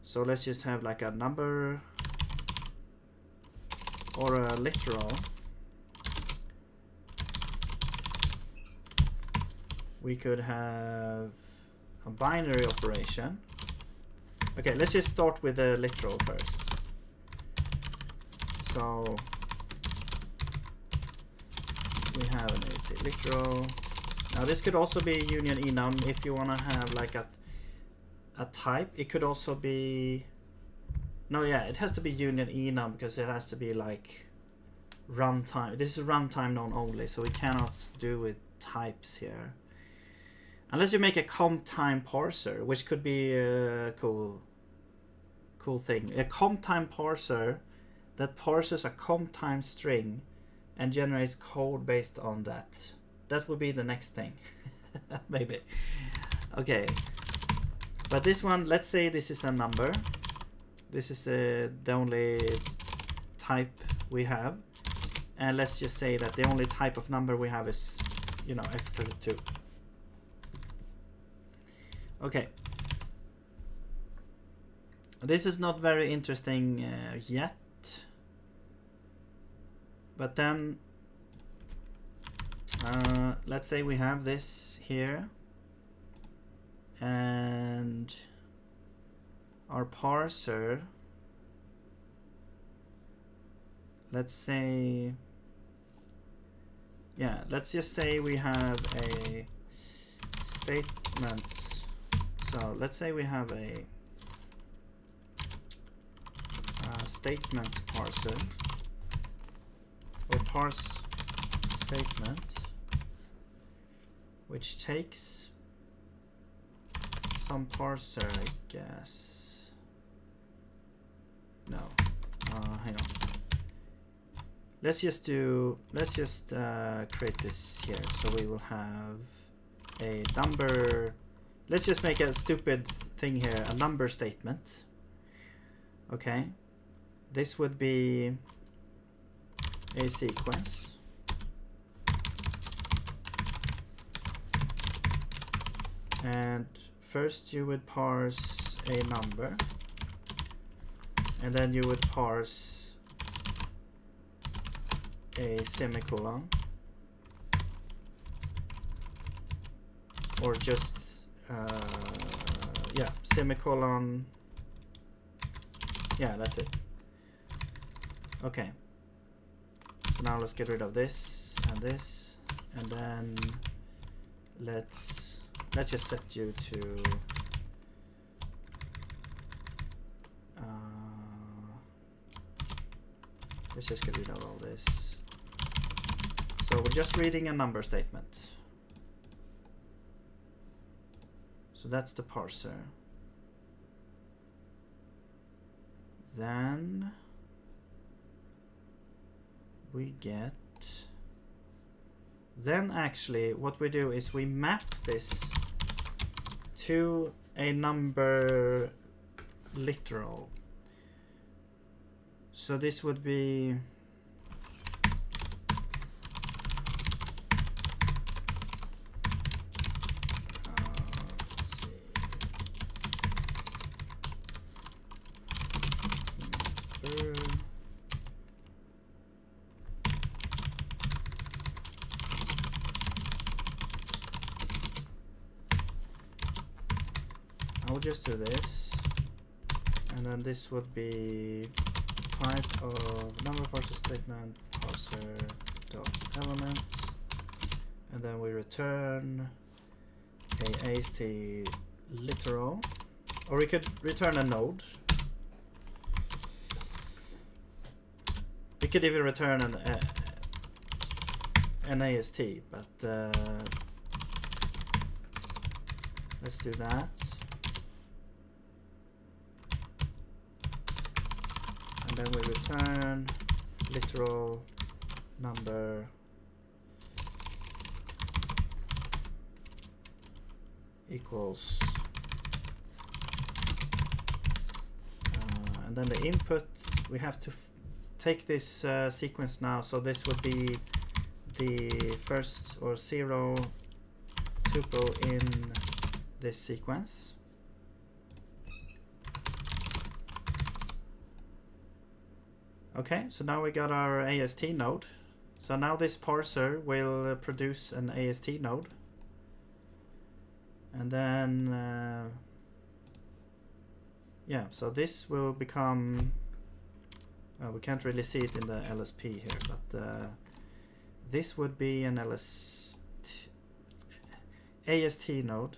so let's just have like a number or a literal We could have a binary operation. Okay, let's just start with the literal first. So we have an AST literal. Now this could also be union enum if you want to have like a type. It could also be, no, yeah, it has to be union enum because it has to be like runtime. This is runtime known only, so we cannot do with types here. Unless you make a comp time parser, which could be a cool thing. A comp time parser that parses a comp time string and generates code based on that. That would be the next thing. Maybe. Okay. But this one, let's say this is a number. This is the only type we have. And let's just say that the only type of number we have is, you know, F32. Okay. This is not very interesting yet. But then, let's say we have this here. And our parser, let's say, yeah, let's just say we have a statement. So let's say we have a statement parser, or parse statement, which takes some parser, I guess. No, hang on. Let's just create this here. So we will have a number. Let's just make a stupid thing here, a number statement. Okay, this would be a sequence. And first you would parse a number, and then you would parse a semicolon, or just yeah, semicolon. Yeah, that's it. Okay. So now let's get rid of this, and then let's just set you to let's just get rid of all this. So we're just reading a number statement. So that's the parser. Then we get, then actually what we do is we map this to a number literal. So this would be let's see. I'll just do this, and then this would be type of number parser statement parser dot element, and then we return a AST literal, or we could return a node. We could even return an AST, but let's do that. And then we return literal number equals, and then the input, we have to take this sequence now. So this would be the first or 0 tuple in this sequence. Okay, so now we got our AST node. So now this parser will produce an AST node. And then yeah, so this will become, we can't really see it in the LSP here, but this would be an AST node.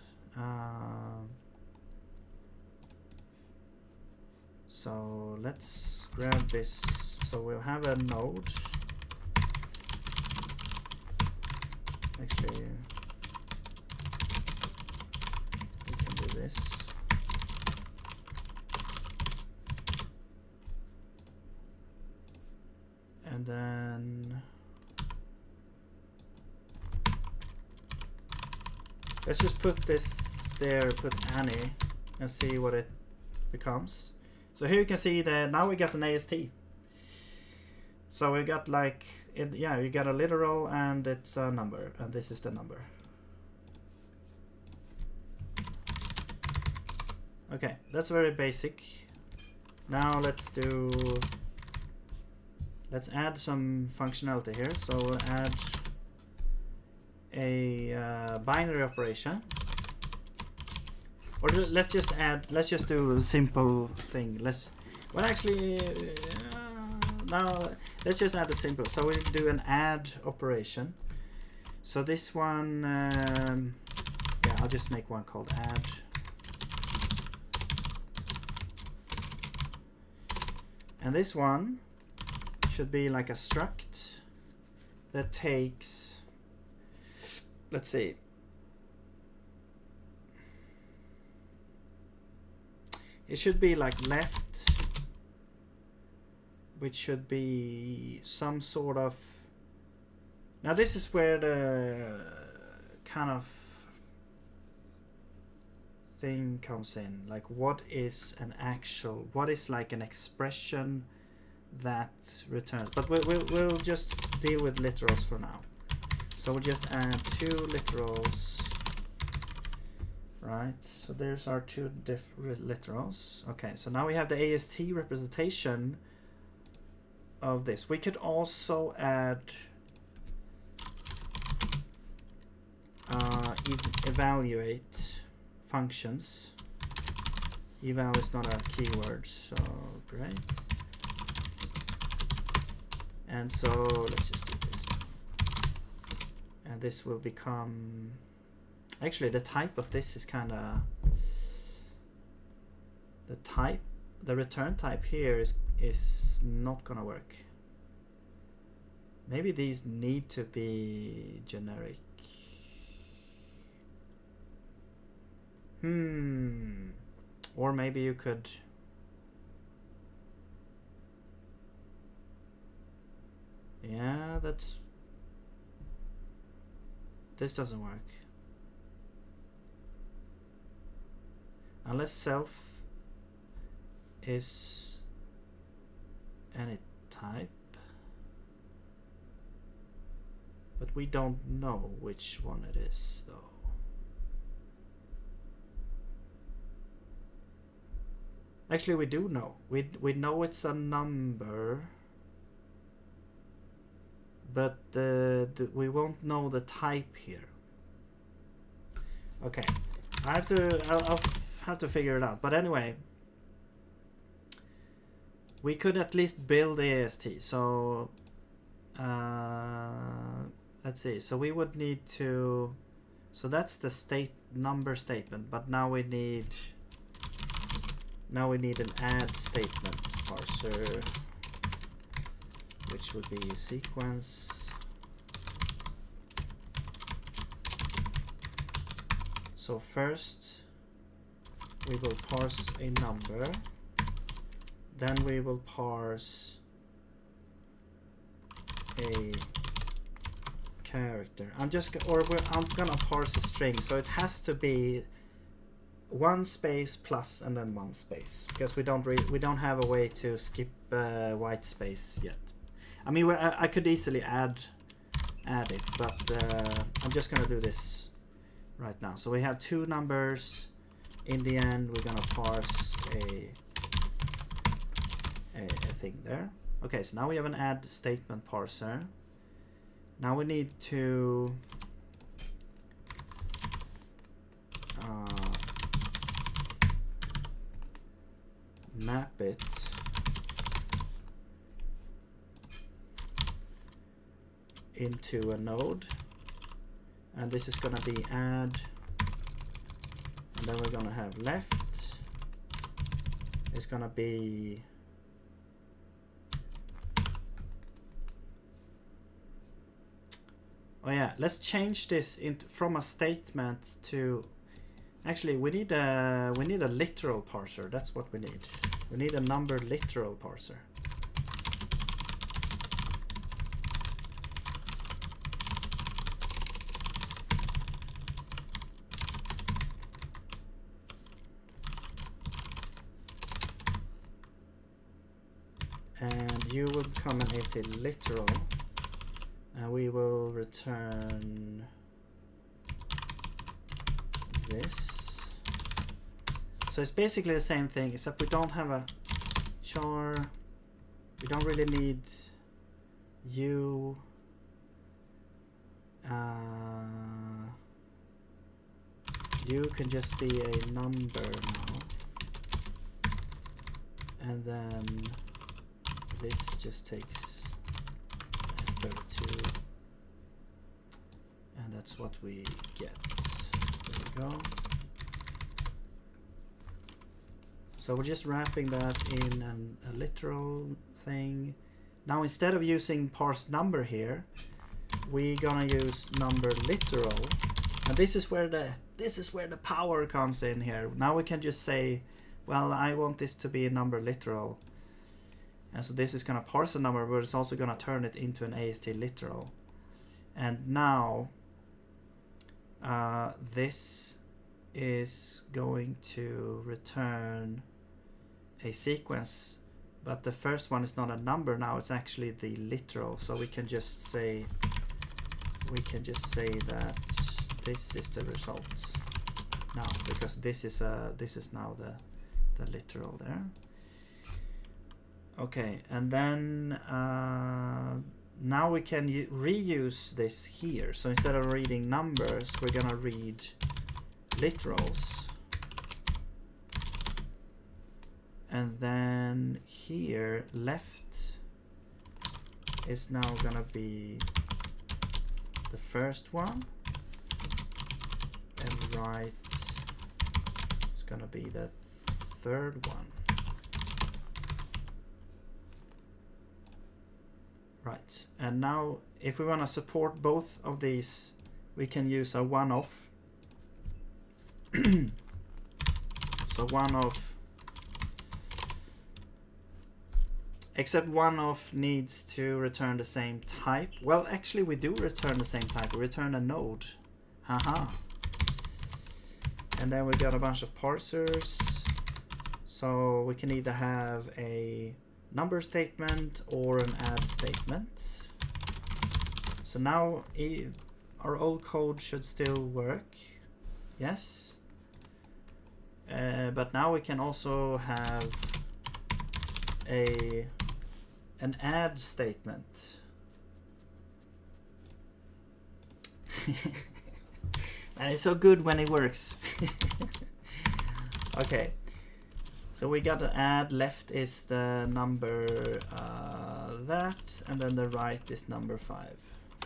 So let's grab this. So we'll have a node. Actually, we can do this. And then let's just put this there, put Annie, and see what it becomes. So here you can see that now we got an AST. So we got like, yeah, you got a literal and it's a number, and this is the number. Okay, that's very basic. Now let's add some functionality here. So we'll add a binary operation. Or let's just do a simple thing. Now let's just add a simple. So we do an add operation. So this one, yeah, I'll just make one called add. And this one should be like a struct that takes, let's see, it should be like left, which should be some sort of, now this is where the kind of thing comes in, like what is like an expression that returns, but we'll just deal with literals for now. So we'll just add 2 literals. Right, so there's our 2 literals. Okay, so now we have the AST representation of this. We could also add evaluate functions. Eval is not a keyword, so great. And so let's just do this. And this will become, actually the type of this is kind of, the return type here is not gonna work. Maybe these need to be generic. Or maybe you could, yeah, this doesn't work. Unless self is any type. But we don't know which one it is though. Actually we do know. We know it's a number. But we won't know the type here. Okay. I'll have to figure it out. But anyway, we could at least build the AST. So let's see. So we would need to, so that's the number statement, but now we need an add statement parser, which would be sequence. So first we will parse a number, then we will parse a character. I'm gonna parse a string, so it has to be 1 space plus and then 1 space, because we don't have a way to skip white space yet. I mean, I could easily add it, but I'm just gonna do this right now. So we have 2 numbers. In the end, we're gonna parse a thing there. Okay, so now we have an add statement parser. Now we need to map it into a node, and this is going to be add, and then we're going to have left. It's going to be oh yeah, let's change this into from a statement to, actually we need a literal parser. That's what we need. We need a number literal parser. And you will come and hit it literal, and we will return this. So it's basically the same thing, except we don't have a char. We don't really need you. You can just be a number now, and then this just takes 32, and that's what we get. There we go. So we're just wrapping that in a literal thing. Now instead of using parse number here, we're gonna use number literal, and this is where the power comes in here. Now we can just say, well, I want this to be a number literal. And so this is going to parse a number, but it's also going to turn it into an AST literal. And now this is going to return a sequence, but the first one is not a number now, it's actually the literal. So we can just say that this is the result now, because this is now the literal there. Okay, and then now we can reuse this here. So instead of reading numbers, we're gonna read literals. And then here, left is now gonna be the first one, and right is gonna be the third one. Right, and now if we want to support both of these, we can use a one-off. So one-off, except one-off needs to return the same type. Well, actually we do return the same type. We return a node. Haha. And then we got a bunch of parsers. So we can either have a number statement or an add statement. So now our old code should still work. Yes. But now we can also have an add statement. And it's so good when it works. Okay. So we got to add, left is the number that, and then the right is number 5.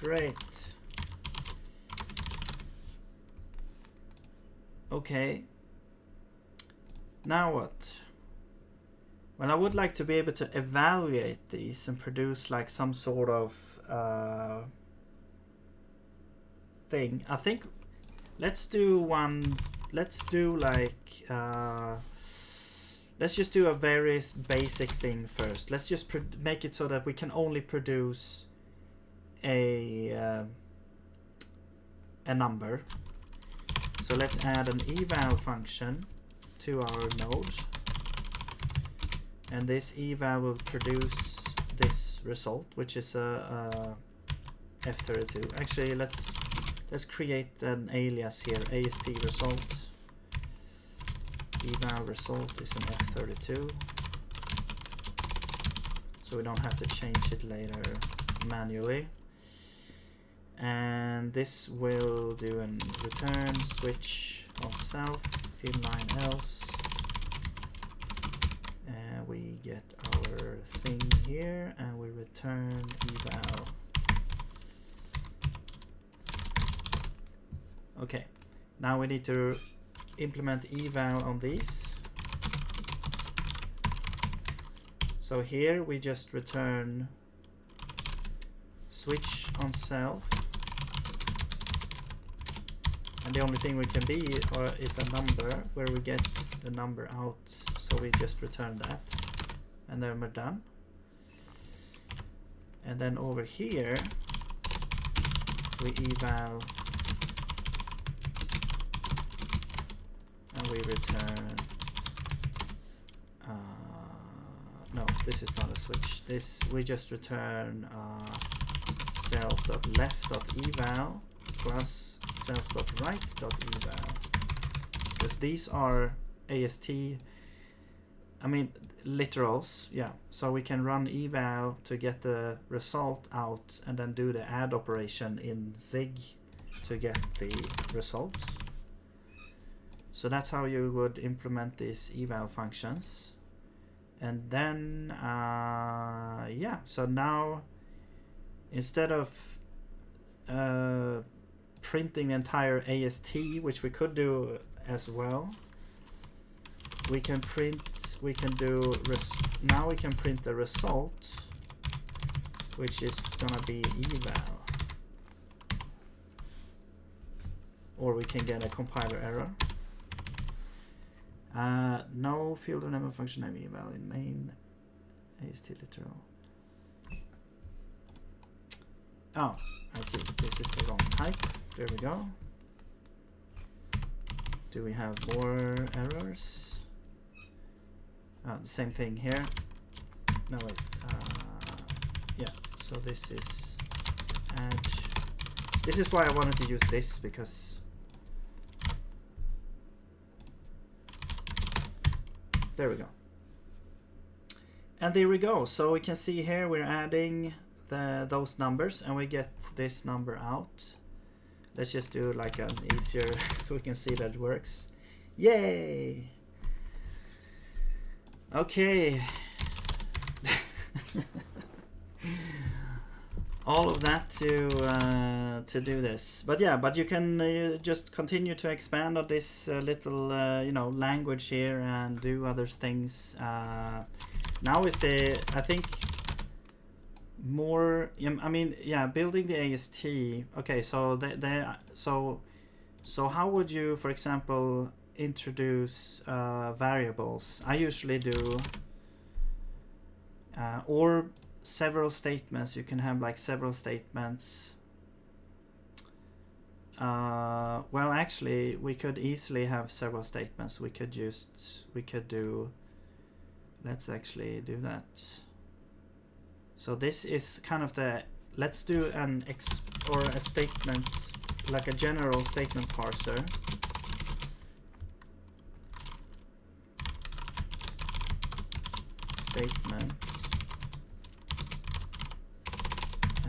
Great. Okay. Now what? Well, I would like to be able to evaluate these and produce like some sort of thing. I think let's do one. Let's do like. Let's just do a very basic thing first. Let's just make it so that we can only produce a number. So let's add an eval function to our node, and this eval will produce this result, which is a F32. Actually, let's create an alias here, AST result. Eval result is an F32, so we don't have to change it later manually. And this will do an return switch of self inline else, we get our thing here and we return eval. Okay, now we need to implement eval on these. So here we just return switch on self, and the only thing we can be is a number where we get the number out, so we just return that, and then we're done. And then over here we eval and we return no, this is not a switch. This we just return self.left.eval plus self.right.eval, because these are AST, I mean literals, yeah. So we can run eval to get the result out and then do the add operation in Zig to get the result. So that's how you would implement these eval functions. And then yeah, so now instead of printing the entire AST, which we could do as well, we can print, now we can print the result, which is gonna be eval, or we can get a compiler error. No field or name of function name eval in main AST literal. Oh, I see, this is the wrong type. There we go. Do we have more errors? The same thing here. No, wait. Yeah, so this is add. This is why I wanted to use this, because there we go. And there we go. So we can see here we're adding those numbers and we get this number out. Let's just do like an easier so we can see that it works. Yay! Okay. All of that to do this, but yeah, but you can just continue to expand on this little you know, language here and do other things. Now is the, I think, more, I mean, yeah, building the AST. Okay, so so how would you, for example, introduce variables? I usually do or several statements. You can have like several statements. Well, actually, we could easily have several statements. We could do, let's actually do that. So this is kind of the, let's do a statement, like a general statement parser. Statement.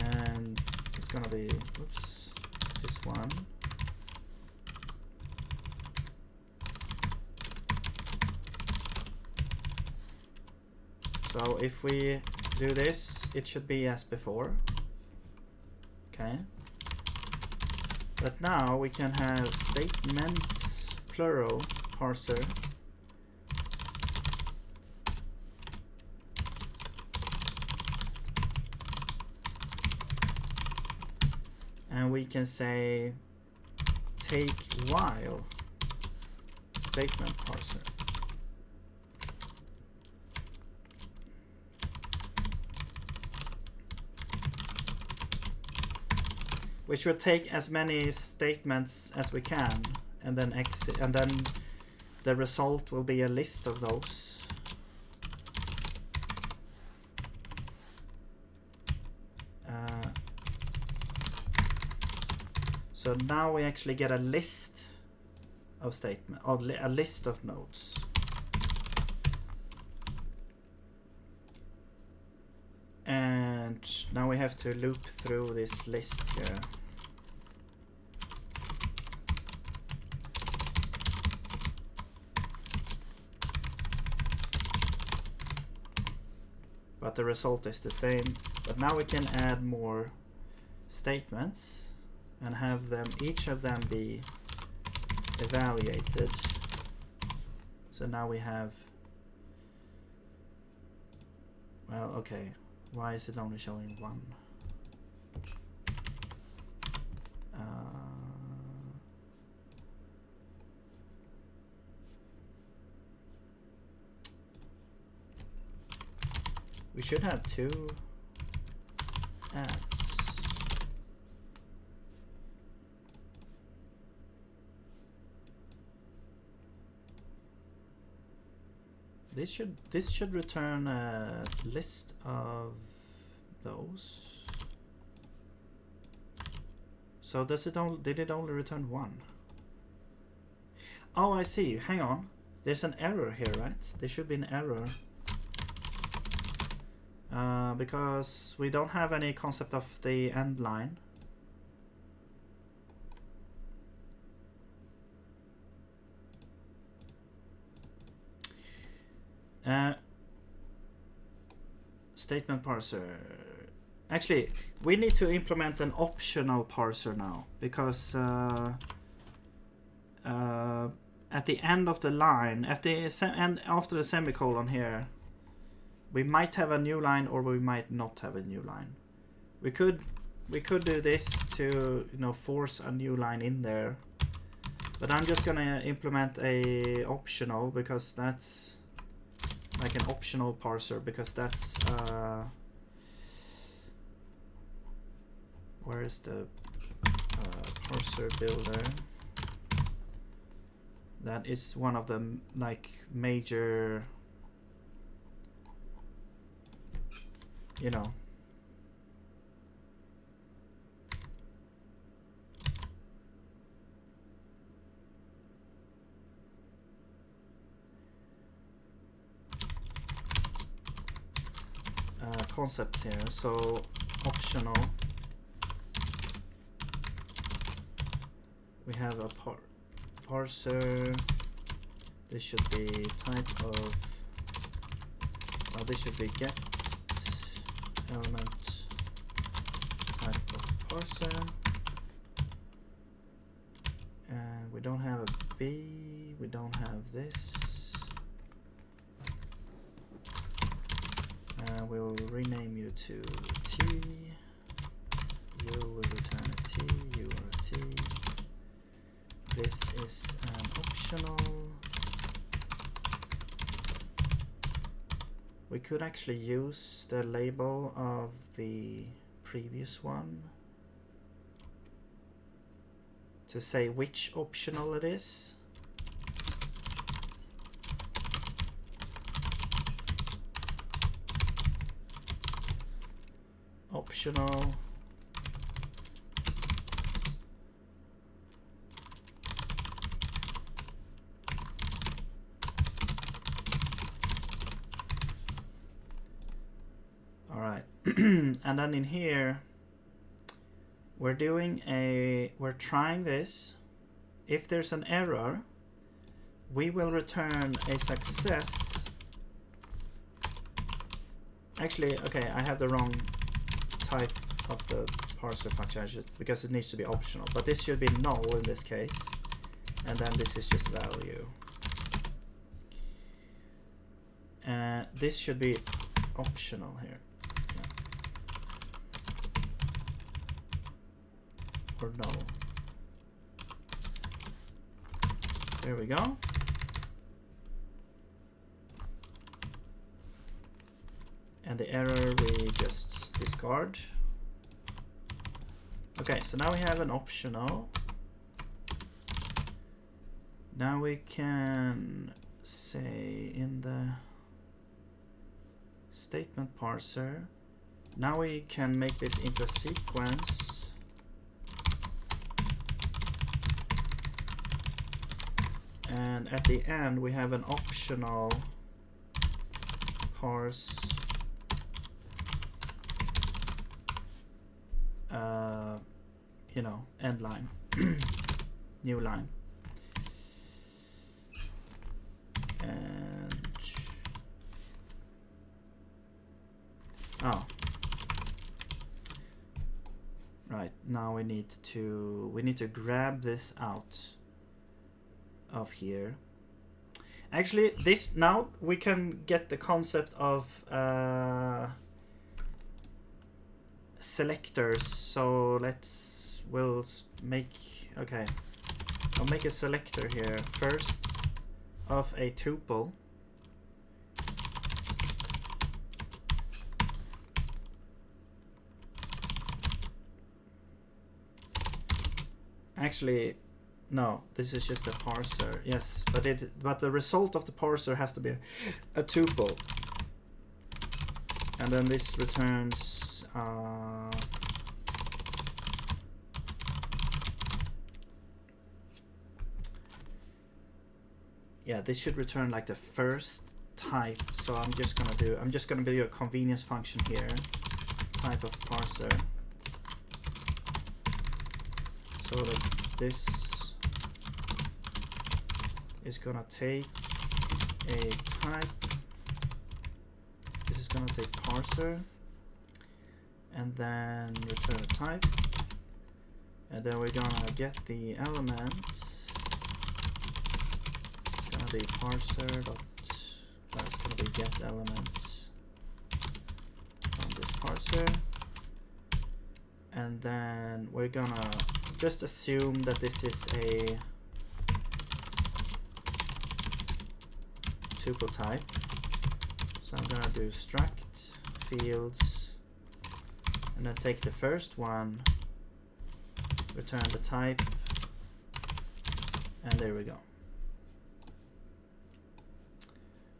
And it's gonna be, oops, this one. So if we do this, it should be as before. Okay. But now we can have statements plural parser. And we can say take while statement parser. Which will take as many statements as we can, and then exit, and then the result will be a list of those. So now we actually get a list of statement, or a list of nodes. And now we have to loop through this list here. but the result is the same. But now we can add more statements and have them, each of them be evaluated. So now we have, well, okay, why is it only showing one? We should have two ads. This should return a list of those. So does it only, did it only return one? Oh, I see. Hang on. There's an error here, right? There should be an error. Because we don't have any concept of the end line. Statement parser. Actually, we need to implement an optional parser now, because at the end of the line, after the semicolon here, we might have a new line or we might not have a new line. We could do this to, you know, force a new line in there, but I'm just gonna implement a optional, because that's like an optional parser, because that's where is the parser builder? That is one of the like major, you know, concepts here. So optional, we have a parser. This should be type of, well, this should be get element type of parser, and we don't have a B, we don't have this. We'll rename you to T. You will return a T. You are a T. This is an optional. We could actually use the label of the previous one to say which optional it is. Optional. All right. And then in here, we're trying this. If there's an error, we will return a success. Actually, okay, I have the wrong type of the parser function, because it needs to be optional, but this should be null in this case, and then this is just value. This should be optional here, yeah. Or null. There we go. And the error we just discard. Okay, so now we have an optional. Now we can say in the statement parser, now we can make this into a sequence. And at the end we have an optional parse you know, end line, new line, and Oh. Right, now we need to grab this out of here. Actually, this now we can get the concept of selectors. So we'll make, okay, I'll make a selector here first of a tuple. Actually, no, this is just a parser. Yes, but the result of the parser has to be a tuple, and then this returns yeah, this should return like the first type. So I'm just gonna do a convenience function here, type of parser, so that this is gonna take a type. This is gonna take parser and then return a type, and then we're gonna get the element. It's gonna be parser dot, that's gonna be get element from this parser, and then we're gonna just assume that this is a tuple type. So I'm gonna do struct fields and then take the first one, return the type, and there we go.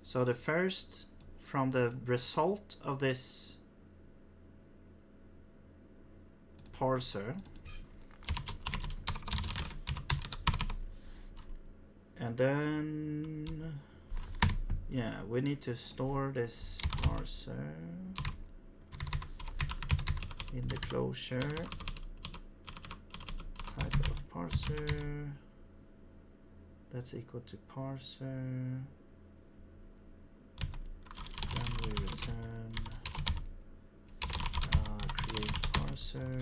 So the first, from the result of this parser, and then yeah, we need to store this parser in the closure, type of parser, that's equal to parser, then we return create parser,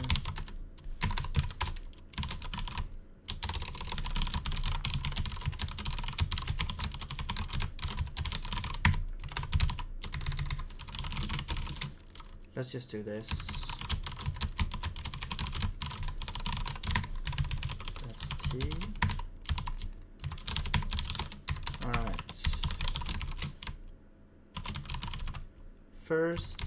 let's just do this. That's T. All right. First,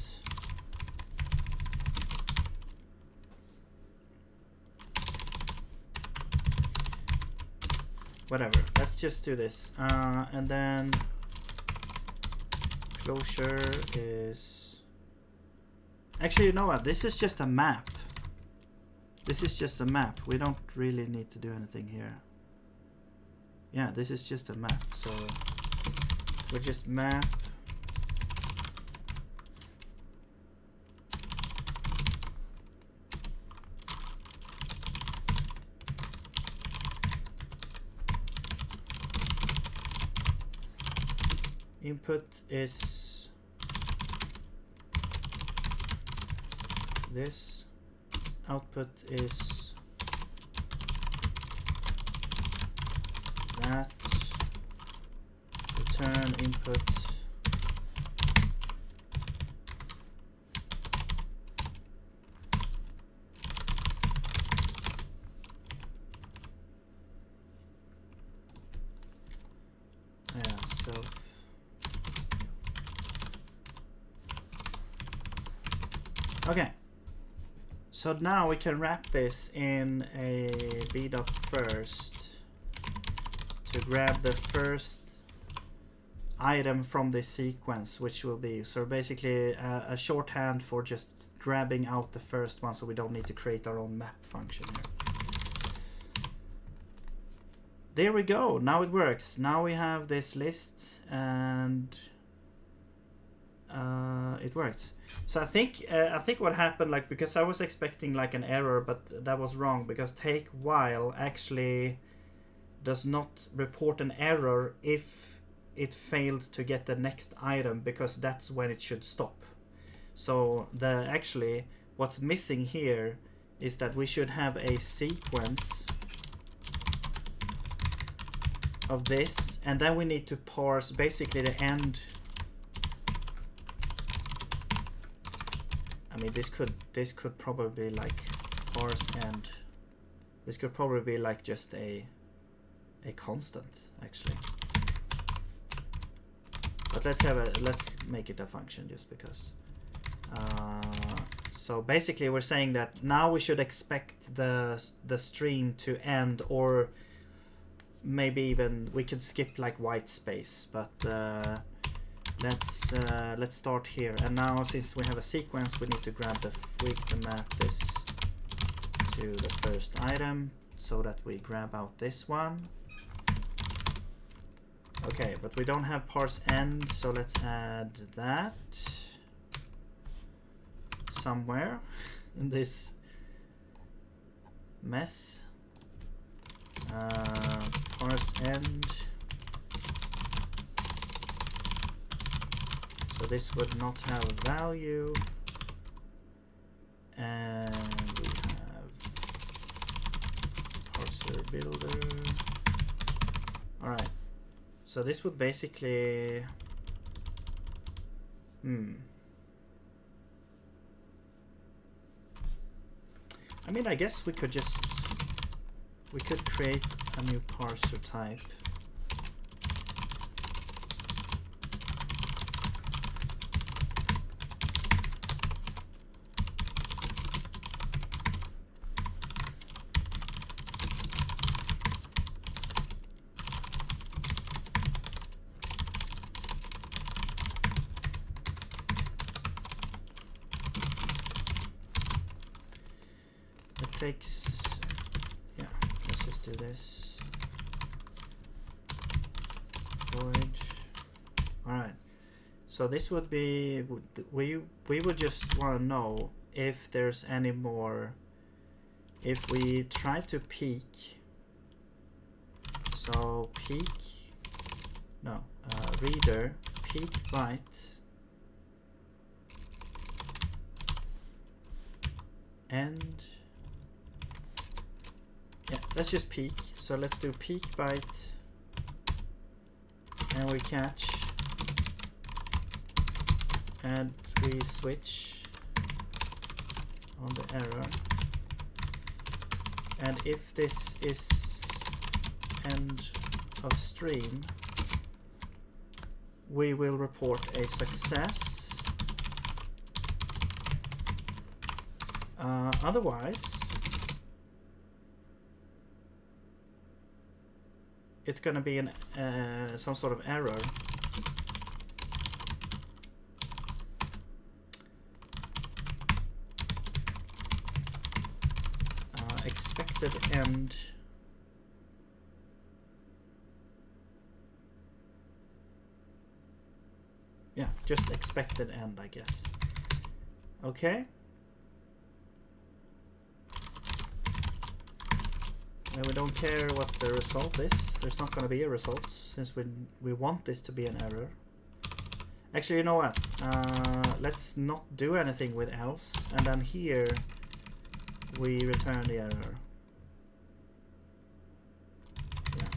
whatever. Let's just do this. And then closure is. Actually, you know what? This is just a map. This is just a map. We don't really need to do anything here. Yeah, this is just a map. So we just map input is this, output is that, return input self. Okay, so now we can wrap this in a b.first to grab the first item from this sequence, which will be, so basically a shorthand for just grabbing out the first one, so we don't need to create our own map function here. There we go, now it works. Now we have this list and it works. So I think what happened, like, because I was expecting like an error, but that was wrong, because take while actually does not report an error if it failed to get the next item, because that's when it should stop. So actually what's missing here is that we should have a sequence of this, and then we need to parse basically the end. I mean, this could probably like parse end. This could probably be like just a constant actually. But let's make it a function just because. So basically we're saying that now we should expect the stream to end, or maybe even we could skip like white space, but let's start here. And now since we have a sequence, we need to grab we can map this to the first item so that we grab out this one. Okay, but we don't have parse end, so let's add that somewhere in this mess. Parse end. So this would not have a value, and we have parser builder. All right. So this would basically, I mean, I guess we could create a new parser type. Takes, yeah, let's just do this. Void. All right. So this would be, we would just want to know if there's any more, if we try to peek. So peek, no, reader, peek byte. And yeah, let's just peek. So let's do peek byte, and we catch, and we switch on the error. And if this is end of stream, we will report a success. Otherwise, it's going to be an some sort of error. Expected end. Yeah, just expected end, I guess. Okay. And we don't care what the result is. There's not going to be a result since we want this to be an error. Actually, you know what? Let's not do anything with else, and then here we return the error. Yeah.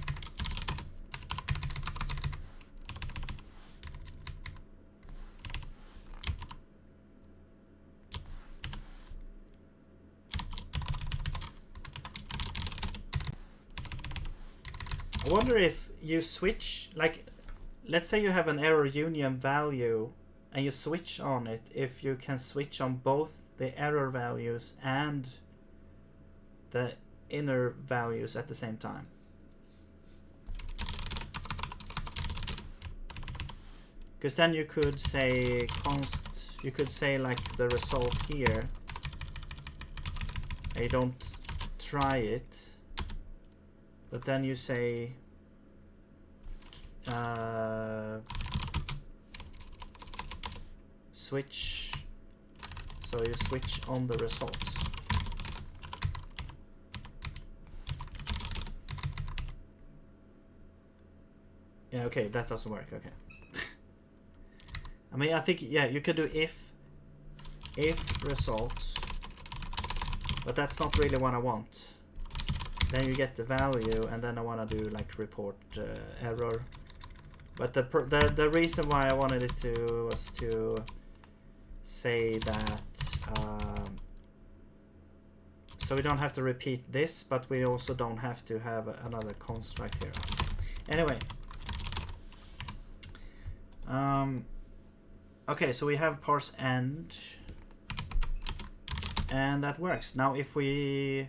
I wonder if you switch, like, let's say you have an error union value and you switch on it, if you can switch on both the error values and the inner values at the same time. Because then you could say you could say like the result here, and you don't try it, but then you say switch, so you switch on the result. Yeah, okay, that doesn't work. Okay. I mean, I think, yeah, you could do if, if result, but that's not really what I want. Then you get the value, and then I want to do like report error. But the reason why I wanted it to was to say that so we don't have to repeat this, but we also don't have to have another construct here. Anyway, okay, so we have parse end, and that works. Now if we,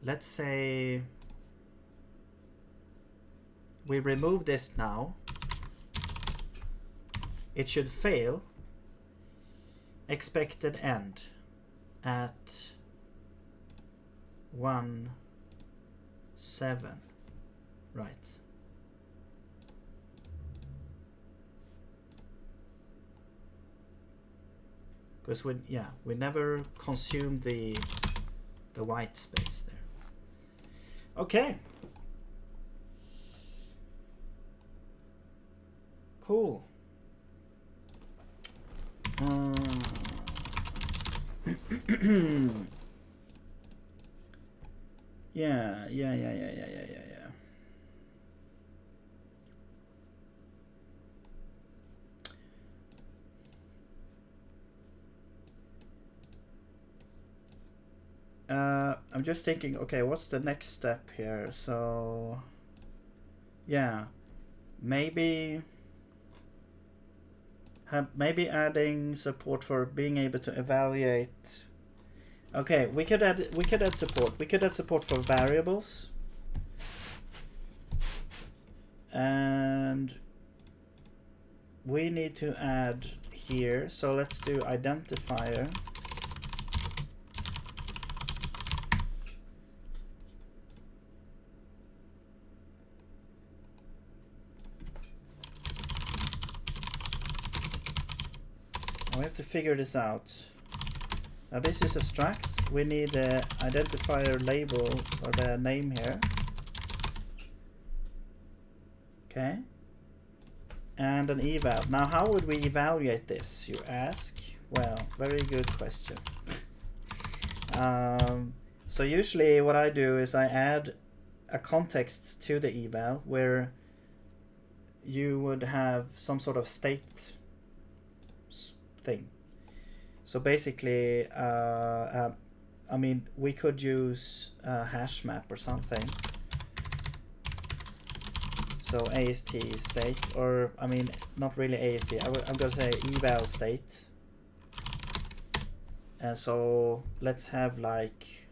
let's say we remove this now, it should fail expected end at 1, 7, right? Because we never consumed the white space there. Okay. Cool. Yeah. I'm just thinking, okay, what's the next step here? So, yeah, maybe adding support for being able to evaluate. Okay, we could add support. We could add support for variables, and we need to add here. So let's do identifier. We have to figure this out. Now this is a struct. We need an identifier label for the name here. Okay. And an eval. Now how would we evaluate this, you ask? Well, very good question. So usually what I do is I add a context to the eval where you would have some sort of state thing. So basically, I mean, we could use a hash map or something. So AST state, or I mean, not really AST. I'm gonna say eval state. And so let's have like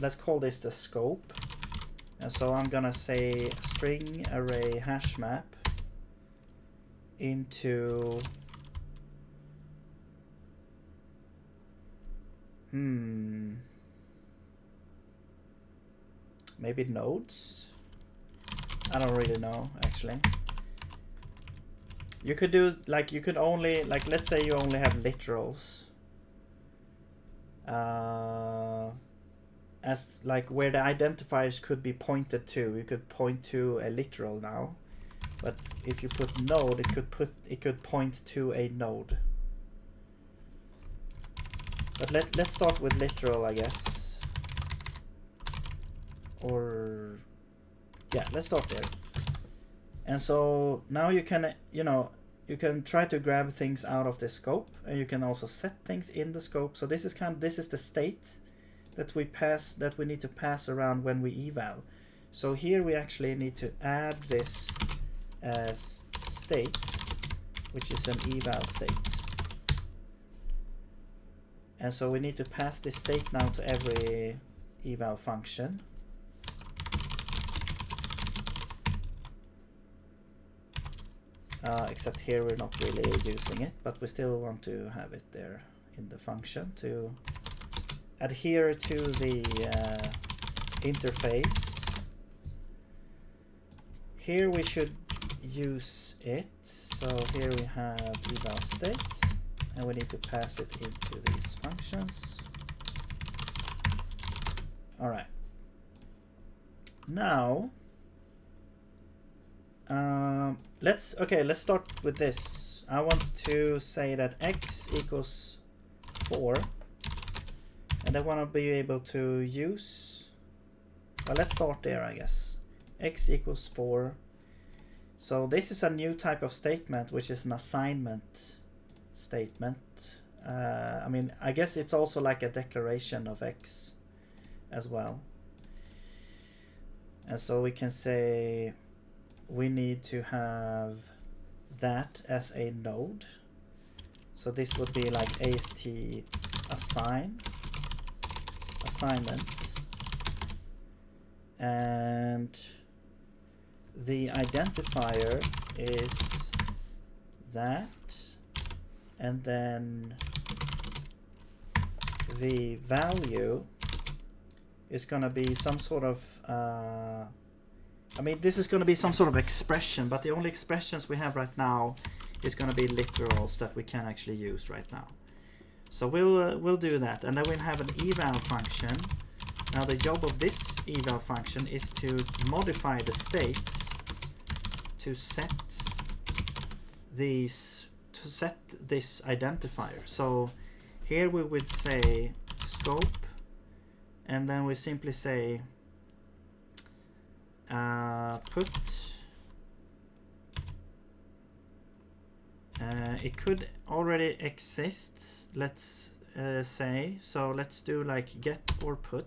let's call this the scope. And so I'm gonna say string array hash map into maybe nodes. I don't really know actually. You could do like, you could only, like, let's say you only have literals as like where the identifiers could be pointed to. You could point to a literal now. But if you put node, it could point to a node. But let's start with literal, I guess. Or yeah, let's start there. And so now you can, you can try to grab things out of the scope, and you can also set things in the scope. So this is the state that we need to pass around when we eval. So here we actually need to add this as state, which is an eval state. And so we need to pass this state now to every eval function. Except here we're not really using it, but we still want to have it there in the function to adhere to the interface. Here we should use it. So here we have eval state, and we need to pass it into these functions. All right. Now let's start with this. I want to say that x equals 4, and I want to be able to use, well, let's start there, I guess. X equals 4. So this is a new type of statement, which is an assignment statement. I mean, I guess it's also like a declaration of x as well. And so we can say we need to have that as a node. So this would be like AST assignment, and the identifier is that, and then the value is going to be some sort of I mean, this is going to be some sort of expression, but the only expressions we have right now is going to be literals that we can actually use right now. So we'll do that, and then we'll have an eval function. Now the job of this eval function is to modify the state to set this identifier. So here we would say scope, and then we simply say put, it could already exist, let's say, so let's do like get or put.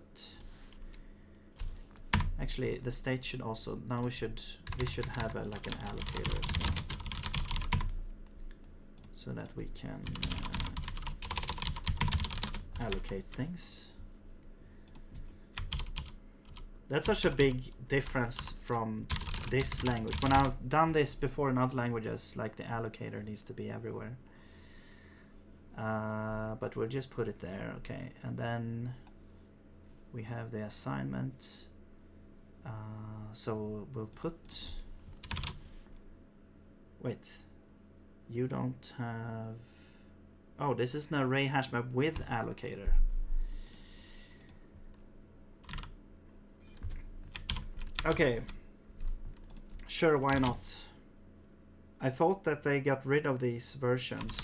Actually, the state should also, now we should have like an allocator as well, so that we can allocate things. That's such a big difference from this language. When I've done this before in other languages, like the allocator needs to be everywhere. But we'll just put it there, okay. And then we have the assignment. So we'll put, wait, you don't have, oh, this is an array hash map with allocator. Okay, sure, why not? I thought that they got rid of these versions,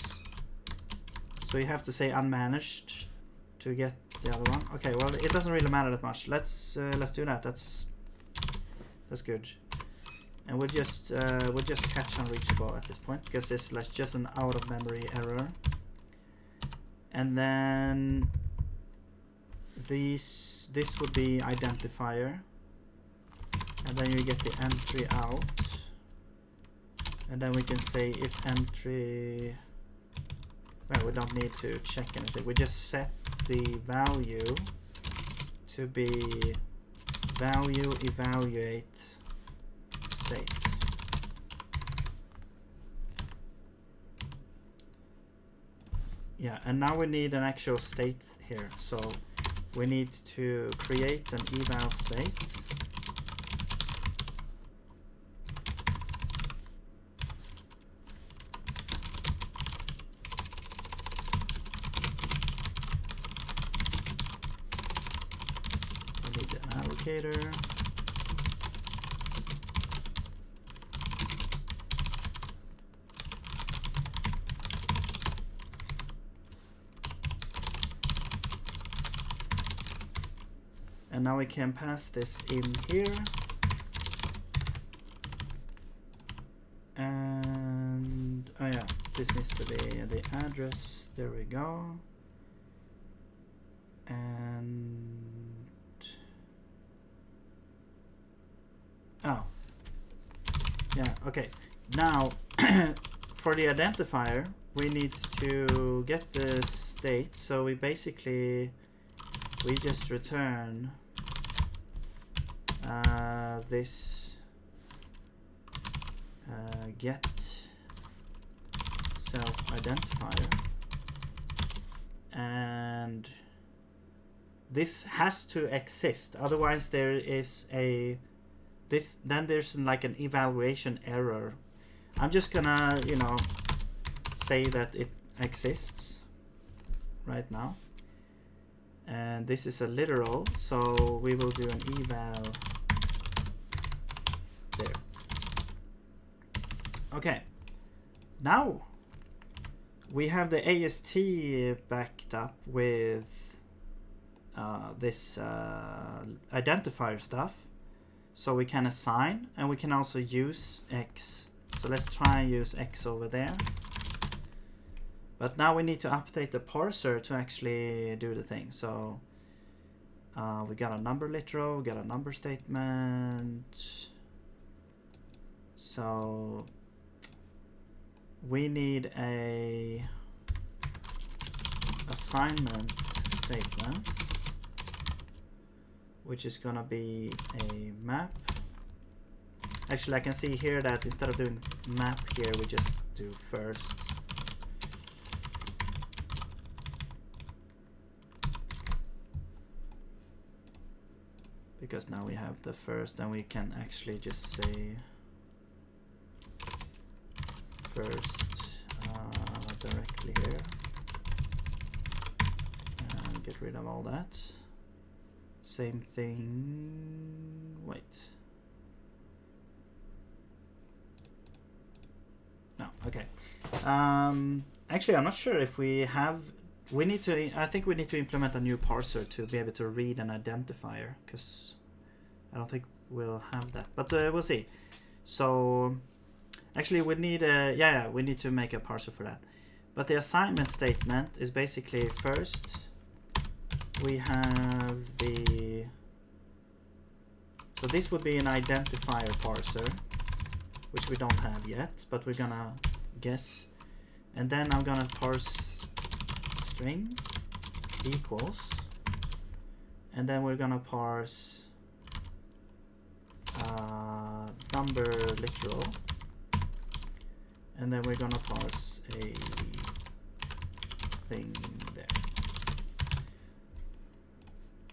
so you have to say unmanaged to get the other one. Okay, well, it doesn't really matter that much. Let's do that. That's good. And we'll just catch unreachable at this point, because it's like just an out of memory error. And then this would be identifier. And then you get the entry out, and then we can say if entry, well, we don't need to check anything, we just set the value to be value evaluate state. Yeah, and now we need an actual state here, so we need to create an eval state. Allocator. And now we can pass this in here. And oh yeah, this needs to be the address. There we go. And oh, yeah, okay. Now, for the identifier, we need to get the state. So we just return this get self identifier, and this has to exist. Otherwise, there is a then there's like an evaluation error. I'm just gonna, say that it exists right now. And this is a literal, so we will do an eval there. Okay, now we have the AST backed up with this identifier stuff, so we can assign, and we can also use X. So let's try and use X over there. But now we need to update the parser to actually do the thing. So we got a number literal, we got a number statement. So we need a assignment statement, which is gonna be a map. Actually, I can see here that instead of doing map here, we just do first. Because now we have the first, and we can actually just say first directly here. And get rid of all that. Same thing, wait. No, okay. Actually, I'm not sure if we have, I think we need to implement a new parser to be able to read an identifier, because I don't think we'll have that, but we'll see. So actually we need we need to make a parser for that. But the assignment statement is basically first we have the, so this would be an identifier parser, which we don't have yet, but we're gonna guess. And then I'm gonna parse string equals, and then we're gonna parse number literal, and then we're gonna parse a thing there.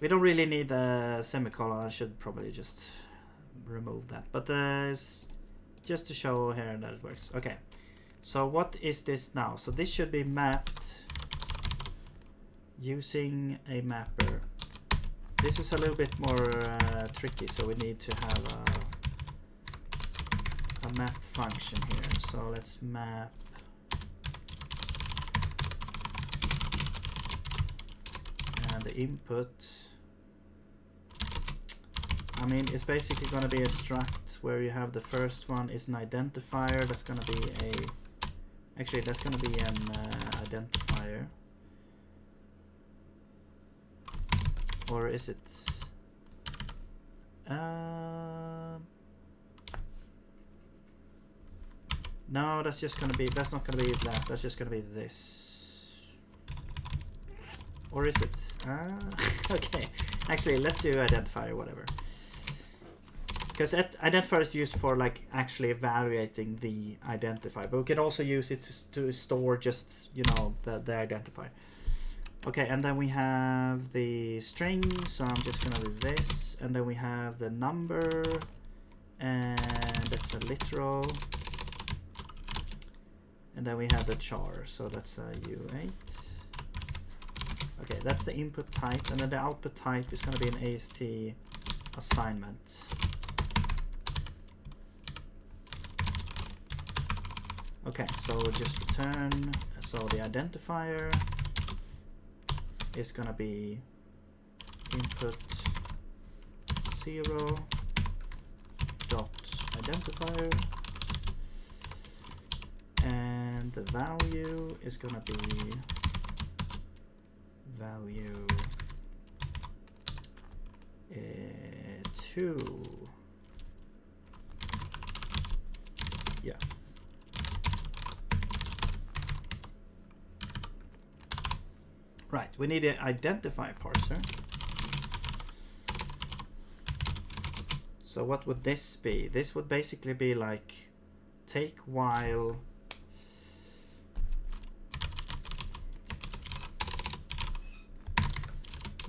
We don't really need a semicolon. I should probably just remove that, but it's just to show here that it works. Okay, so what is this now? So this should be mapped using a mapper. This is a little bit more tricky, so we need to have a map function here. So let's map and the input. I mean, it's basically going to be a struct where you have the first one is an identifier. That's going to be actually that's going to be an identifier. Or is it? No, that's just gonna be. That's not gonna be that. That's just gonna be this. Or is it? Okay. Actually, let's do identifier, whatever. Because identifier is used for like actually evaluating the identifier, but we can also use it to store just the identifier. Okay, and then we have the string, so I'm just gonna do this, and then we have the number, and that's a literal, and then we have the char, so that's a U8. Okay, that's the input type, and then the output type is gonna be an AST assignment. Okay, so we'll just return, so the identifier is gonna be input 0 dot identifier, and the value is gonna be value 2. Yeah. Right, we need an identify parser. So what would this be? This would basically be like take while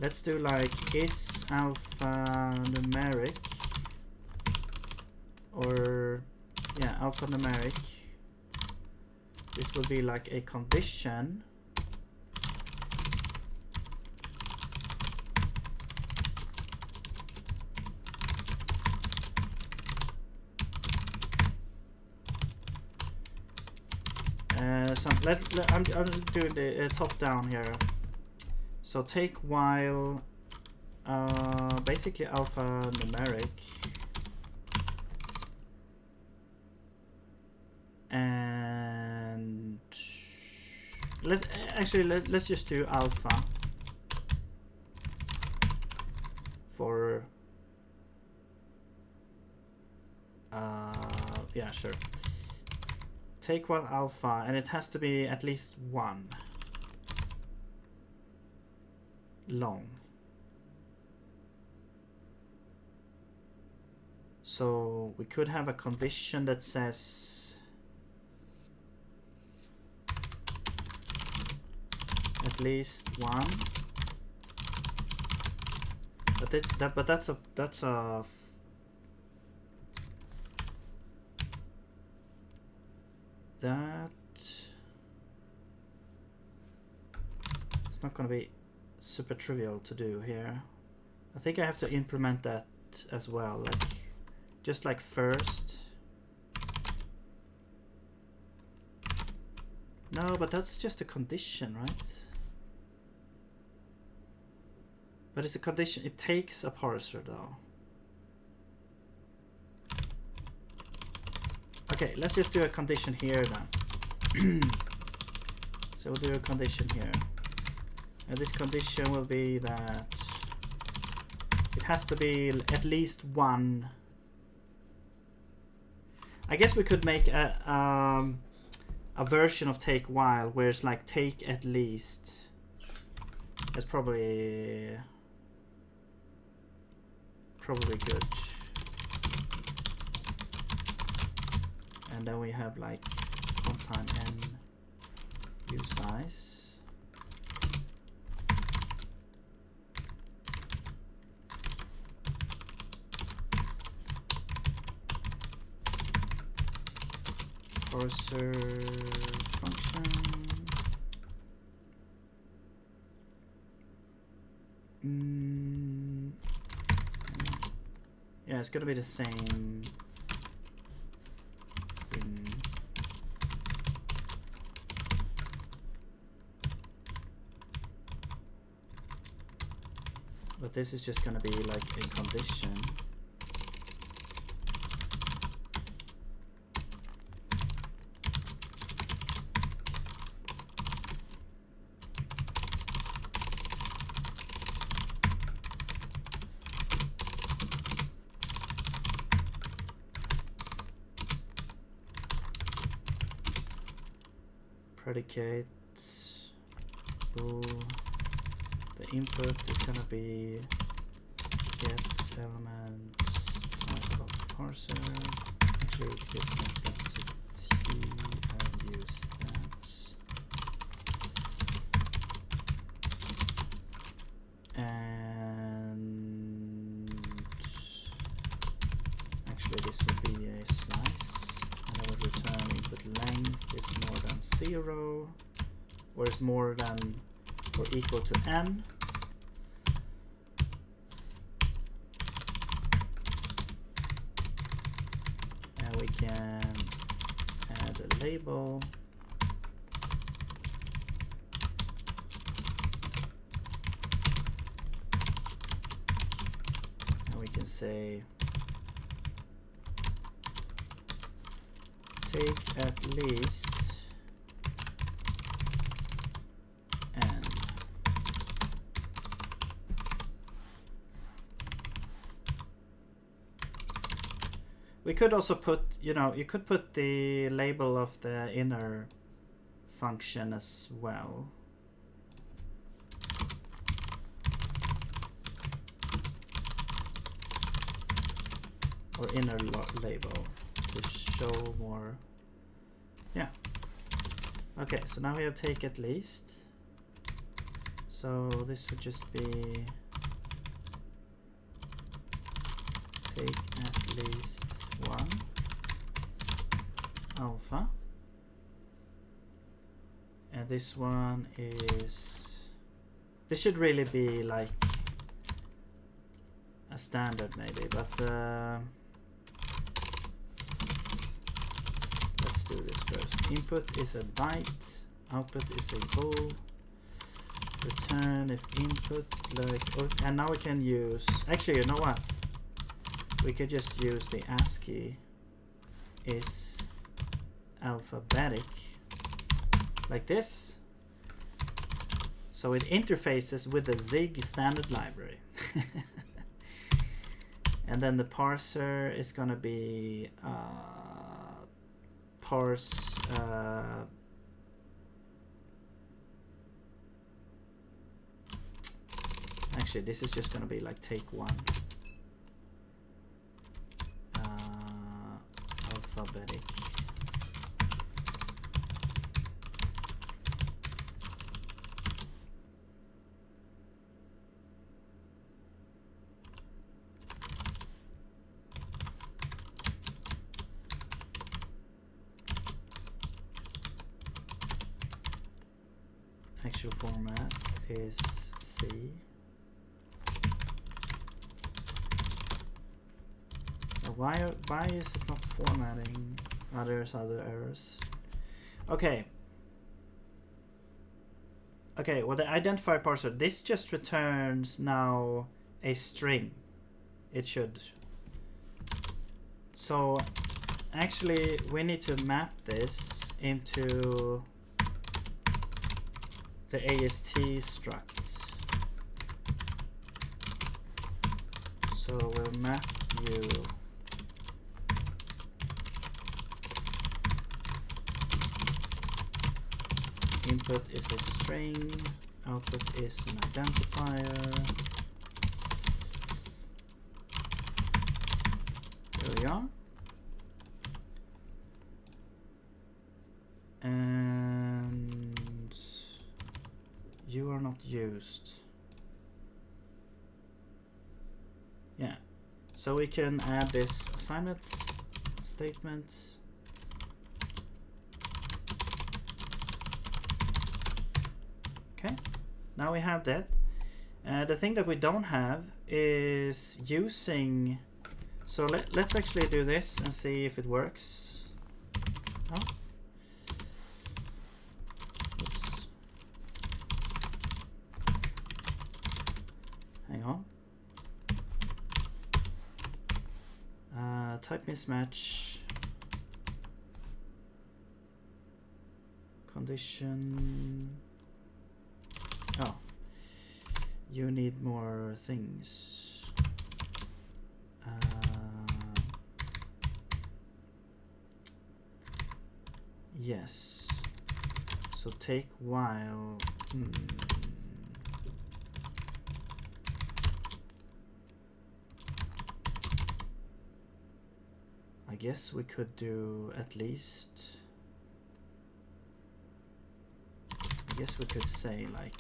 let's do like is alphanumeric, or yeah, alphanumeric. This will be like a condition I'm doing the top down here. So take while basically alphanumeric, and let's just do alpha for yeah, sure. Take while alpha, and it has to be at least 1 long. So we could have a condition that says at least 1, but that's a that it's not going to be super trivial to do here. I think I have to implement that as well, like just like first. No, but that's just a condition, right? But it's a condition. It takes a parser though. Okay, let's just do a condition here then. So we'll do a condition here. And this condition will be that it has to be at least 1. I guess we could make a version of take while where it's like take at least. That's probably good. And then we have like time n view size. Parser function. Yeah, it's gonna be the same thing. But this is just gonna be like a condition. Predicate. Bool. The input is gonna be get element type of parser. Actually, we could set that to t and use that. And actually, this would be a slice. And I would return input length is more than 0, or is more than or equal to n. And we can add a label. And we can say take at least n. We could also put, you could put the label of the inner function as well. Or inner label to show more. Yeah. Okay, so now we have take at least. So this would just be take at least 1 alpha, and this one is, this should really be like a standard maybe, but let's do this first. input is a byte, output is a bool, return if input like, oh, and now we can use, actually, you know what? We could just use the ASCII is alphabetic like this. So it interfaces with the Zig standard library. And then the parser is gonna be parse actually this is just gonna be like take one alphabetic. Actual format is C. Why is it not formatting? There's other errors. Okay. Okay, well the identifier parser, this just returns now a string. It should. So actually we need to map this into the AST struct. So we'll map you input is a string, output is an identifier. There we are. And you are not used. Yeah. So we can add this assignment statement. Okay, now we have that. The thing that we don't have is using, so let's actually do this and see if it works. Oh. Oops. Hang on. Type mismatch. Condition. Oh, you need more things. Yes. So take while. I guess we could do at least. I guess we could say like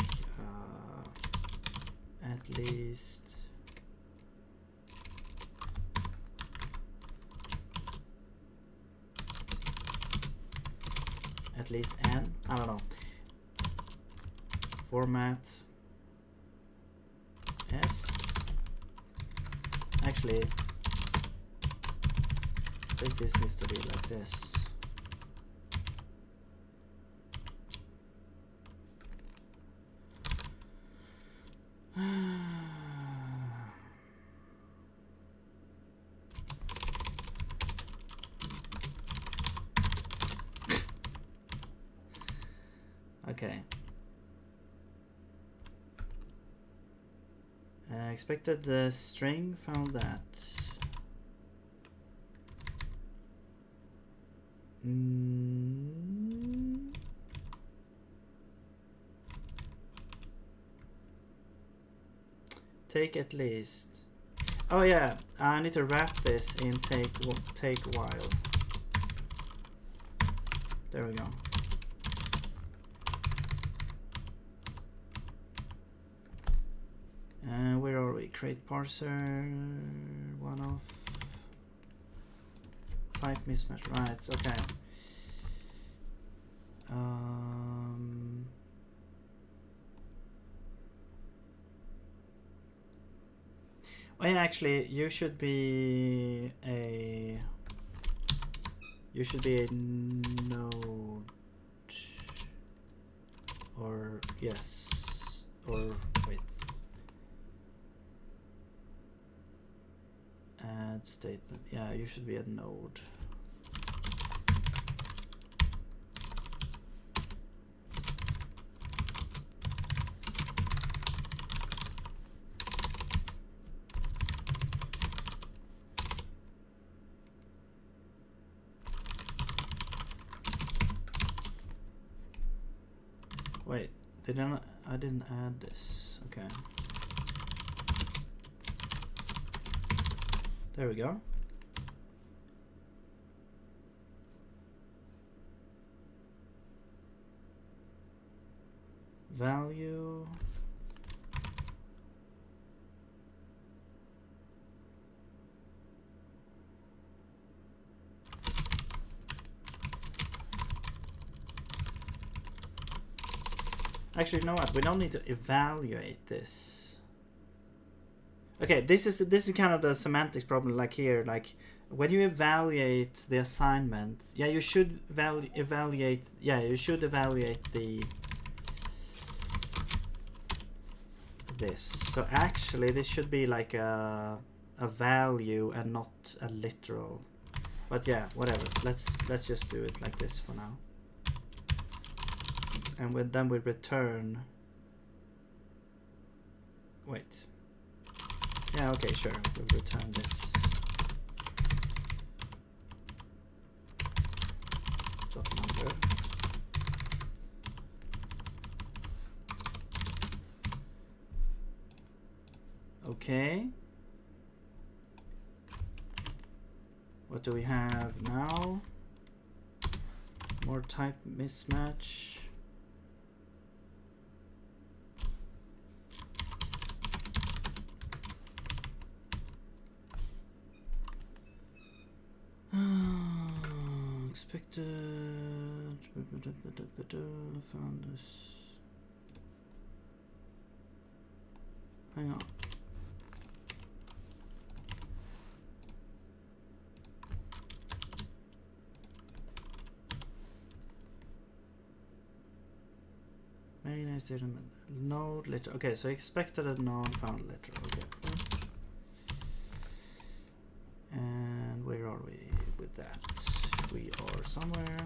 at least n, I don't know, format s, actually I think this needs to be like this. Okay. Expected the string, found that. Take at least. Oh yeah, I need to wrap this in take while. There we go. Where are we? Create parser, one off. Type mismatch, right? Okay. Oh yeah, actually, you should be a node Yes. Or wait. Add statement. Yeah, you should be a node. Wait, I didn't add this. Okay. There we go. Value. Actually, you know what? We don't need to evaluate this. Okay, this is kind of the semantics problem. Like here, like when you evaluate the assignment, yeah, you should evaluate. Yeah, you should evaluate this. So actually, this should be like a value and not a literal. But yeah, whatever. Let's just do it like this for now. And then we return. Wait. Yeah, okay, sure. We'll return this. Dot number. Okay. What do we have now? More type mismatch. Expected. Found this. Hang on. Main node literal. Okay, so expected a node found literal. Okay. And where are we with that? We are somewhere.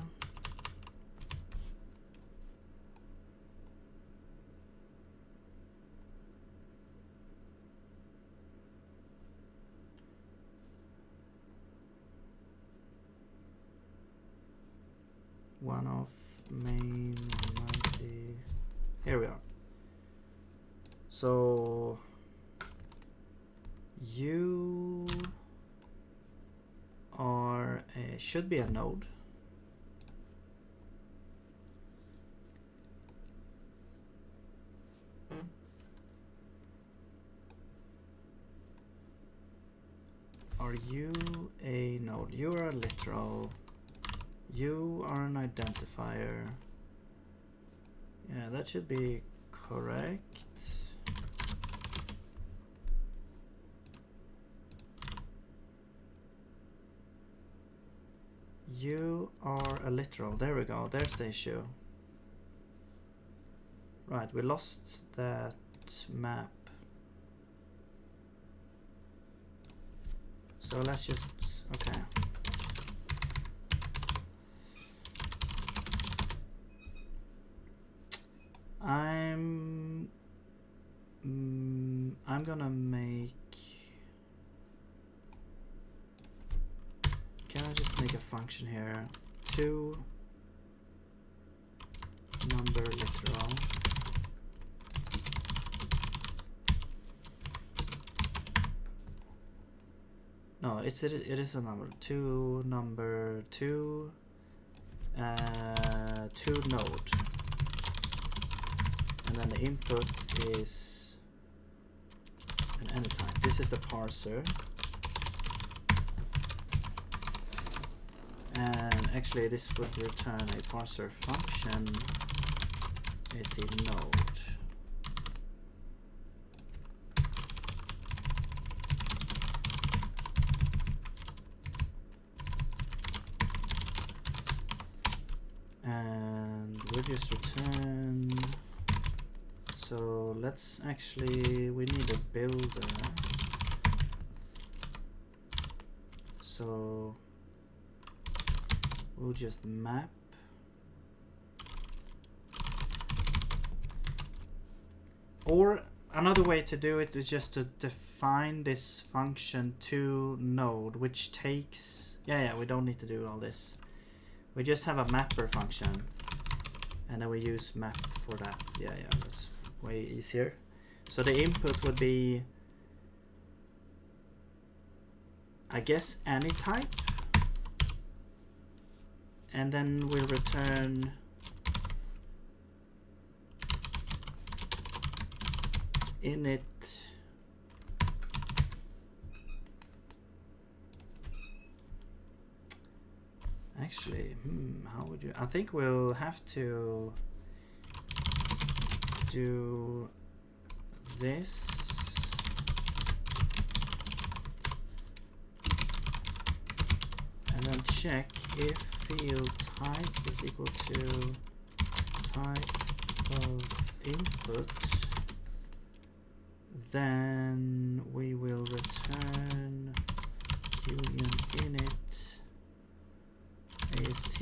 One of main 190. Here we are. So you are should be a node. Are you a node? You are a literal. You are an identifier. Yeah, that should be correct. You are a literal. There we go. There's the issue. Right, we lost that map. So let's just, okay. I'm gonna make, can I just make a function here? To number literal. No, it is a number. To number two node. And then the input is an anytime. This is the parser. And actually this would return a parser function at node. And we'll just return So let's actually, we need a builder. So we'll just map. Or another way to do it is just to define this function to node, which takes, yeah, we don't need to do all this. We just have a mapper function, and then we use map for that. Yeah, that's way easier. So the input would be, I guess, any type, and then we'll return init actually, how would you, I think we'll have to do this. And then check if field type is equal to type of input, then we will return union init ast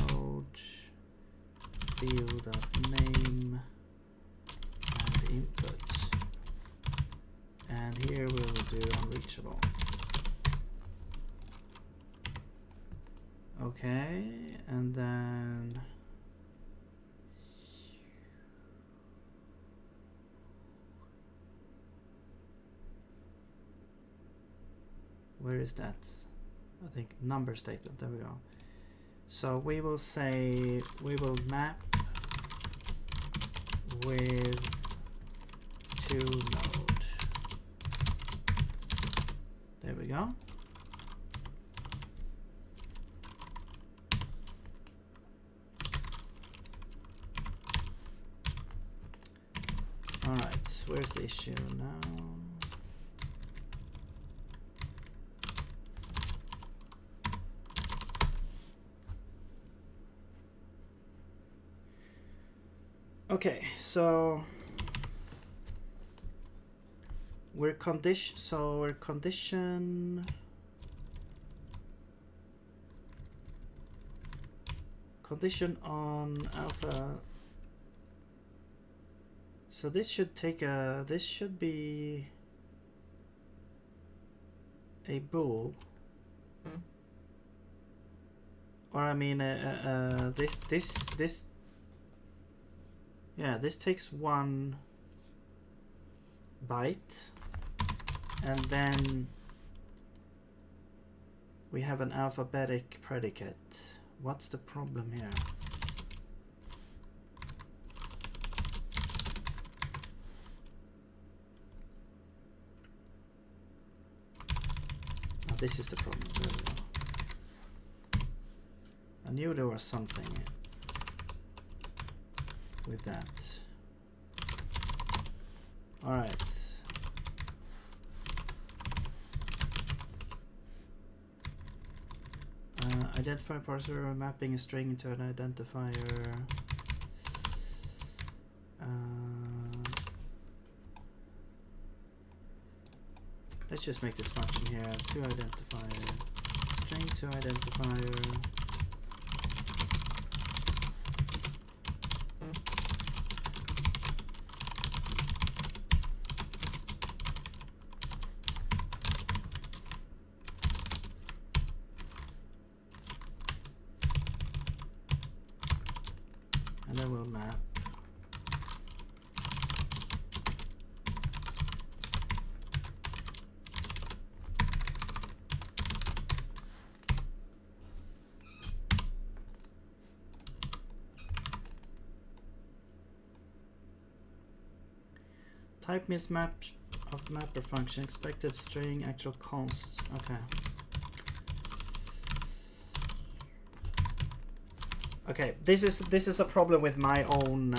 node field.name and input, and here we will do unreachable. Okay, and then where is that? I think number statement, there we go. So we will say, we will map with to node. There we go. All right, where's the issue now? Okay, so we're condition on alpha. So this should take a, this should be a bool, or I mean this. Yeah, this takes 1 byte, and then we have an alphabetic predicate. What's the problem here? Oh, this is the problem. There we go. I knew there was something with that. All right. Identify parser, mapping a string into an identifier. Let's just make this function here to identifier, string to identifier. And then we'll map. Type mismatch of mapper function, expected string, actual const. Okay. Okay, this is a problem with my own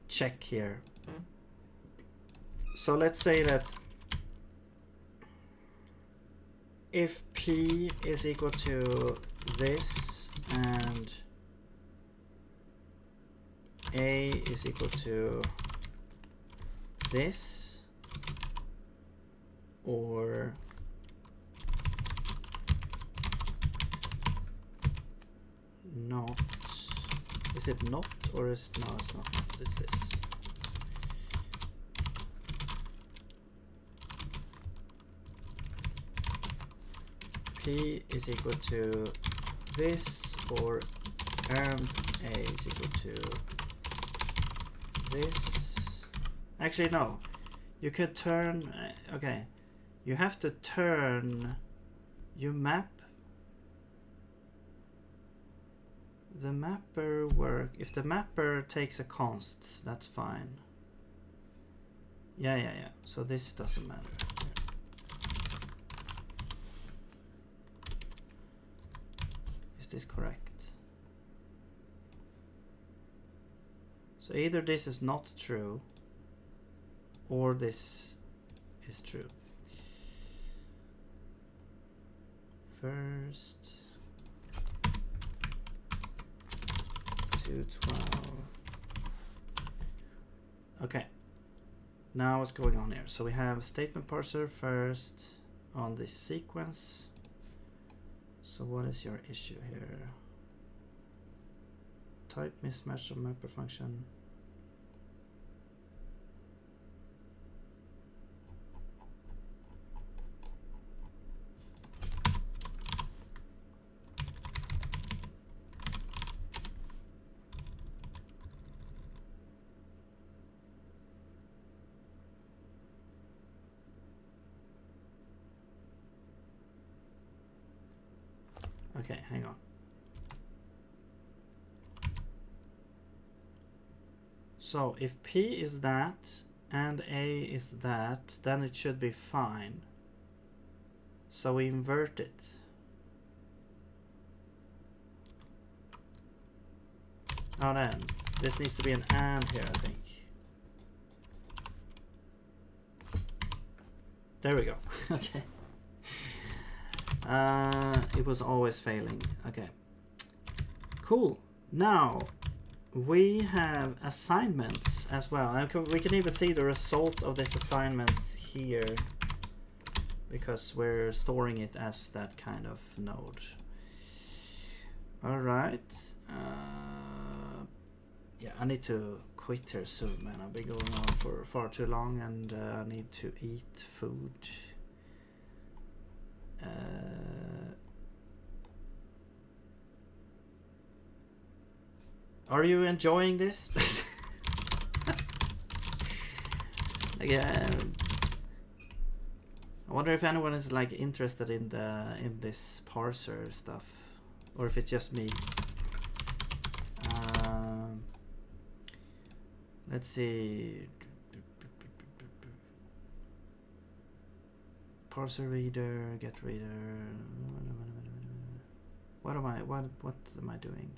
check here. So let's say that if P is equal to this and A is equal to this or not. Is it not or is no? It's not. It's this. P is equal to this or and A is equal to this. Actually, no. You could turn. Okay. You have to turn. You map. The mapper work. If the mapper takes a const, that's fine. Yeah. So this doesn't matter. Is this correct? So either this is not true or this is true. First 212. Okay. Now what's going on here? So we have statement parser first on this sequence. So what is your issue here? Type mismatch of mapper function. Okay, hang on. So if P is that and A is that, then it should be fine. So we invert it. Now then, this needs to be an and here, I think. There we go. Okay. It was always failing. Okay. Cool. Now we have assignments as well. And we can even see the result of this assignment here because we're storing it as that kind of node. All right. Yeah, I need to quit here soon, man. I've been going on for far too long, and I need to eat food. Are you enjoying this? Again, I wonder if anyone is like interested in this parser stuff, or if it's just me. Let's see. Parser reader, get reader. What am I doing?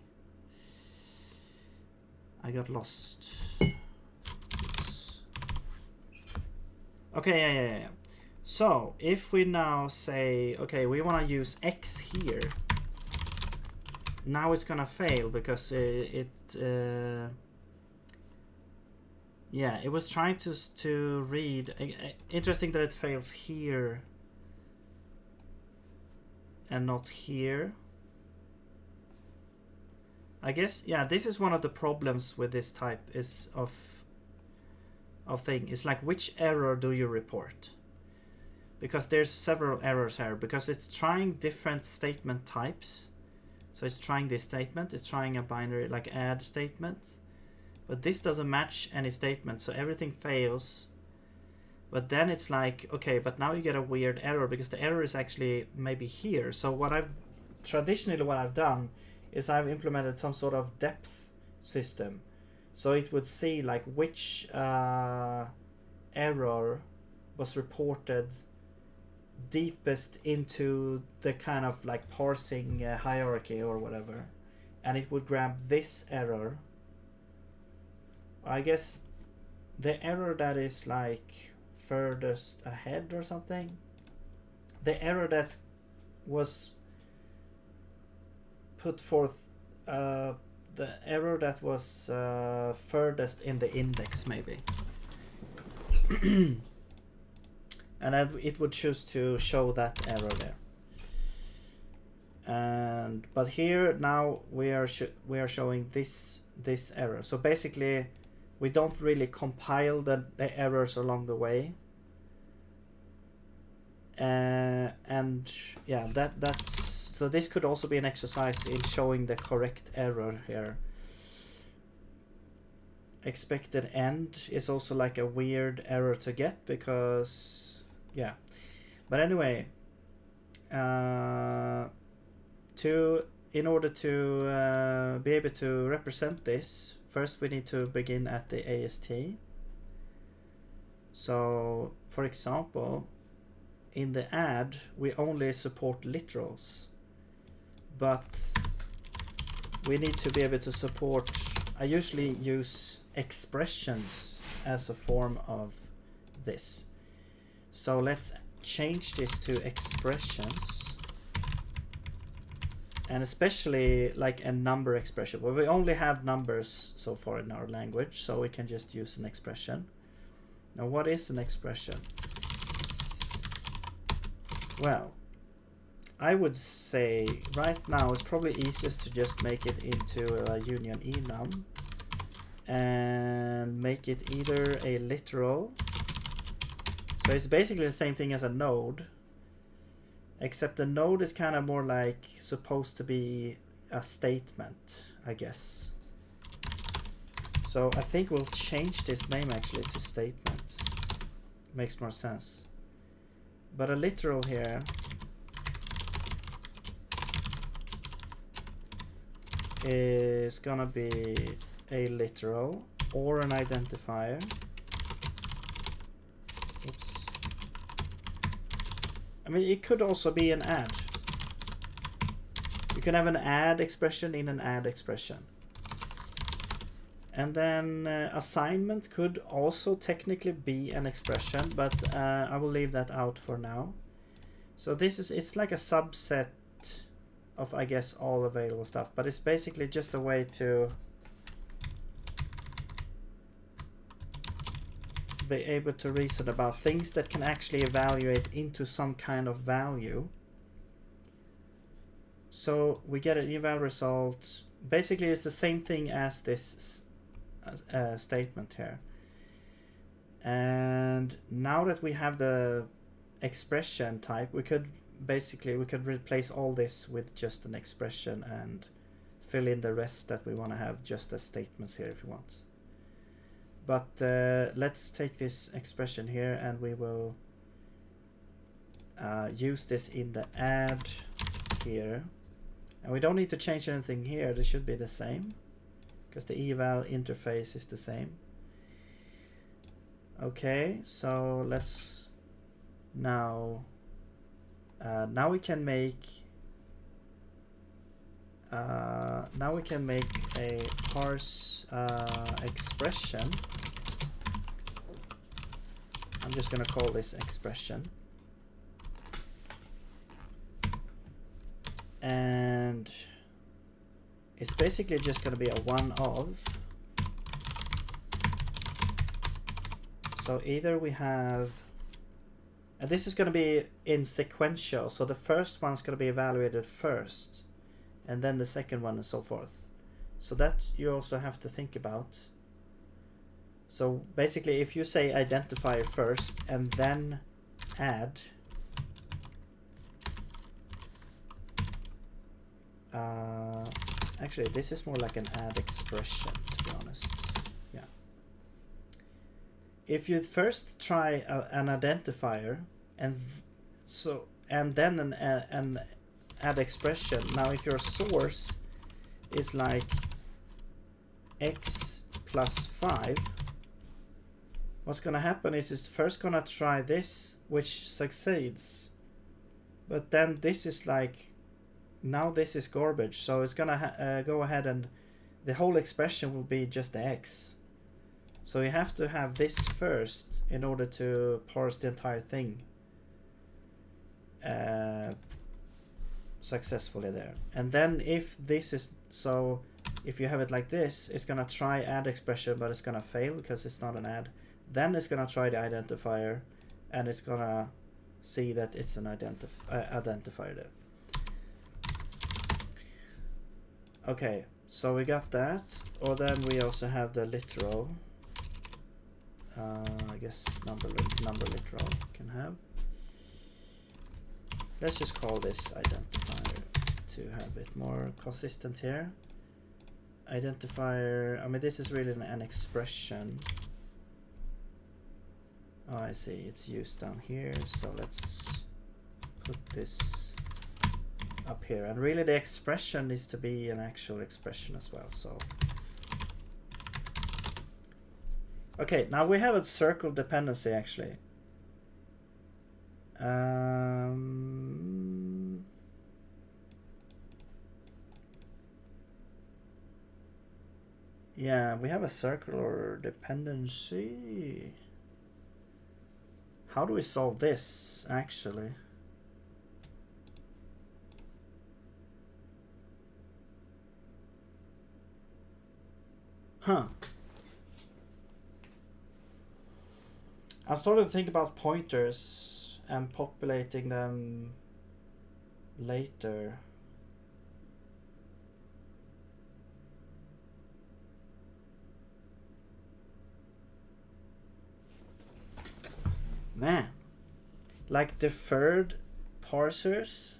I got lost. Oops. Okay, yeah. So if we now say, okay, we want to use X here. Now it's gonna fail because it was trying to read. Interesting that it fails here and not here. I guess, yeah, this is one of the problems with this type is of thing. It's like, which error do you report? Because there's several errors here, because it's trying different statement types. So it's trying this statement, it's trying a binary like add statement, but this doesn't match any statement, so everything fails. But then it's like, okay, but now you get a weird error because the error is actually maybe here. So what I've done is I've implemented some sort of depth system. So it would see like which error was reported deepest into the kind of like parsing hierarchy or whatever, and it would grab this error. I guess the error that is like furthest ahead or something, the error that was put forth, the error that was furthest in the index maybe. And it would choose to show that error there. And but here now we are showing this error. So basically we don't really compile the errors along the way. And yeah, that's so this could also be an exercise in showing the correct error here. Expected end is also like a weird error to get because yeah. But anyway, in order to be able to represent this, first we need to begin at the AST. So for example, in the add we only support literals, but we need to be able to support, I usually use expressions as a form of this. So let's change this to expressions, and especially like a number expression. Well, we only have numbers so far in our language, so we can just use an expression. Now what is an expression? Well, I would say right now it's probably easiest to just make it into a union enum and make it either a literal. So it's basically the same thing as a node, except the node is kind of more like supposed to be a statement, I guess. So I think we'll change this name actually to statement. Makes more sense. But a literal here is gonna be a literal or an identifier. Oops. I mean, it could also be an add. You can have an add expression in an add expression. And then assignment could also technically be an expression, but I will leave that out for now. So this is, it's like a subset of, I guess, all available stuff, but it's basically just a way to be able to reason about things that can actually evaluate into some kind of value. So we get an eval result. Basically it's the same thing as this statement here. And now that we have the expression type, we could replace all this with just an expression and fill in the rest that we want to have just as statements here if you want. But let's take this expression here and we will use this in the add here. And we don't need to change anything here. This should be the same because the eval interface is the same. Okay, so let's now we can make a parse expression. I'm just gonna call this expression, and it's basically just gonna be a one of. So either we have, and this is going to be in sequential, so the first one's going to be evaluated first and then the second one and so forth. So that you also have to think about. So basically if you say identifier first and then add, actually this is more like an add expression, to be honest. If you first try an identifier and then an add expression. Now if your source is like x plus 5, what's gonna happen is it's first gonna try this, which succeeds, but then this is like, now this is garbage, so it's gonna go ahead and the whole expression will be just the x. So you have to have this first in order to parse the entire thing successfully there. And then if this is, so if you have it like this, it's gonna try add expression, but it's gonna fail because it's not an add. Then it's gonna try the identifier, and it's gonna see that it's an identifier there. Okay, so we got that. Or then we also have the literal. I guess number literal can have. Let's just call this identifier to have it more consistent here. Identifier, I mean, this is really an expression. Oh, I see, it's used down here, so let's put this up here. And really the expression needs to be an actual expression as well, so. Okay, now we have a circle dependency actually. Yeah, we have a circular dependency. How do we solve this actually? Huh. I'm starting to think about pointers and populating them later. Man, like deferred parsers.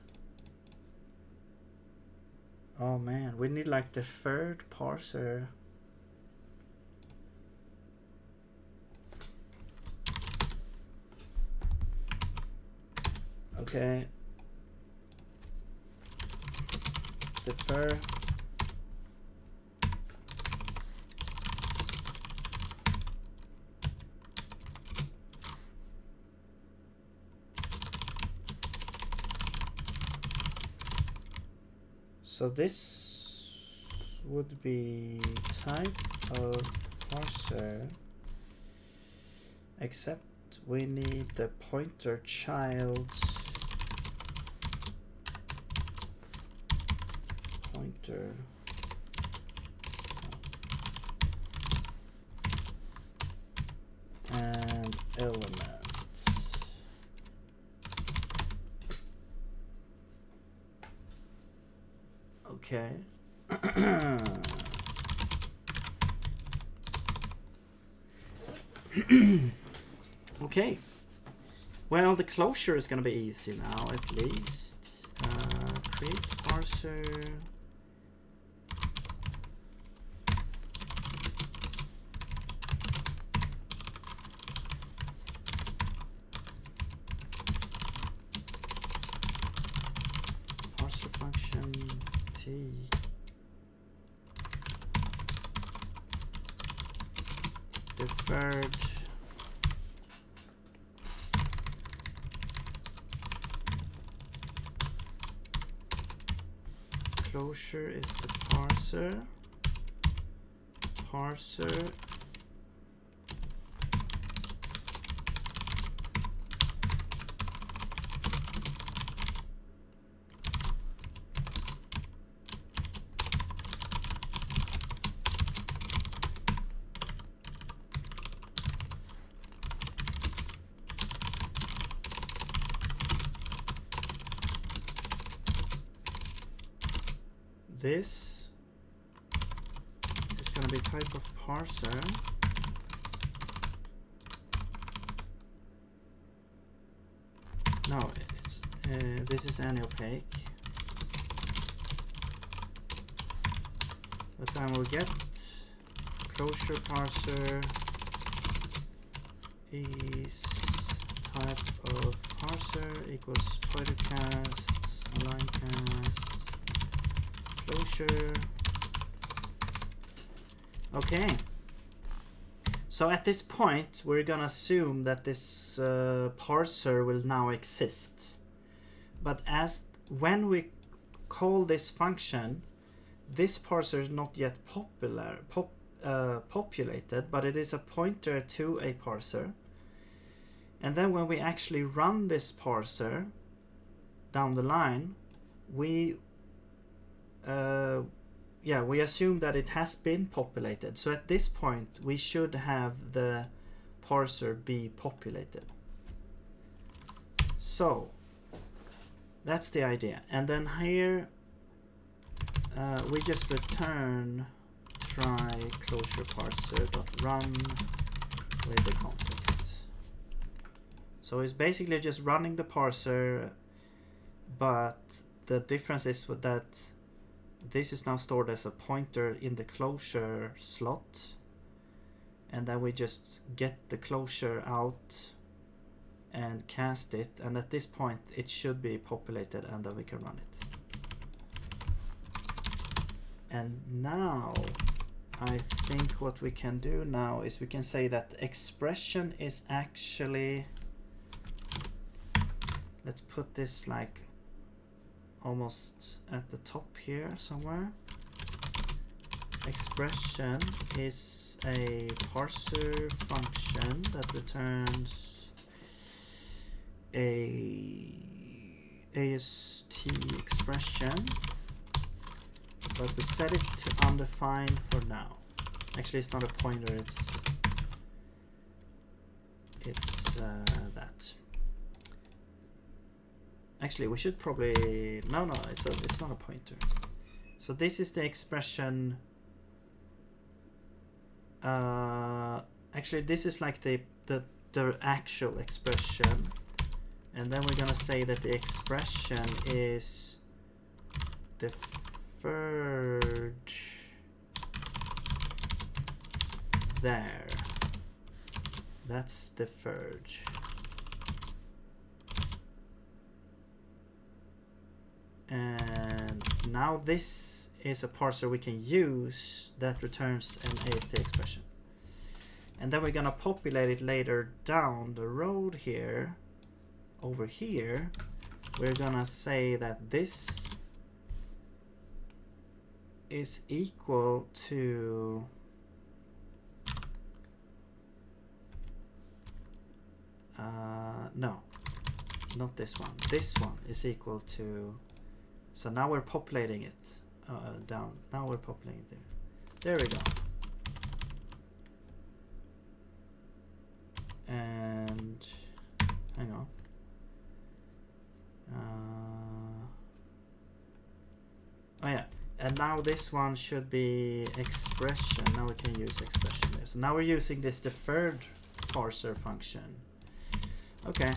Oh man, we need like deferred parser. Okay. Defer. So this would be type of parser, except we need the pointer child's pointer and element. Okay. Okay. Well, the closure is going to be easy now, at least. Create parser. Parser function T. Deferred. Closure is the parser. Parser this is going to be type of parser. No, it's, this is any opaque. But then we'll get closure parser is type of parser equals pointer casts, align cast, closure. Okay. So at this point, we're gonna assume that this parser will now exist. But when we call this function, this parser is not yet populated, but it is a pointer to a parser. And then when we actually run this parser down the line, we assume that it has been populated. So at this point, we should have the parser be populated. So that's the idea. And then here we just return try closure parser dot run with the context. So it's basically just running the parser, but the difference is that this is now stored as a pointer in the closure slot, and then we just get the closure out and cast it, and at this point it should be populated, and then we can run it. And now I think what we can do now is we can say that expression is actually, let's put this like almost at the top here somewhere. Expression is a parser function that returns a AST expression, but we set it to undefined for now. Actually, it's not a pointer, it's that. Actually, we should probably no, it's not a pointer. So this is the expression. Actually, this is like the actual expression, and then we're gonna say that the expression is deferred there. That's deferred. And now this is a parser we can use that returns an AST expression. And then we're gonna populate it later down the road here. Over here, we're gonna say that this is equal to no, not this one. This one is equal to, so now we're populating it down. Now we're populating it there. There we go. And hang on. Oh yeah, and now this one should be expression. Now we can use expression there. So now we're using this deferred parser function. Okay.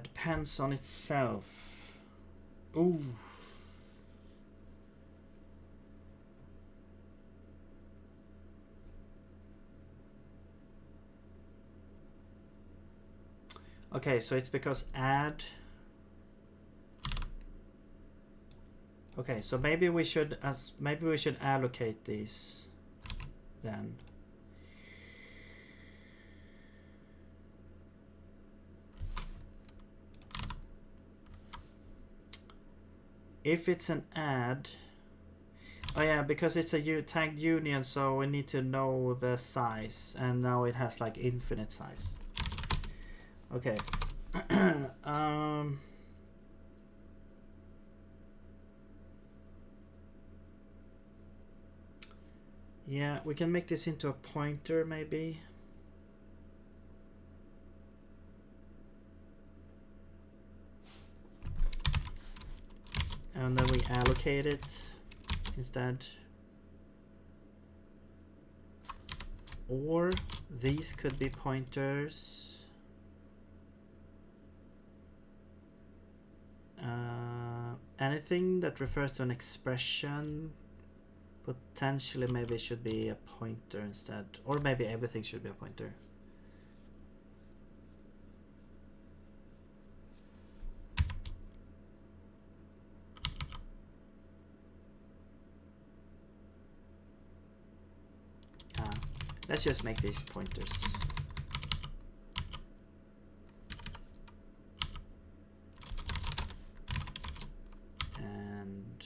Depends on itself. Ooh. Okay, so it's because add. Okay, so maybe we should allocate these then. If it's an add, oh yeah, because it's a tagged union, so we need to know the size, and now it has like infinite size. Okay. Yeah, we can make this into a pointer maybe. And then we allocate it instead. Or these could be pointers. Anything that refers to an expression potentially maybe should be a pointer instead, or maybe everything should be a pointer. Let's just make these pointers. And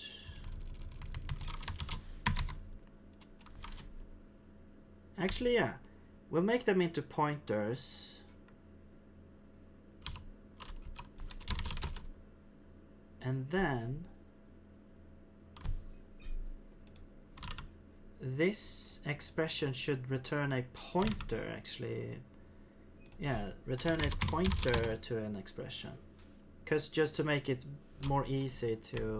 actually, yeah, we'll make them into pointers. And then this expression should return a pointer, actually. Yeah, return a pointer to an expression. Because just to make it more easy to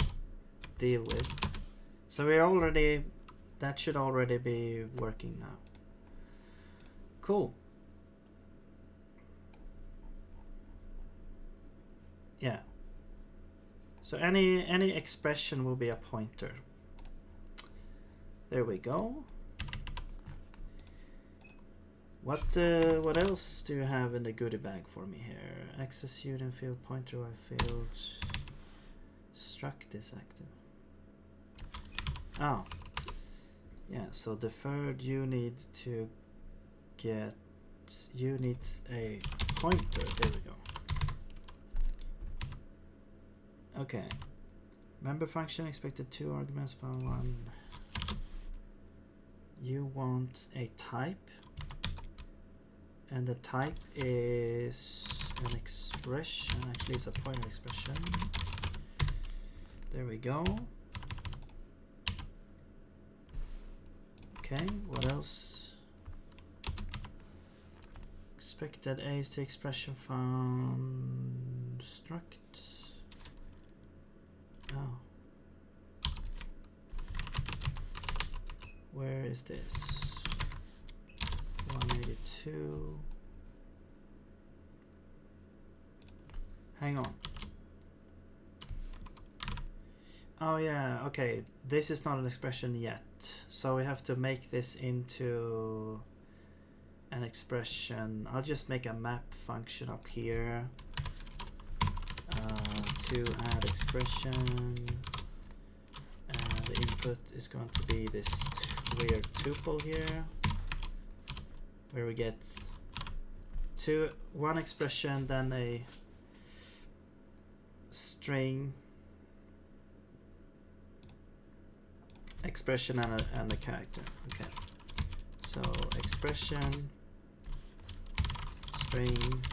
deal with. So we're already, that should already be working now. Cool. Yeah. So any expression will be a pointer. There we go. What else do you have in the goodie bag for me here? Access unit field, pointer y field, struct is active. Oh, yeah. So deferred, you need to get, you need a pointer. There we go. Okay. Member function expected 2 arguments, found 1. You want a type. And the type is an expression. Actually, it's a pointer expression. There we go. Okay, what else? Expected A is the expression found struct. Oh. Where is this? 182. Hang on. Oh yeah, okay. This is not an expression yet. So we have to make this into an expression. I'll just make a map function up here to add expression. And the input is going to be this weird tuple here, where we get one expression, then a string expression and a character. Okay, so expression, string,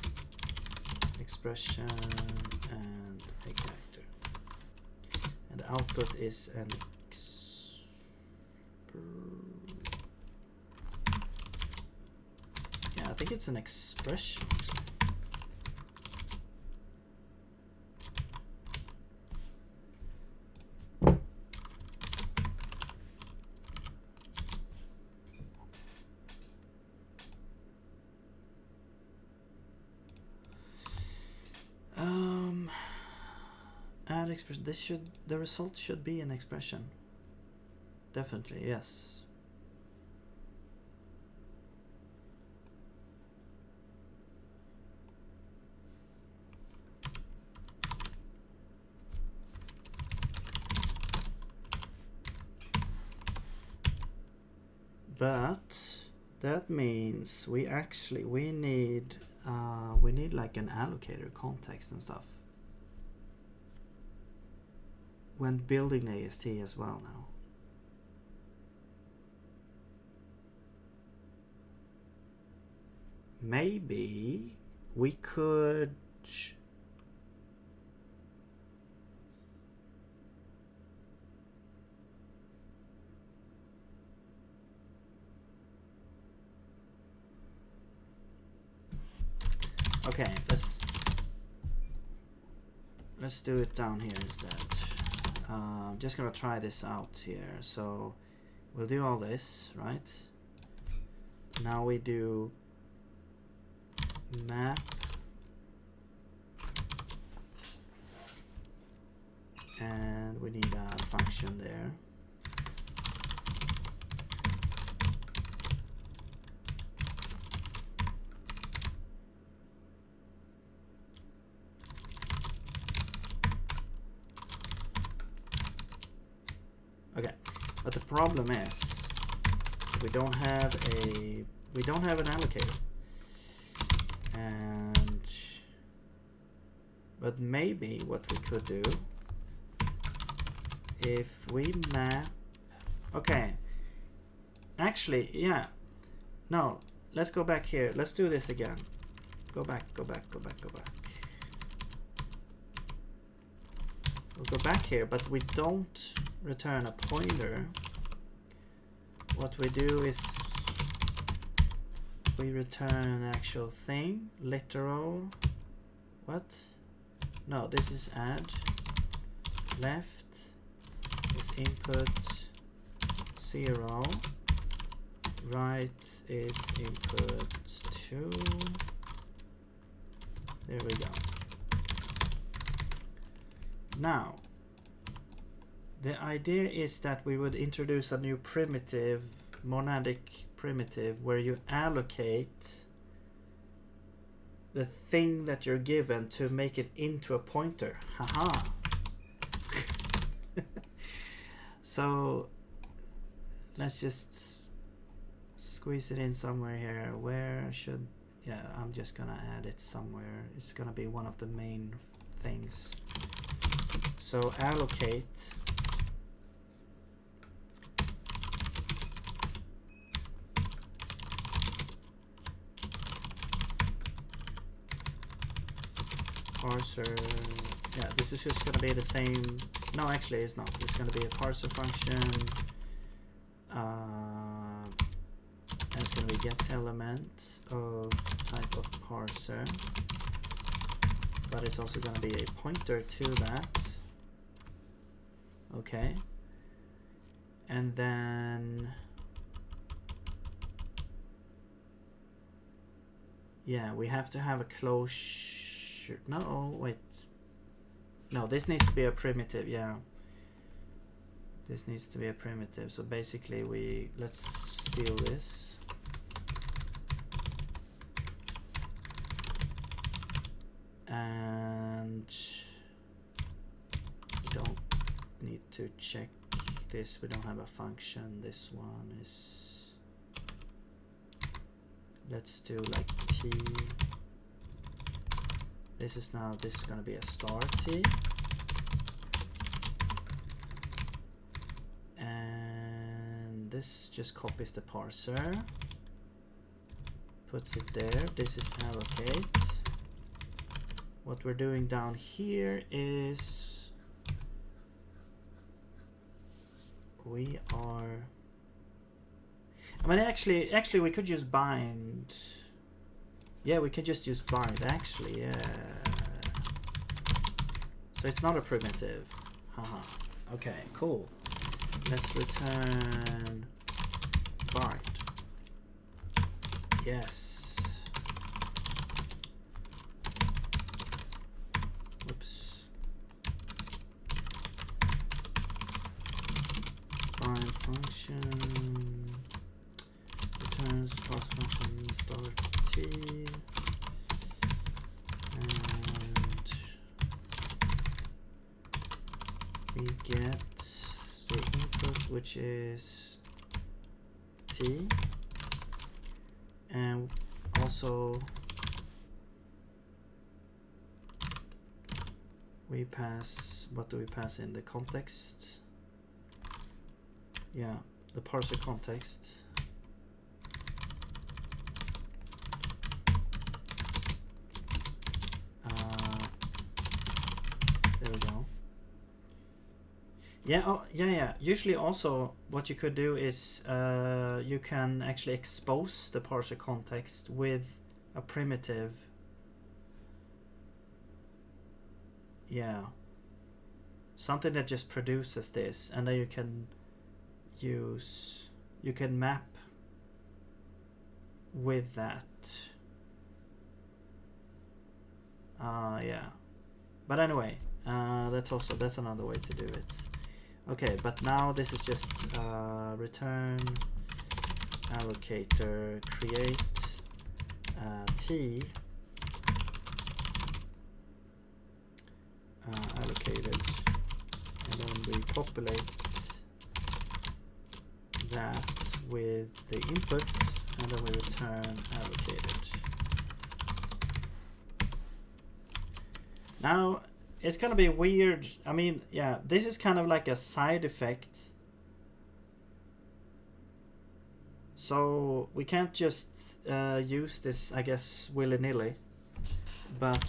expression, and a character, and the output is an I think it's an expression. Add expression. This should, the result should be an expression. Definitely, yes. But that means we need like an allocator context and stuff when building AST as well now. Maybe we could okay, let's do it down here instead. I'm just gonna try this out here. So we'll do all this, right? Now we do map and we need a function there. Okay, but the problem is we don't have an allocator. But maybe what we could do, if we map, okay, actually, yeah, no, let's go back here. Let's do this again. Go back. We'll go back here, but we don't return a pointer. what we do is we return an actual thing, literal. What? No, this is add. Left is input 0. Right is input 2. There we go. Now, the idea is that we would introduce a new primitive, monadic primitive, where you allocate the thing that you're given to make it into a pointer. Haha. So let's just squeeze it in somewhere here. Where should, yeah, I'm just gonna add it somewhere. It's gonna be one of the main things. So allocate parser. Yeah, this is just going to be the same. No, actually it's not. It's going to be a parser function. And it's going to be get element of type of parser. But it's also going to be a pointer to that. Okay. And then yeah, we have to have a closure. No, wait. No, this needs to be a primitive. Yeah, this needs to be a primitive. So basically, let's steal this. And we don't need to check this. We don't have a function. This one is, let's do like t. This is going to be a star t. And this just copies the parser, puts it there. This is allocate. What we're doing down here is we are, I mean, actually we could use bind. Yeah, we could just use bind, actually, yeah. So it's not a primitive. Haha. Okay, cool. Let's return bind. Yes. Whoops. Bind function returns pass function star t. And we get the input, which is t, and also we pass, what do we pass in the context? Yeah, the parser context. There we go. Yeah, oh, yeah. Usually also what you could do is you can actually expose the parser context with a primitive. Yeah. Something that just produces this, and then you can map with that. Yeah. But anyway, that's another way to do it. Okay, but now this is just return allocator create t allocated, and then we populate that with the input, and then we return allocated. Now it's gonna be weird. I mean, yeah, this is kind of like a side effect. So we can't just use this, I guess, willy-nilly. But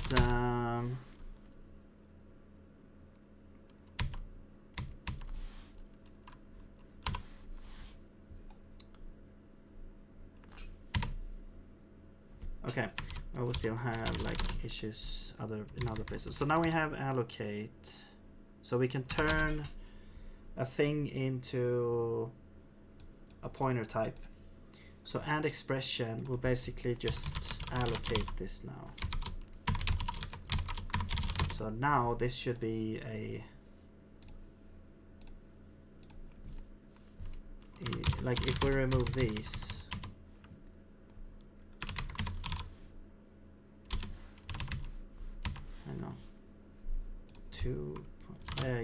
Okay, well, we still have like issues in other places. So now we have allocate. So we can turn a thing into a pointer type. So add expression will basically just allocate this now. So now this should be like if we remove these, hang on,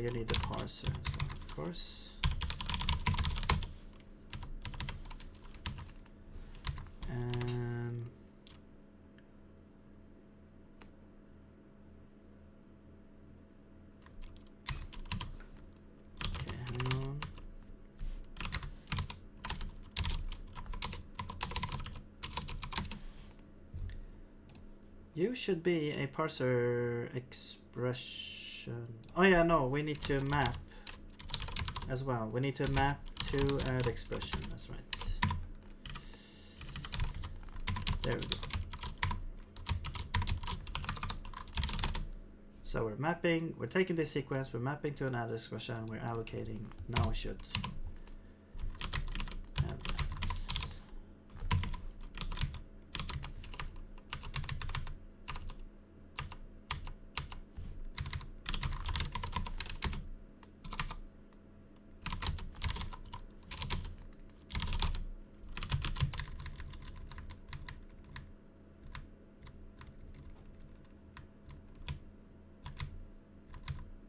you need the parser as well, of course. Okay, hang on. You should be a parser expression. Oh yeah, no, we need to map as well. We need to map to add expression. That's right. There we go. So we're mapping, we're taking this sequence, we're mapping to an add expression, we're allocating. Now we should have that.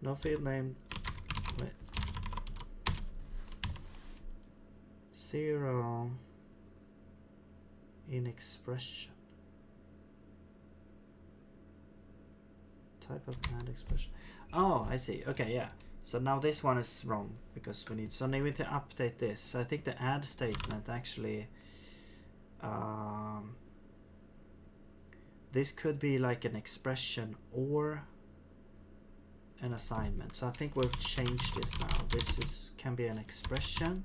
No field name. Wait. 0 in expression. Type of add expression. Oh, I see. Okay, yeah. So now this one is wrong because we need. So now we need to update this. So I think the add statement actually. This could be like an expression or an assignment. So I think we'll change this now. This can be an expression.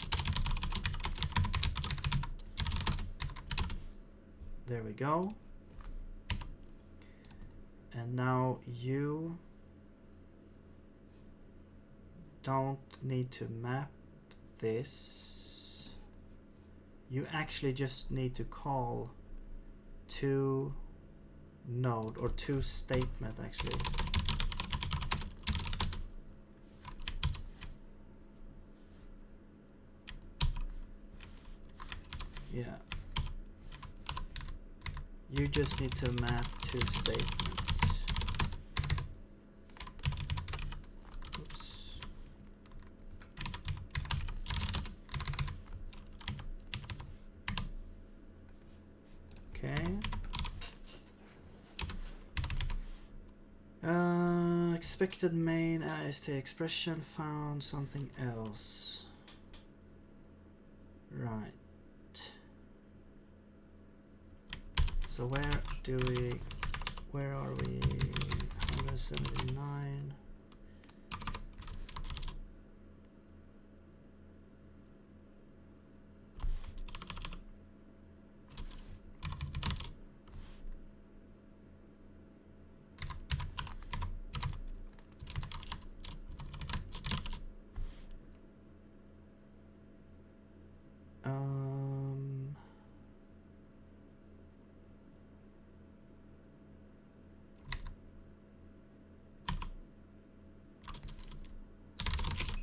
There we go. And now you don't need to map this. You actually just need to call to node or to statement actually. Yeah. You just need to map to statements. Oops. Okay. Expected main ist expression found something else. Right. So where are we? 179.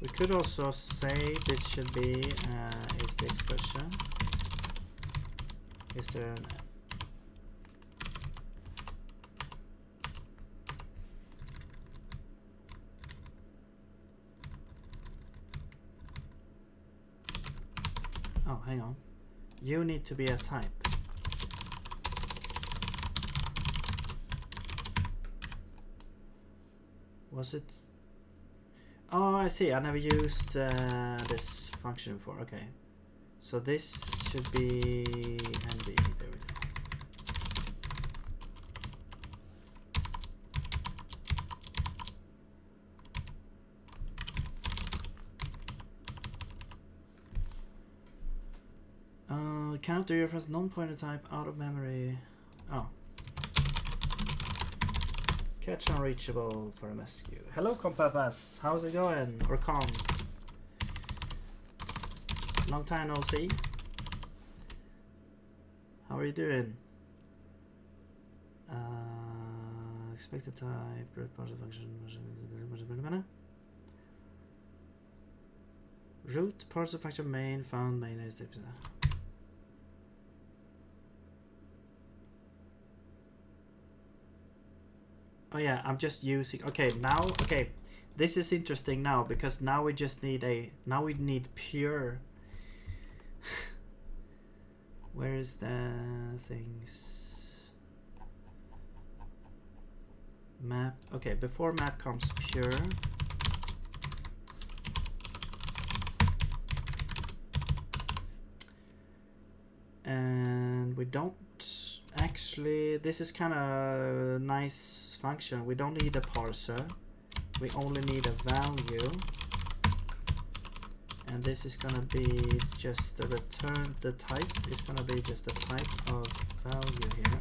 We could also say this should be is the expression. Is there an oh, hang on. You need to be a type. Was it? Oh, I see. I never used this function before. Okay. So this should be NB. There we go. Cannot do reference non-pointer type out of memory. Oh. Catch unreachable for a rescue. Hello, Compapas. How's it going? Or Com? Long time no see. How are you doing? Expected type, root parser function. Root parser function main found main is. Oh yeah, I'm just using. Okay, now okay, this is interesting now because now we just need a. Now we need pure. Where is the things? Map. Okay, before map comes pure. And we don't actually. This is kind of a nice function. We don't need a parser. We only need a value. And this is gonna be just the return. The type is gonna be just the type of value here.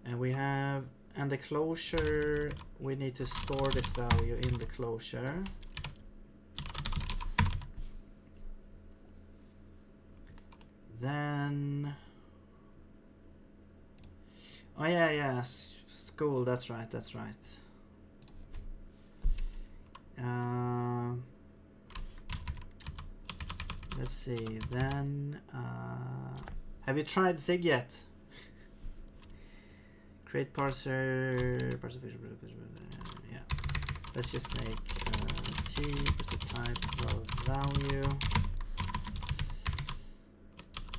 And we have, and the closure, we need to store this value in the closure. Then, oh yeah, school, that's right. Let's see, then, have you tried Zig yet? Create parser, yeah. Let's just make t is the type of value.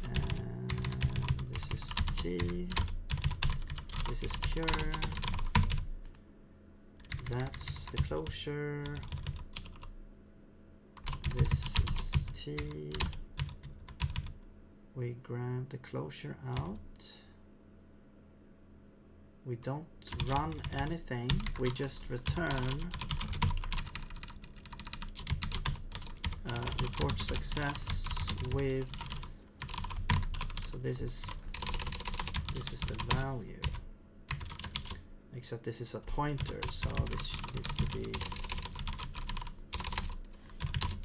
And this is t. This is pure. That's the closure. This is t. We grab the closure out. We don't run anything, we just return report success with, so this is the value, except this is a pointer, so this needs to be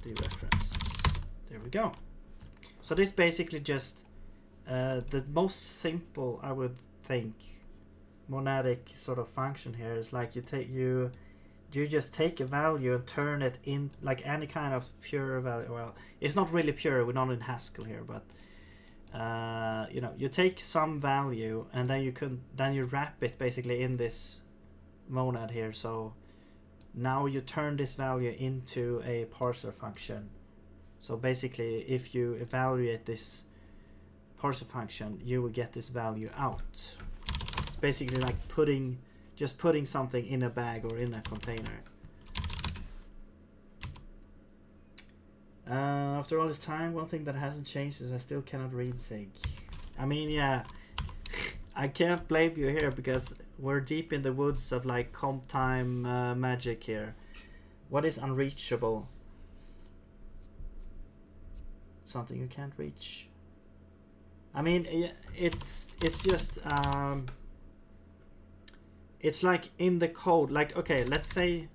dereferenced. There we go. So this basically just the most simple, I would think, monadic sort of function here is like you just take a value and turn it in like any kind of pure value. Well, it's not really pure, we're not in Haskell here, but you know, you take some value and then you wrap it basically in this monad here. So now you turn this value into a parser function. So basically if you evaluate this parser function, you will get this value out. Basically like just putting something in a bag or in a container. After all this time, one thing that hasn't changed is I still cannot read Zig. I mean, yeah, I can't blame you here because we're deep in the woods of like comp time magic here. What is unreachable? Something you can't reach. I mean, it's just it's like in the code, like, okay, let's say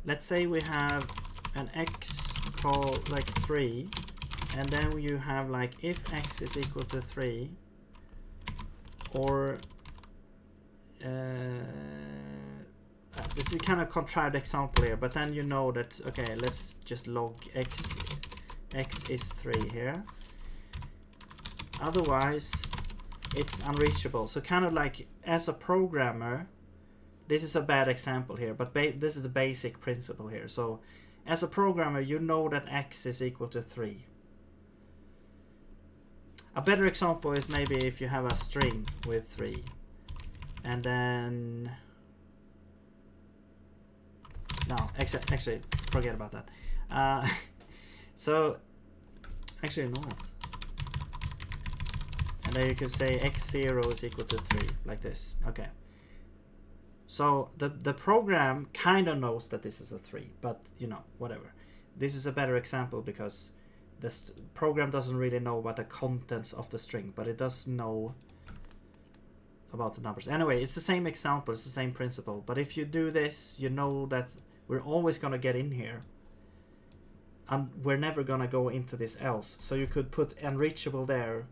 we have an x called like 3, and then you have like if x is equal to 3, or it's a kind of contrived example here, but then you know that, okay, let's just log x is 3 here, otherwise it's unreachable. So kind of like as a programmer, this is a bad example here, but this is the basic principle here. So as a programmer, you know that x is equal to 3. A better example is maybe if you have a string with 3, and then no, actually forget about that. So actually no. And then you can say x0 is equal to 3, like this. Okay. So the program kind of knows that this is a 3, but you know, whatever. This is a better example because this program doesn't really know about the contents of the string, but it does know about the numbers. Anyway, it's the same example, it's the same principle. But if you do this, you know that we're always going to get in here. And we're never going to go into this else. So you could put unreachable there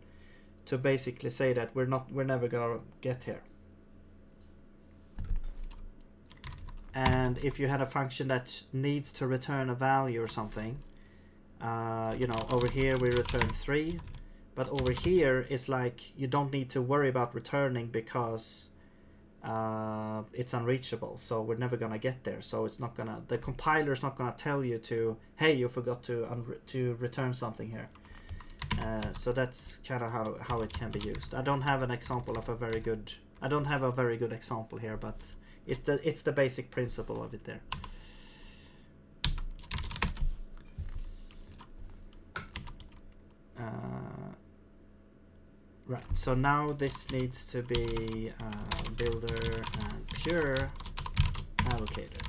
to basically say that we're never going to get here. And if you had a function that needs to return a value or something, you know, over here we return 3, but over here it's like you don't need to worry about returning because it's unreachable, so we're never gonna get there. So it's not gonna, the compiler's not gonna tell you to, hey, you forgot to return something here. So that's kind of how it can be used. I don't have an example of a very good, I don't have a very good example here, but it's the basic principle of it there. Right, so now this needs to be builder and pure allocator.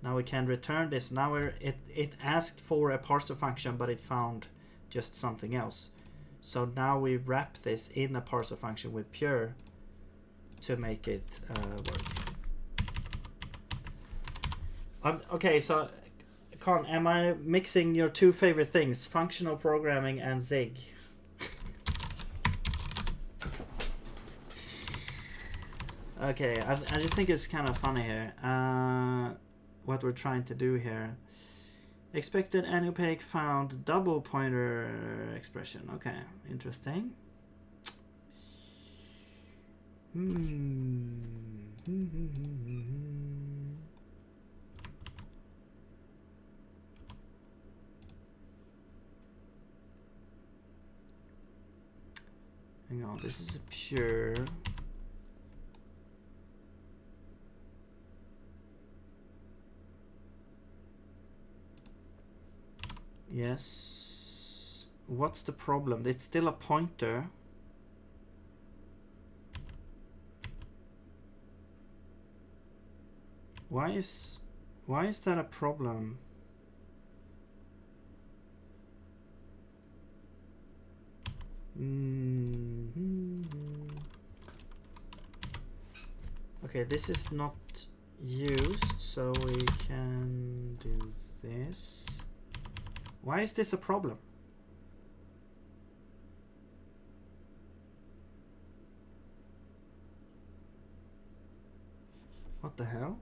Now we can return this. Now it asked for a parser function, but it found just something else. So now we wrap this in a parser function with pure to make it work. Okay, so Con, am I mixing your two favorite things, functional programming and Zig? Okay, I just think it's kind of funny here. What we're trying to do here. Expected and opaque found double pointer expression. Okay, interesting. Hang on, this is a pure. Yes. What's the problem? It's still a pointer. Why is that a problem? Okay, this is not used, so we can do this. Why is this a problem? What the hell?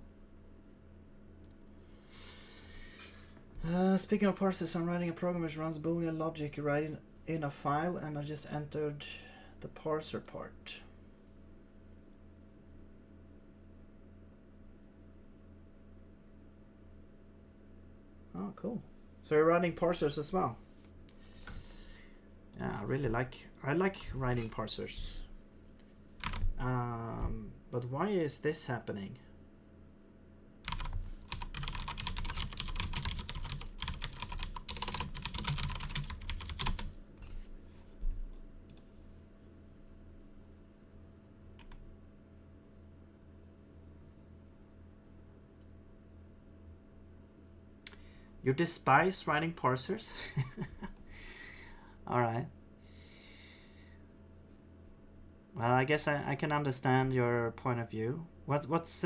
Speaking of parsers, I'm writing a program which runs Boolean logic right in a file, and I just entered the parser part. Oh, cool. So you're writing parsers as well. Yeah, I like writing parsers. But why is this happening? You despise writing parsers? All right. Well, I guess I can understand your point of view. What's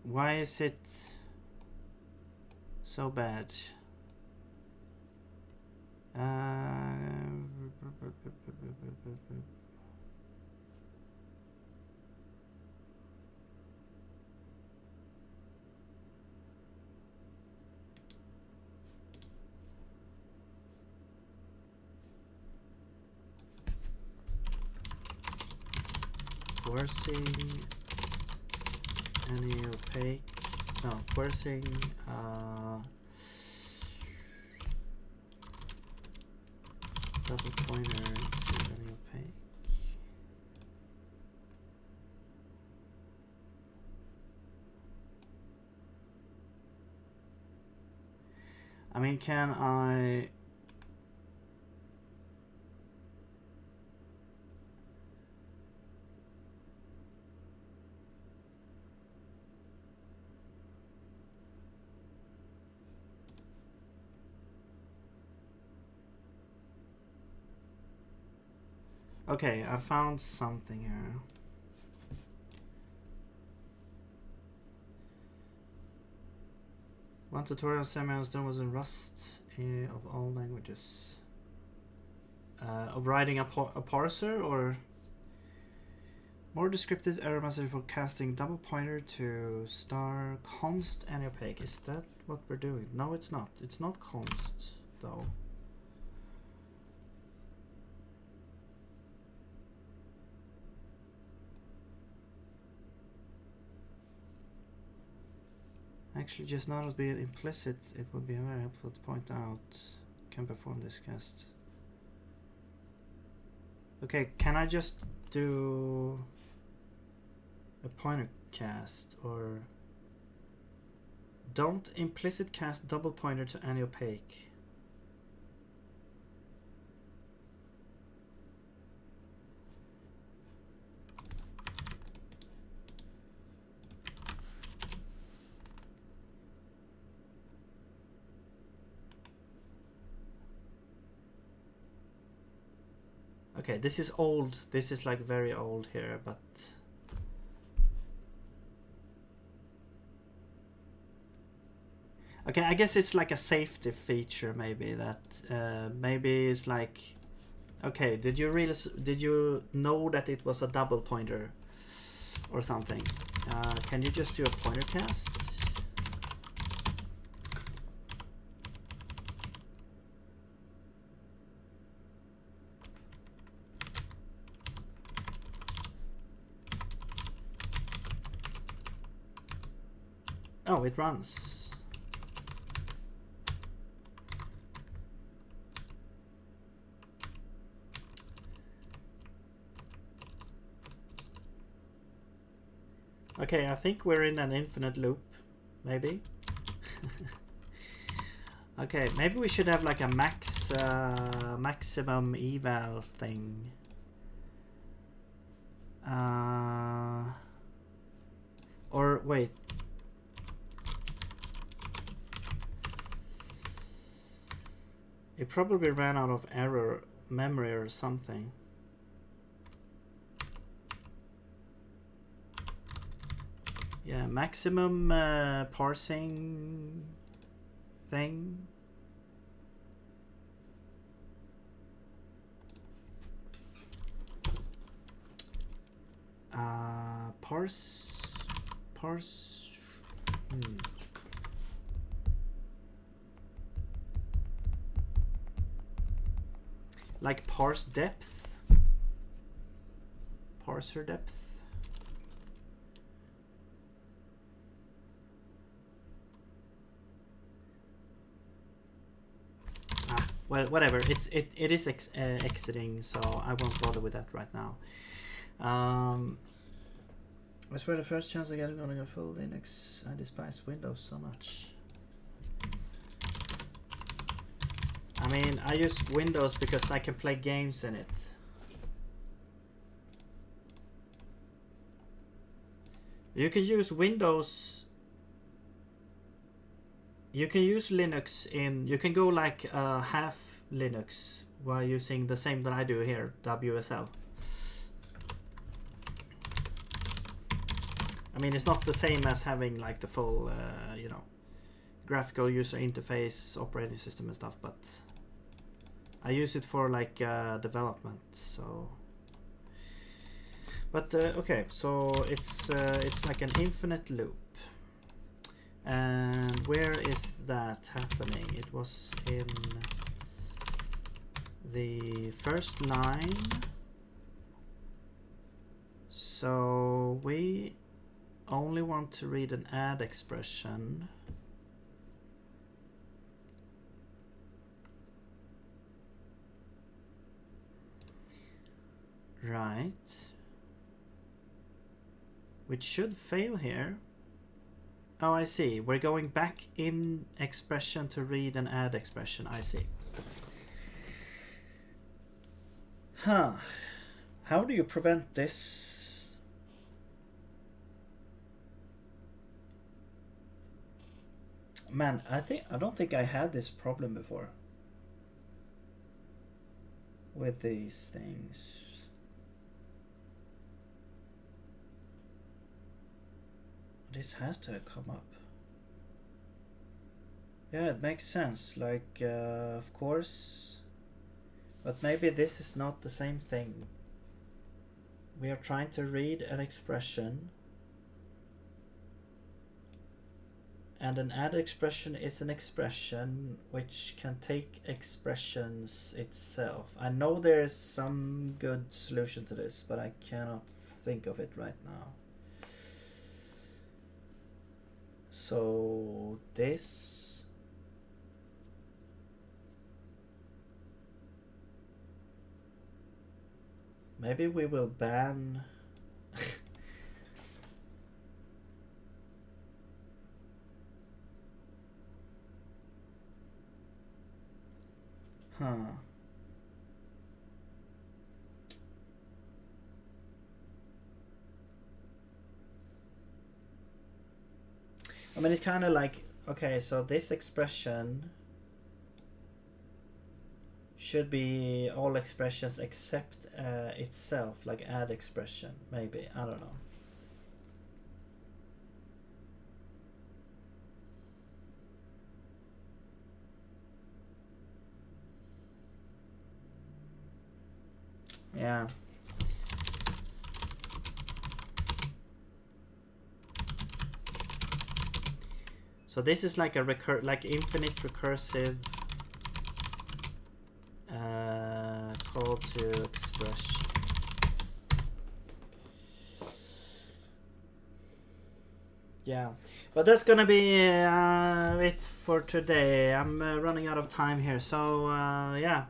why is it so bad? Parsing any opaque, no, parsing double pointer to any opaque. I mean, can I Okay, I found something here. One tutorial semi-milestone was in Rust of all languages. Of writing a parser, or more descriptive error message for casting double pointer to star const and opaque. Is that what we're doing? No, it's not. It's not const though. Actually, just not being implicit, it would be very helpful to point out can perform this cast. Okay, can I just do a pointer cast, or don't implicit cast double pointer to any opaque? Okay, this is old. This is like very old here, but okay, I guess it's like a safety feature, maybe that maybe it's like, okay, did you know that it was a double pointer or something? Can you just do a pointer cast? Oh, it runs. Okay, I think we're in an infinite loop, maybe. Okay, maybe we should have like a maximum eval thing. Or wait. It probably ran out of error memory or something. Yeah, maximum parsing thing. Parse. Like parse depth, parser depth. Well, whatever. It is exiting, so I won't bother with that right now. I swear the first chance I get it on a full Linux. I despise Windows so much. I mean, I use Windows because I can play games in it. You can use Windows. You can use Linux in. You can go like half Linux while using the same that I do here, WSL. I mean, it's not the same as having like the full, you know, graphical user interface, operating system and stuff, but I use it for like development. So, but okay, so it's like an infinite loop. And where is that happening? It was in the first line. So we only want to read an add expression. Right. Which should fail here. Oh, I see. We're going back in expression to read an add expression. I see. Huh. How do you prevent this? Man, I don't think I had this problem before with these things. this has to come up. Yeah, it makes sense. Like, of course. But maybe this is not the same thing. We are trying to read an expression. And an add expression is an expression which can take expressions itself. I know there's some good solution to this, but I cannot think of it right now. So this maybe we will ban huh. I mean, it's kind of like, okay, so this expression should be all expressions except itself, like add expression, maybe. I don't know. Yeah. So this is like a like infinite recursive call to expression. Yeah, but that's gonna be it for today. I'm running out of time here, so yeah.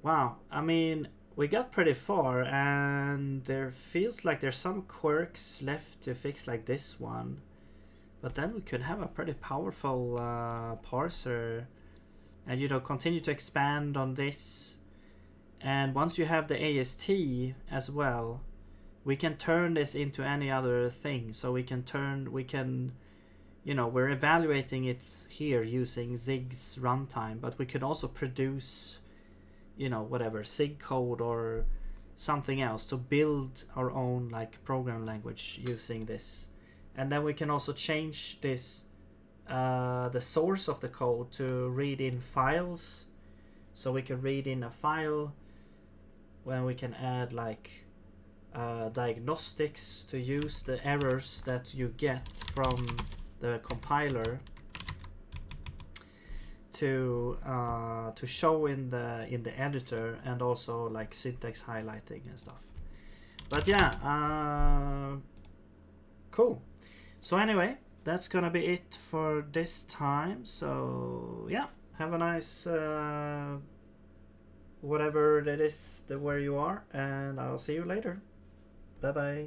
Wow, I mean, we got pretty far, and there feels like there's some quirks left to fix, like this one. But then we could have a pretty powerful parser, and you know, continue to expand on this. And once you have the AST as well, we can turn this into any other thing. So we can, you know, we're evaluating it here using Zig's runtime, but we could also produce, you know, whatever, Zig code or something else to build our own like program language using this. And then we can also change this, the source of the code to read in files. So we can read in a file when we can add like diagnostics to use the errors that you get from the compiler to show in the editor, and also like syntax highlighting and stuff. But yeah, cool. So anyway, that's gonna be it for this time. So yeah, have a nice whatever that is where you are, and I'll see you later. Bye bye.